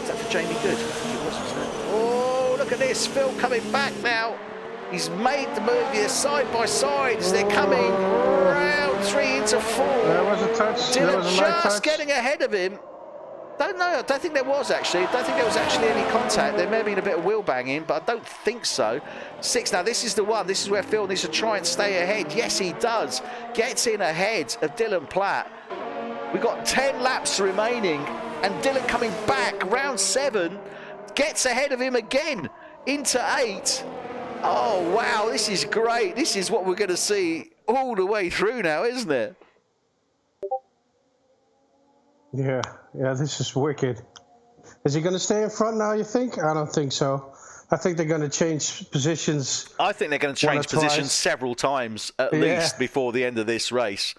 Is that for Jamie Good? I think it was, wasn't it? Oh, look at this. Phil coming back now. He's made the move here side by side as they're coming round 3 into 4. There was a touch. Dylan just getting ahead of him. Don't know. I don't think there was actually. I don't think there was actually any contact. There may have been a bit of wheel banging, but I don't think so. 6. Now this is the one. This is where Phil needs to try and stay ahead. Yes, he does. Gets in ahead of Dylan Platt. We've got 10 laps remaining, and Dylan coming back round 7 gets ahead of him again into 8. Oh wow, this is great. This is what we're going to see all the way through now, isn't it? Yeah, this is wicked. Is he going to stay in front now, you think? I don't think so. I think they're going to change positions. I think they're going to change positions several times at least before the end of this race.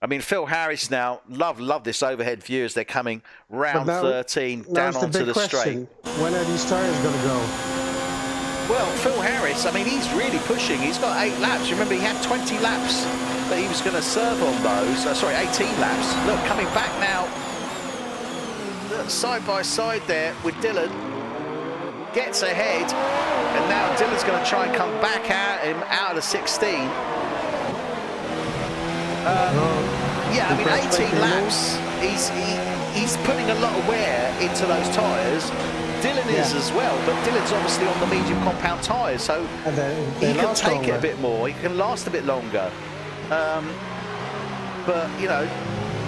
I mean, Phil Harris now, love this overhead view as they're coming round 13 down onto the straight. When are these tyres going to go? Well, Phil Harris, I mean, he's really pushing. He's got 8 laps. Remember, he had 20 laps that he was going to serve on those. Sorry, 18 laps. Look, coming back now. Look, side by side there with Dylan. Gets ahead. And now Dylan's going to try and come back out of the 16. Yeah, I mean, 18 laps. He's putting a lot of wear into those tyres. Dylan is as well, but Dylan's obviously on the medium compound tyres, so he can take it a bit more, he can last a bit longer. But, you know,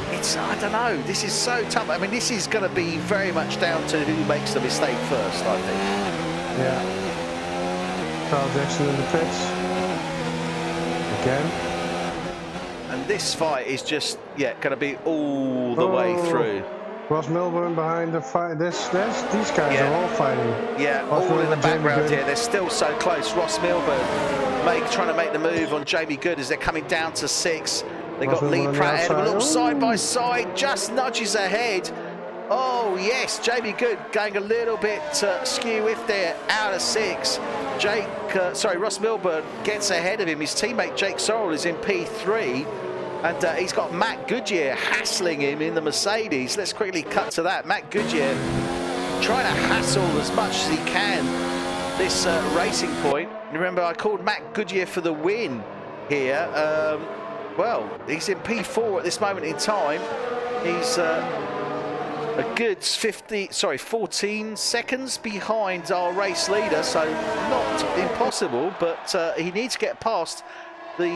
I don't know, this is so tough. I mean, this is going to be very much down to who makes the mistake first, I think. Yeah. Carl Jackson in the pits. Again. And this fight is just, going to be all the way through. Ross Milburn behind the fight. These guys are all fighting. Yeah, all in the background here. They're still so close. Ross Milburn trying to make the move on Jamie Good as they're coming down to 6. They got Lee Pratt ahead, a little side by side, just nudges ahead. Oh yes, Jamie Good going a little bit skew if they're out of 6. Ross Milburn gets ahead of him. His teammate Jake Sorrell is in P3. And he's got Matt Goodyear hassling him in the Mercedes. Let's quickly cut to that. Matt Goodyear trying to hassle as much as he can this racing point. And remember, I called Matt Goodyear for the win here. Well, he's in P4 at this moment in time. He's a good 14 seconds behind our race leader. So not impossible, but he needs to get past the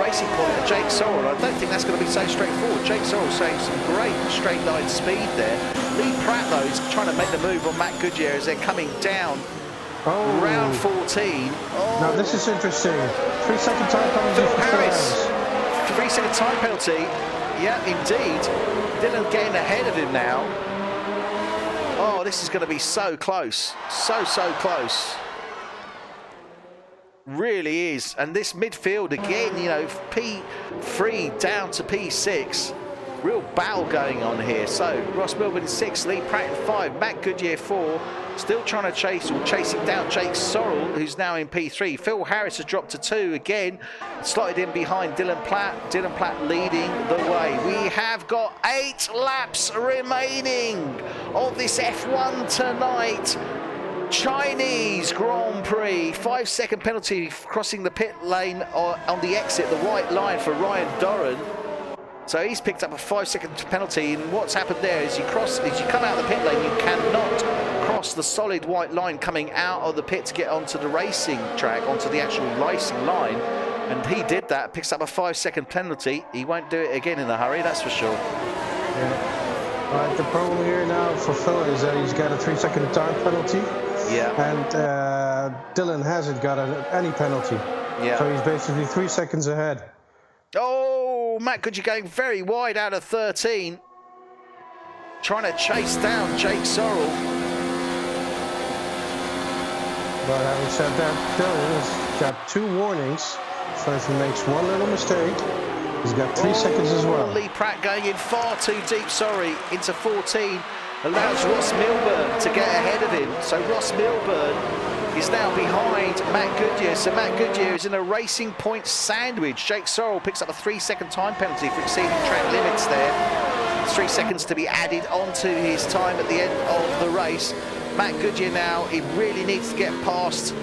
racing point of Jake Sorrell. I don't think that's going to be so straightforward. Jake Sorrell showing some great straight line speed there. Lee Pratt, though, is trying to make the move on Matt Goodyear as they're coming down round 14. Now this is interesting. 3-second time penalty. Phil Harris. 3-second time penalty. Yeah, indeed. Dylan getting ahead of him now. Oh, this is going to be so close. So close. Really is. And this midfield again, you know, P3 down to P6. Real battle going on here. So Ross Milburn 6, Lee Pratt 5, Matt Goodyear 4. Still trying to chasing down Jake Sorrell, who's now in P3. Phil Harris has dropped to 2 again. Slotted in behind Dylan Platt. Dylan Platt leading the way. We have got 8 laps remaining of this F1 tonight. Chinese Grand Prix, 5-second penalty crossing the pit lane on the exit, the white line for Ryan Doran. So he's picked up a 5-second penalty, and what's happened there is you come out of the pit lane, you cannot cross the solid white line coming out of the pit to get onto the racing track, onto the actual racing line. And he did that, picks up a 5-second penalty. He won't do it again in a hurry, that's for sure. Yeah. Right, the problem here now for Phil is that he's got a 3-second time penalty. Yeah. And Dylan hasn't got any penalty. Yeah. So he's basically 3 seconds ahead. Oh, Matt Goodyear going very wide out of 13. Trying to chase down Jake Sorrell. But having said that, Dylan has got 2 warnings. So if he makes one little mistake, he's got 3 seconds as well. Lee Pratt going in far too deep, into 14. Allows Ross Milburn to get ahead of him. So Ross Milburn is now behind Matt Goodyear. So Matt Goodyear is in a racing point sandwich. Jake Sorrell picks up a 3-second time penalty for exceeding track limits there. 3 seconds to be added onto his time at the end of the race. Matt Goodyear now, he really needs to get past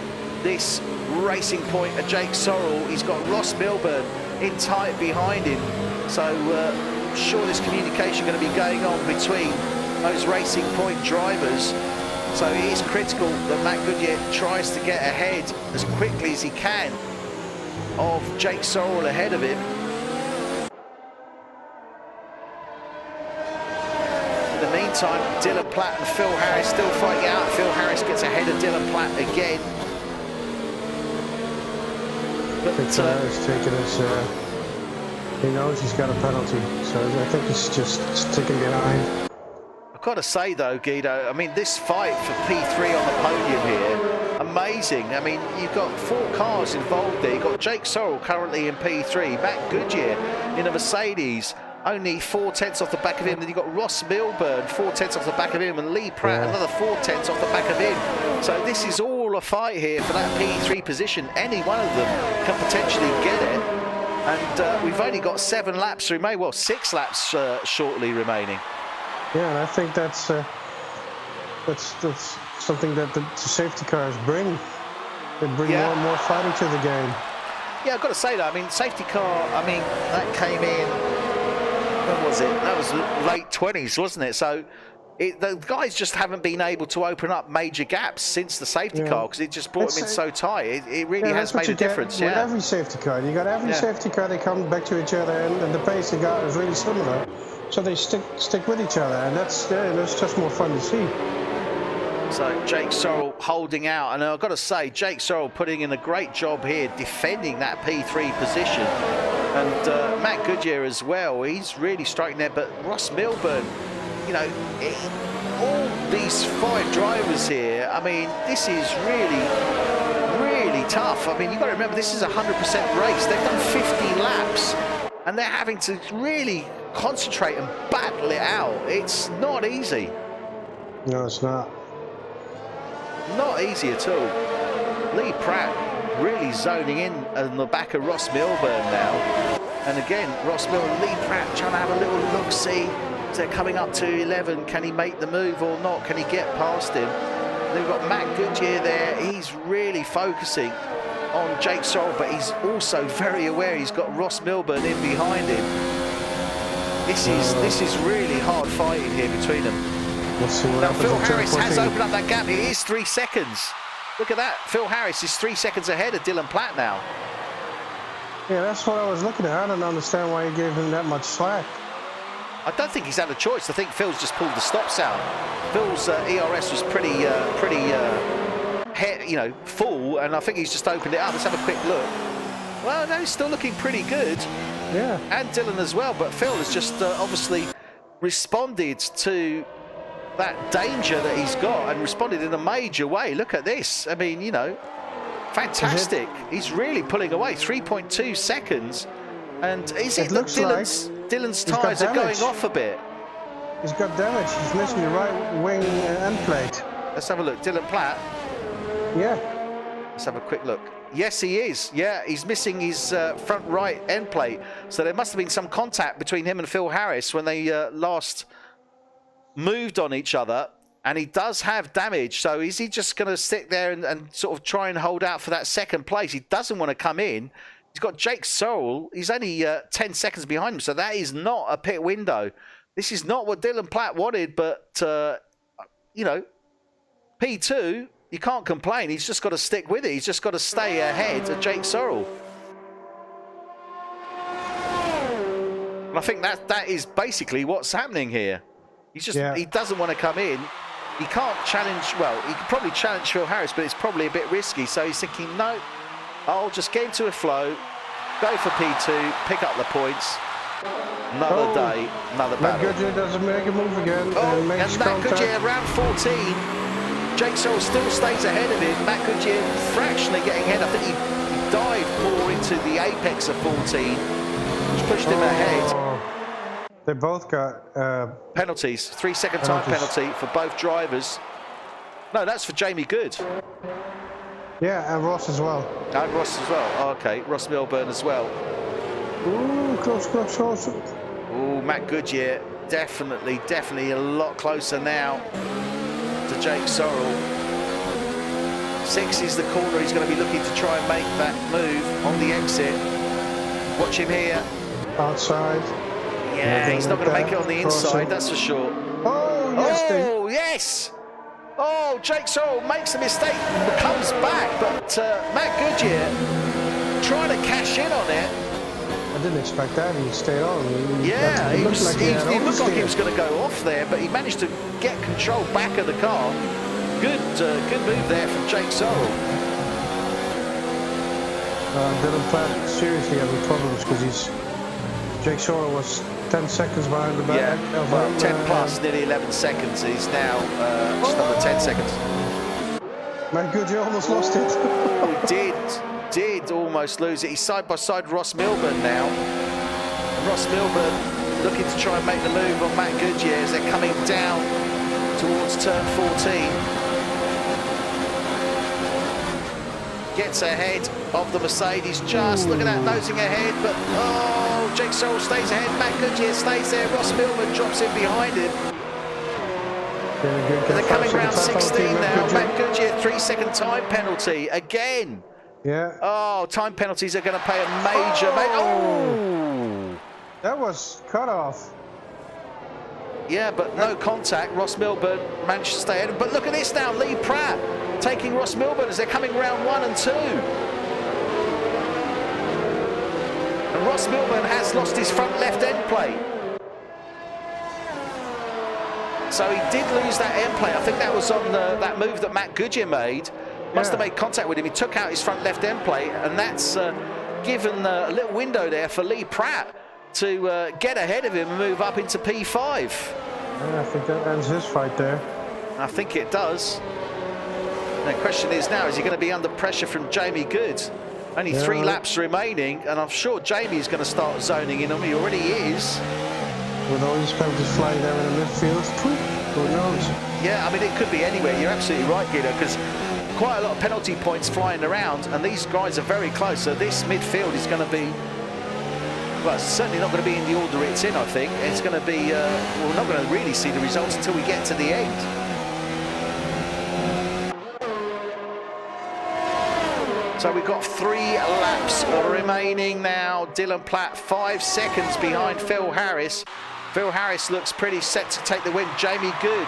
this racing point at Jake Sorrell. He's got Ross Milburn in tight behind him. So I'm sure there's communication going to be going on between those racing point drivers. So it is critical that Matt Goodyear tries to get ahead as quickly as he can of Jake Sorrell ahead of him. In the meantime, Dylan Platt and Phil Harris still fighting out. Phil Harris gets ahead of Dylan Platt again. But Harris taking his, he knows he's got a penalty, so I think he's just sticking behind. I've got to say though, Guido, I mean, this fight for P3 on the podium here, amazing. I mean, you've got 4 cars involved there. You've got Jake Sorrell currently in P3, Matt Goodyear in a Mercedes, only 4/10 off the back of him. Then you've got Ross Milburn, 4/10 off the back of him, and Lee Pratt, another 4/10 off the back of him. So this is all a fight here for that P3 position. Any one of them can potentially get it. And we've only got 7 laps remaining, well, 6 laps shortly remaining. Yeah, and I think that's something that the safety cars bring. They bring more and more fighting to the game. Yeah, I've got to say that. I mean, safety car, I mean, that came in, when was it? That was late 20s, wasn't it? So the guys just haven't been able to open up major gaps since the safety car, because it just brought them in so tight. It really has made a difference. With every safety car, you got every safety car, they come back to each other, and the pace they got is really similar. So they stick with each other, and that's just more fun to see. So Jake Sorrell holding out, and I've got to say, Jake Sorrell putting in a great job here defending that P3 position, and Matt Goodyear as well. He's really striking there, but Ross Milburn, you know, all these 5 drivers here, I mean, this is really, really tough. I mean, you've got to remember, this is a 100% race. They've done 50 laps, and they're having to really concentrate and battle it out. It's not easy. No, it's not. Not easy at all. Lee Pratt really zoning in on the back of Ross Milburn now. And again, Ross Milburn, Lee Pratt trying to have a little look-see. So they're coming up to 11. Can he make the move or not? Can he get past him? They've got Matt Goodyear there. He's really focusing on Jake Sorrell, but he's also very aware he's got Ross Milburn in behind him. This is really hard fighting here between them. We'll see what now happens. Phil Harris has opened up that gap. It is 3 seconds. Look at that. Phil Harris is 3 seconds ahead of Dylan Platt now. Yeah, that's what I was looking at. I don't understand why you gave him that much slack. I don't think he's had a choice. I think Phil's just pulled the stops out. Phil's ERS was pretty full, and I think he's just opened it up. Let's have a quick look. Well, no, he's still looking pretty good. Yeah. And Dylan as well, but Phil has just obviously responded to that danger that he's got and responded in a major way. Look at this. I mean, you know, fantastic. He's really pulling away. 3.2 seconds. And is it that Dylan's tyres are going off a bit? He's got damage. He's missing the right wing end plate. Let's have a look. Dylan Platt. Yeah. Let's have a quick look. Yes, he is. Yeah, he's missing his front right end plate. So there must have been some contact between him and Phil Harris when they last moved on each other. And he does have damage. So is he just going to sit there and sort of try and hold out for that second place? He doesn't want to come in. He's got Jake Sorrell. He's only 10 seconds behind him, so that is not a pit window. This is not what Dylan Platt wanted, but, you know, P2, you can't complain. He's just got to stick with it. He's just got to stay ahead of Jake Sorrell. And I think that is basically what's happening here. He's just, he doesn't want to come in. He can't challenge, well, he could probably challenge Phil Harris, but it's probably a bit risky. So he's thinking, no, I'll just get into a flow, go for P2, pick up the points. Another day, another battle. Matt Goodyear doesn't make a move again. And Matt Goodyear, round 14. Jake Sorrell still stays ahead of him. Matt Goodyear fractionally getting ahead. I think he dived more into the apex of 14, which pushed him ahead. They both got penalties. 3-second time penalty for both drivers. No, that's for Jamie Good. Yeah, and Ross as well. And Ross as well. Oh, okay, Ross Milburn as well. Ooh, close. Ooh, Matt Goodyear definitely a lot closer now to Jake Sorrell. 6 is the corner. He's going to be looking to try and make that move on the exit. Watch him here. Outside. Yeah, he's not going to make it on the inside, that's for sure. Oh, yes. Oh, yes. Oh, Jake Sorrell makes a mistake, comes back, but Matt Goodyear trying to cash in on it. I didn't expect that. He stayed on. He looked like he was going to go off there, but he managed to get control back of the car. Good move there from Jake Sorrell. Dylan Platt seriously having problems because Jake Sorrell was 10 seconds behind the back. Yeah, well, 10 plus, nearly 11 seconds. He's now just under 10 seconds. My Goodyear almost lost it. did almost lose it. He's side by side Ross Milburn now. And Ross Milburn looking to try and make the move on Matt Goodyear as they're coming down towards turn 14. Gets ahead of the Mercedes, just look at that, nosing ahead, but oh, Jake Sorrell stays ahead, Matt Goodyear stays there, Ross Milburn drops in behind him. They're coming round 16 now, Matt Goodyear, 3-second time penalty, again. Yeah. Oh, time penalties are going to pay a major... That was cut off. Yeah, but no contact. Ross Milburn managed to stay ahead. But look at this now, Lee Pratt taking Ross Milburn as they're coming round 1 and 2. And Ross Milburn has lost his front left end plate. So he did lose that end plate. I think that was on that move that Matt Goodyear made. Must have made contact with him. He took out his front left end plate, and that's given a little window there for Lee Pratt to get ahead of him and move up into P5. Yeah, I think that ends his fight there. I think it does. The question is now, is he going to be under pressure from Jamie Good? Only 3 laps remaining, and I'm sure Jamie's going to start zoning in on him. He already is. With all these penalties flying down in the midfield, who knows? Yeah, I mean, it could be anywhere. You're absolutely right, Guido, because quite a lot of penalty points flying around, and these guys are very close. So this midfield is going to be, well, it's certainly not going to be in the order it's in, I think. It's going to be, we're not going to really see the results until we get to the end. So we've got 3 laps remaining now. Dylan Platt 5 seconds behind Phil Harris. Phil Harris looks pretty set to take the win. Jamie Good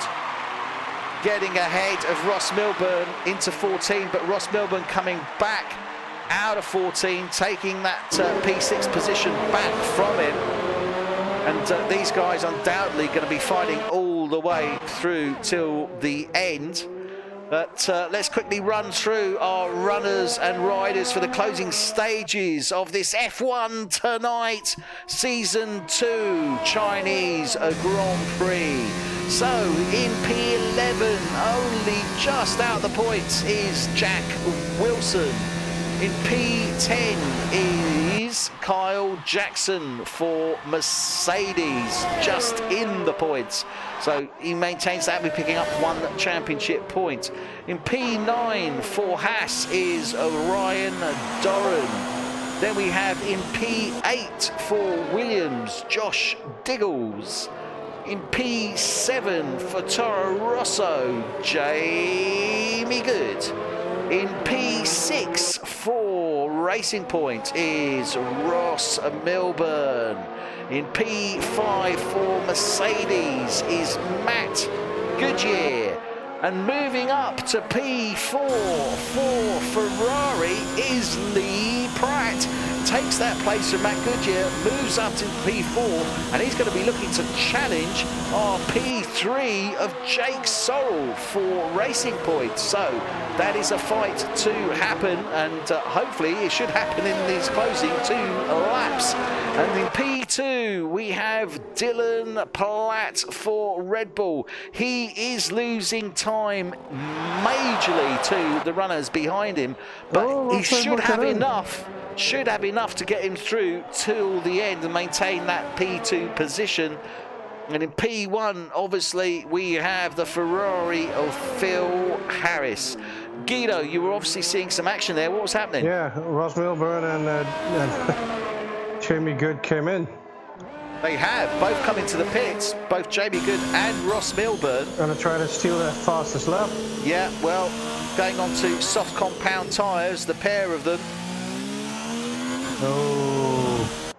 getting ahead of Ross Milburn into 14, but Ross Milburn coming back out of 14, taking that P6 position back from him. And these guys undoubtedly going to be fighting all the way through till the end. But let's quickly run through our runners and riders for the closing stages of this F1 tonight, Season 2 Chinese Grand Prix. So in P11, only just out the points is Jack Wilson. In P10 is Kyle Jackson for Mercedes, just in the points. So he maintains that, we're picking up 1 championship point. In P9 for Haas is Ryan Doran. Then we have in P8 for Williams, Josh Diggles. In P7 for Toro Rosso, Jamie Good. In P6 for Racing Point is Ross Milburn. In P5 for Mercedes is Matt Goodyear. And moving up to P4 for Ferrari is Lee Pratt. Takes that place from Matt Goodyear, moves up to P4, and he's going to be looking to challenge our P3 of Jake Sorrell for Racing Point. So that is a fight to happen, and hopefully it should happen in these closing 2 laps. And in P2 we have Dylan Platt for Red Bull. He is losing time majorly to the runners behind him, but he should have enough. Should have enough to get him through till the end and maintain that P2 position. And in P1, obviously, we have the Ferrari of Phil Harris. Guido, you were obviously seeing some action there. What was happening? Yeah, Ross Milburn and Jamie Good came in. They have both come into the pits, both Jamie Good and Ross Milburn. Gonna try to steal that fastest lap. Yeah, well, going on to soft compound tyres, the pair of them. Oh.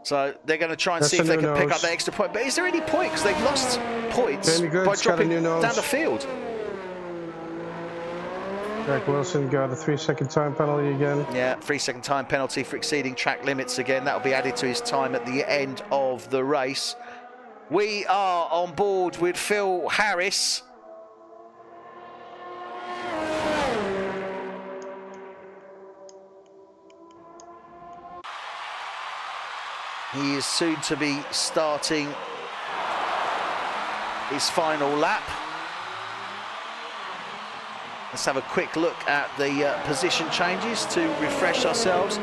So they're going to try and see if they can pick up that extra point. But is there any point? Because they've lost points by dropping down the field. Jack Wilson got a 3-second time penalty again. Yeah, 3-second time penalty for exceeding track limits again. That'll be added to his time at the end of the race. We are on board with Phil Harris. He is soon to be starting his final lap. Let's have a quick look at the position changes to refresh ourselves.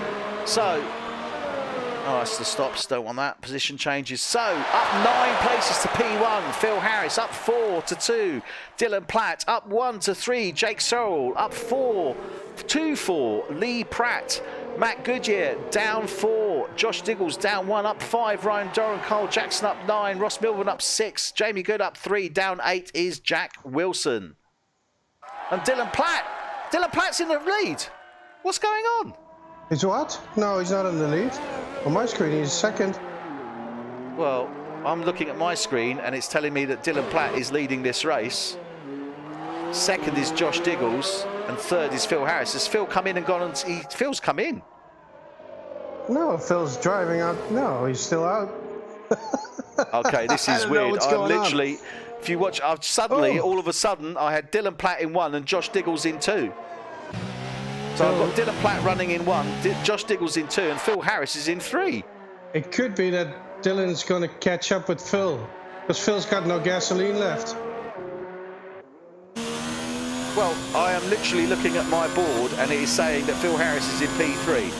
So, oh, that's the stops, don't want that. Position changes. So, up 9 places to P1, Phil Harris. Up 4 to 2, Dylan Platt. Up 1 to 3, Jake Sorrell. Up 2-4, Lee Pratt. Matt Goodyear down 4, Josh Diggles down 1, up 5, Ryan Doran, Carl Jackson up 9, Ross Milburn up 6, Jamie Good up 3, down 8 is Jack Wilson. And Dylan Platt's in the lead. What's going on? He's what? No, he's not in the lead. On my screen, he's second. Well, I'm looking at my screen and it's telling me that Dylan Platt is leading this race. Second is Josh Diggles, and third is Phil Harris. Has Phil come in and gone? Phil's come in. No, Phil's driving out. No, he's still out. Okay, this is weird. I'm literally, if you watch, suddenly, all of a sudden, I had Dylan Platt in 1 and Josh Diggles in 2. So I've got Dylan Platt running in 1, Josh Diggles in 2, and Phil Harris is in 3. It could be that Dylan's going to catch up with Phil, because Phil's got no gasoline left. Well, I am literally looking at my board and it is saying that Phil Harris is in P3.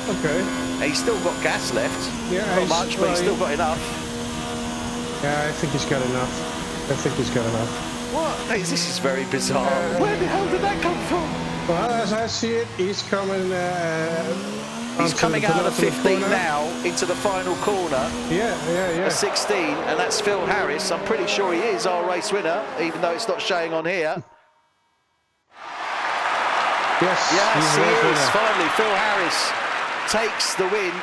Okay. And he's still got gas left. Yeah, not much, but he's still got enough. Yeah, I think he's got enough. What? This is very bizarre. Where the hell did that come from? Well, as I see it, he's coming... he's coming out of 15 now into the final corner. Yeah. 16, and that's Phil Harris. I'm pretty sure he is our race winner, even though it's not showing on here. Yes, he is. Finally, Phil Harris takes the win.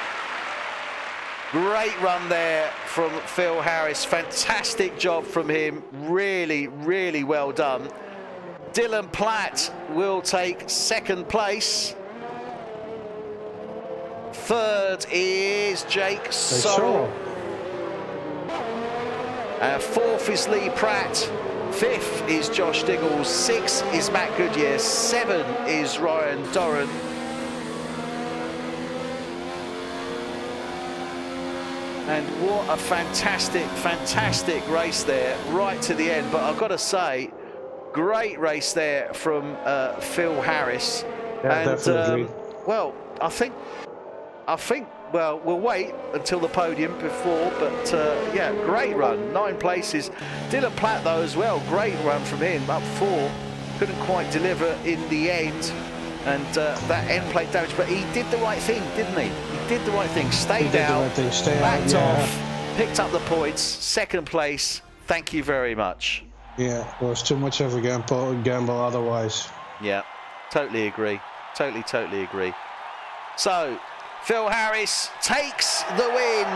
Great run there from Phil Harris. Fantastic job from him. Really, really well done. Dylan Platt will take 2nd place. 3rd is Jake Sorrell. 4th is Lee Pratt. 5th is Josh Diggles. 6 is Matt Goodyear. 7 is Ryan Doran. And what a fantastic, fantastic race there, right to the end. But I've got to say, great race there from Phil Harris. Yeah, and, definitely. Well, I think, well, we'll wait until the podium before, but yeah, great run, 9 places. Dylan Platt, though, as well, great run from him, up 4. Couldn't quite deliver in the end, and that end plate damage, but he did the right thing, didn't he? He did the right thing, stayed out, backed off, picked up the points, 2nd place. Thank you very much. Yeah, it was too much of a gamble otherwise. Yeah, totally agree. Totally agree. So, Phil Harris takes the win.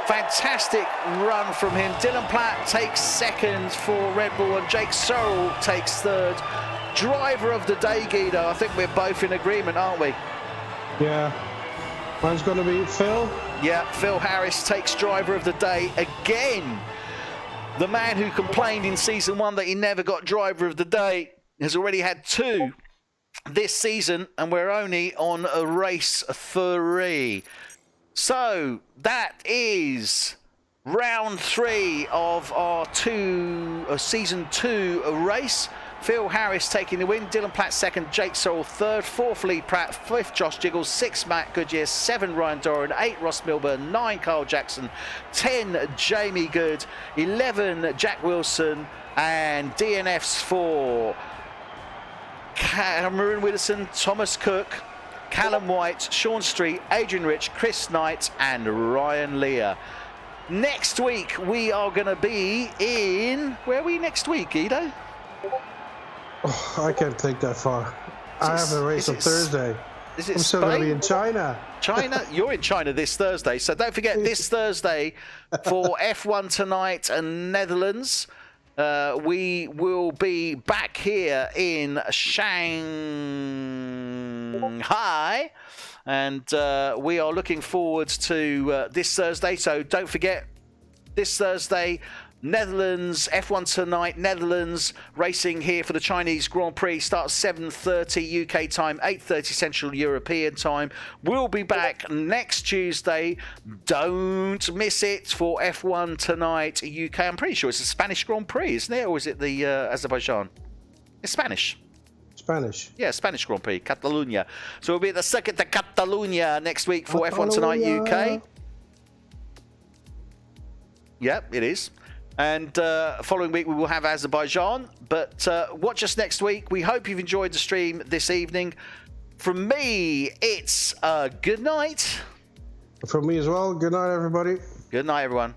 Fantastic run from him. Dylan Platt takes second for Red Bull, and Jake Searle takes third. Driver of the day, Guido. I think we're both in agreement, aren't we? Yeah. Mine's going to be Phil. Yeah, Phil Harris takes driver of the day again. The man who complained in season 1 that he never got driver of the day has already had 2 this season, and we're only on a race 3. So that is round 3 of our season 2 race. Phil Harris taking the win, Dylan Platt second, Jake Searle third, 4th Lee Pratt, 5th Josh Jiggles, 6th Matt Goodyear, 7 Ryan Doran, 8 Ross Milburn, 9 Carl Jackson, 10 Jamie Good, 11 Jack Wilson, and DNFs for Cameron Widdowson, Thomas Cook, Callum White, Sean Street, Adrian Rich, Chris Knight, and Ryan Lear. Next week we are going to be in... Where are we next week, Guido? Oh, I can't think that far. I have a race on Thursday. Is it I'm still going to be in China. China? You're in China this Thursday. So don't forget this Thursday for F1 Tonight and Netherlands. We will be back here in Shanghai. And we are looking forward to this Thursday. So don't forget this Thursday, Netherlands, F1 Tonight, Netherlands, racing here for the Chinese Grand Prix. Starts 7:30 UK time, 8:30 Central European time. We'll be back next Tuesday. Don't miss it for F1 Tonight UK. I'm pretty sure it's a Spanish Grand Prix, isn't it? Or is it the Azerbaijan? It's Spanish. Spanish. Yeah, Spanish Grand Prix, Catalonia. So we'll be at the Circuit de Catalunya next week for F1 Tonight UK. Yep, it is. And following week we will have Azerbaijan. But watch us next week. We hope you've enjoyed the stream this evening. From me, it's good night. From me as well. Good night, everybody. Good night, everyone.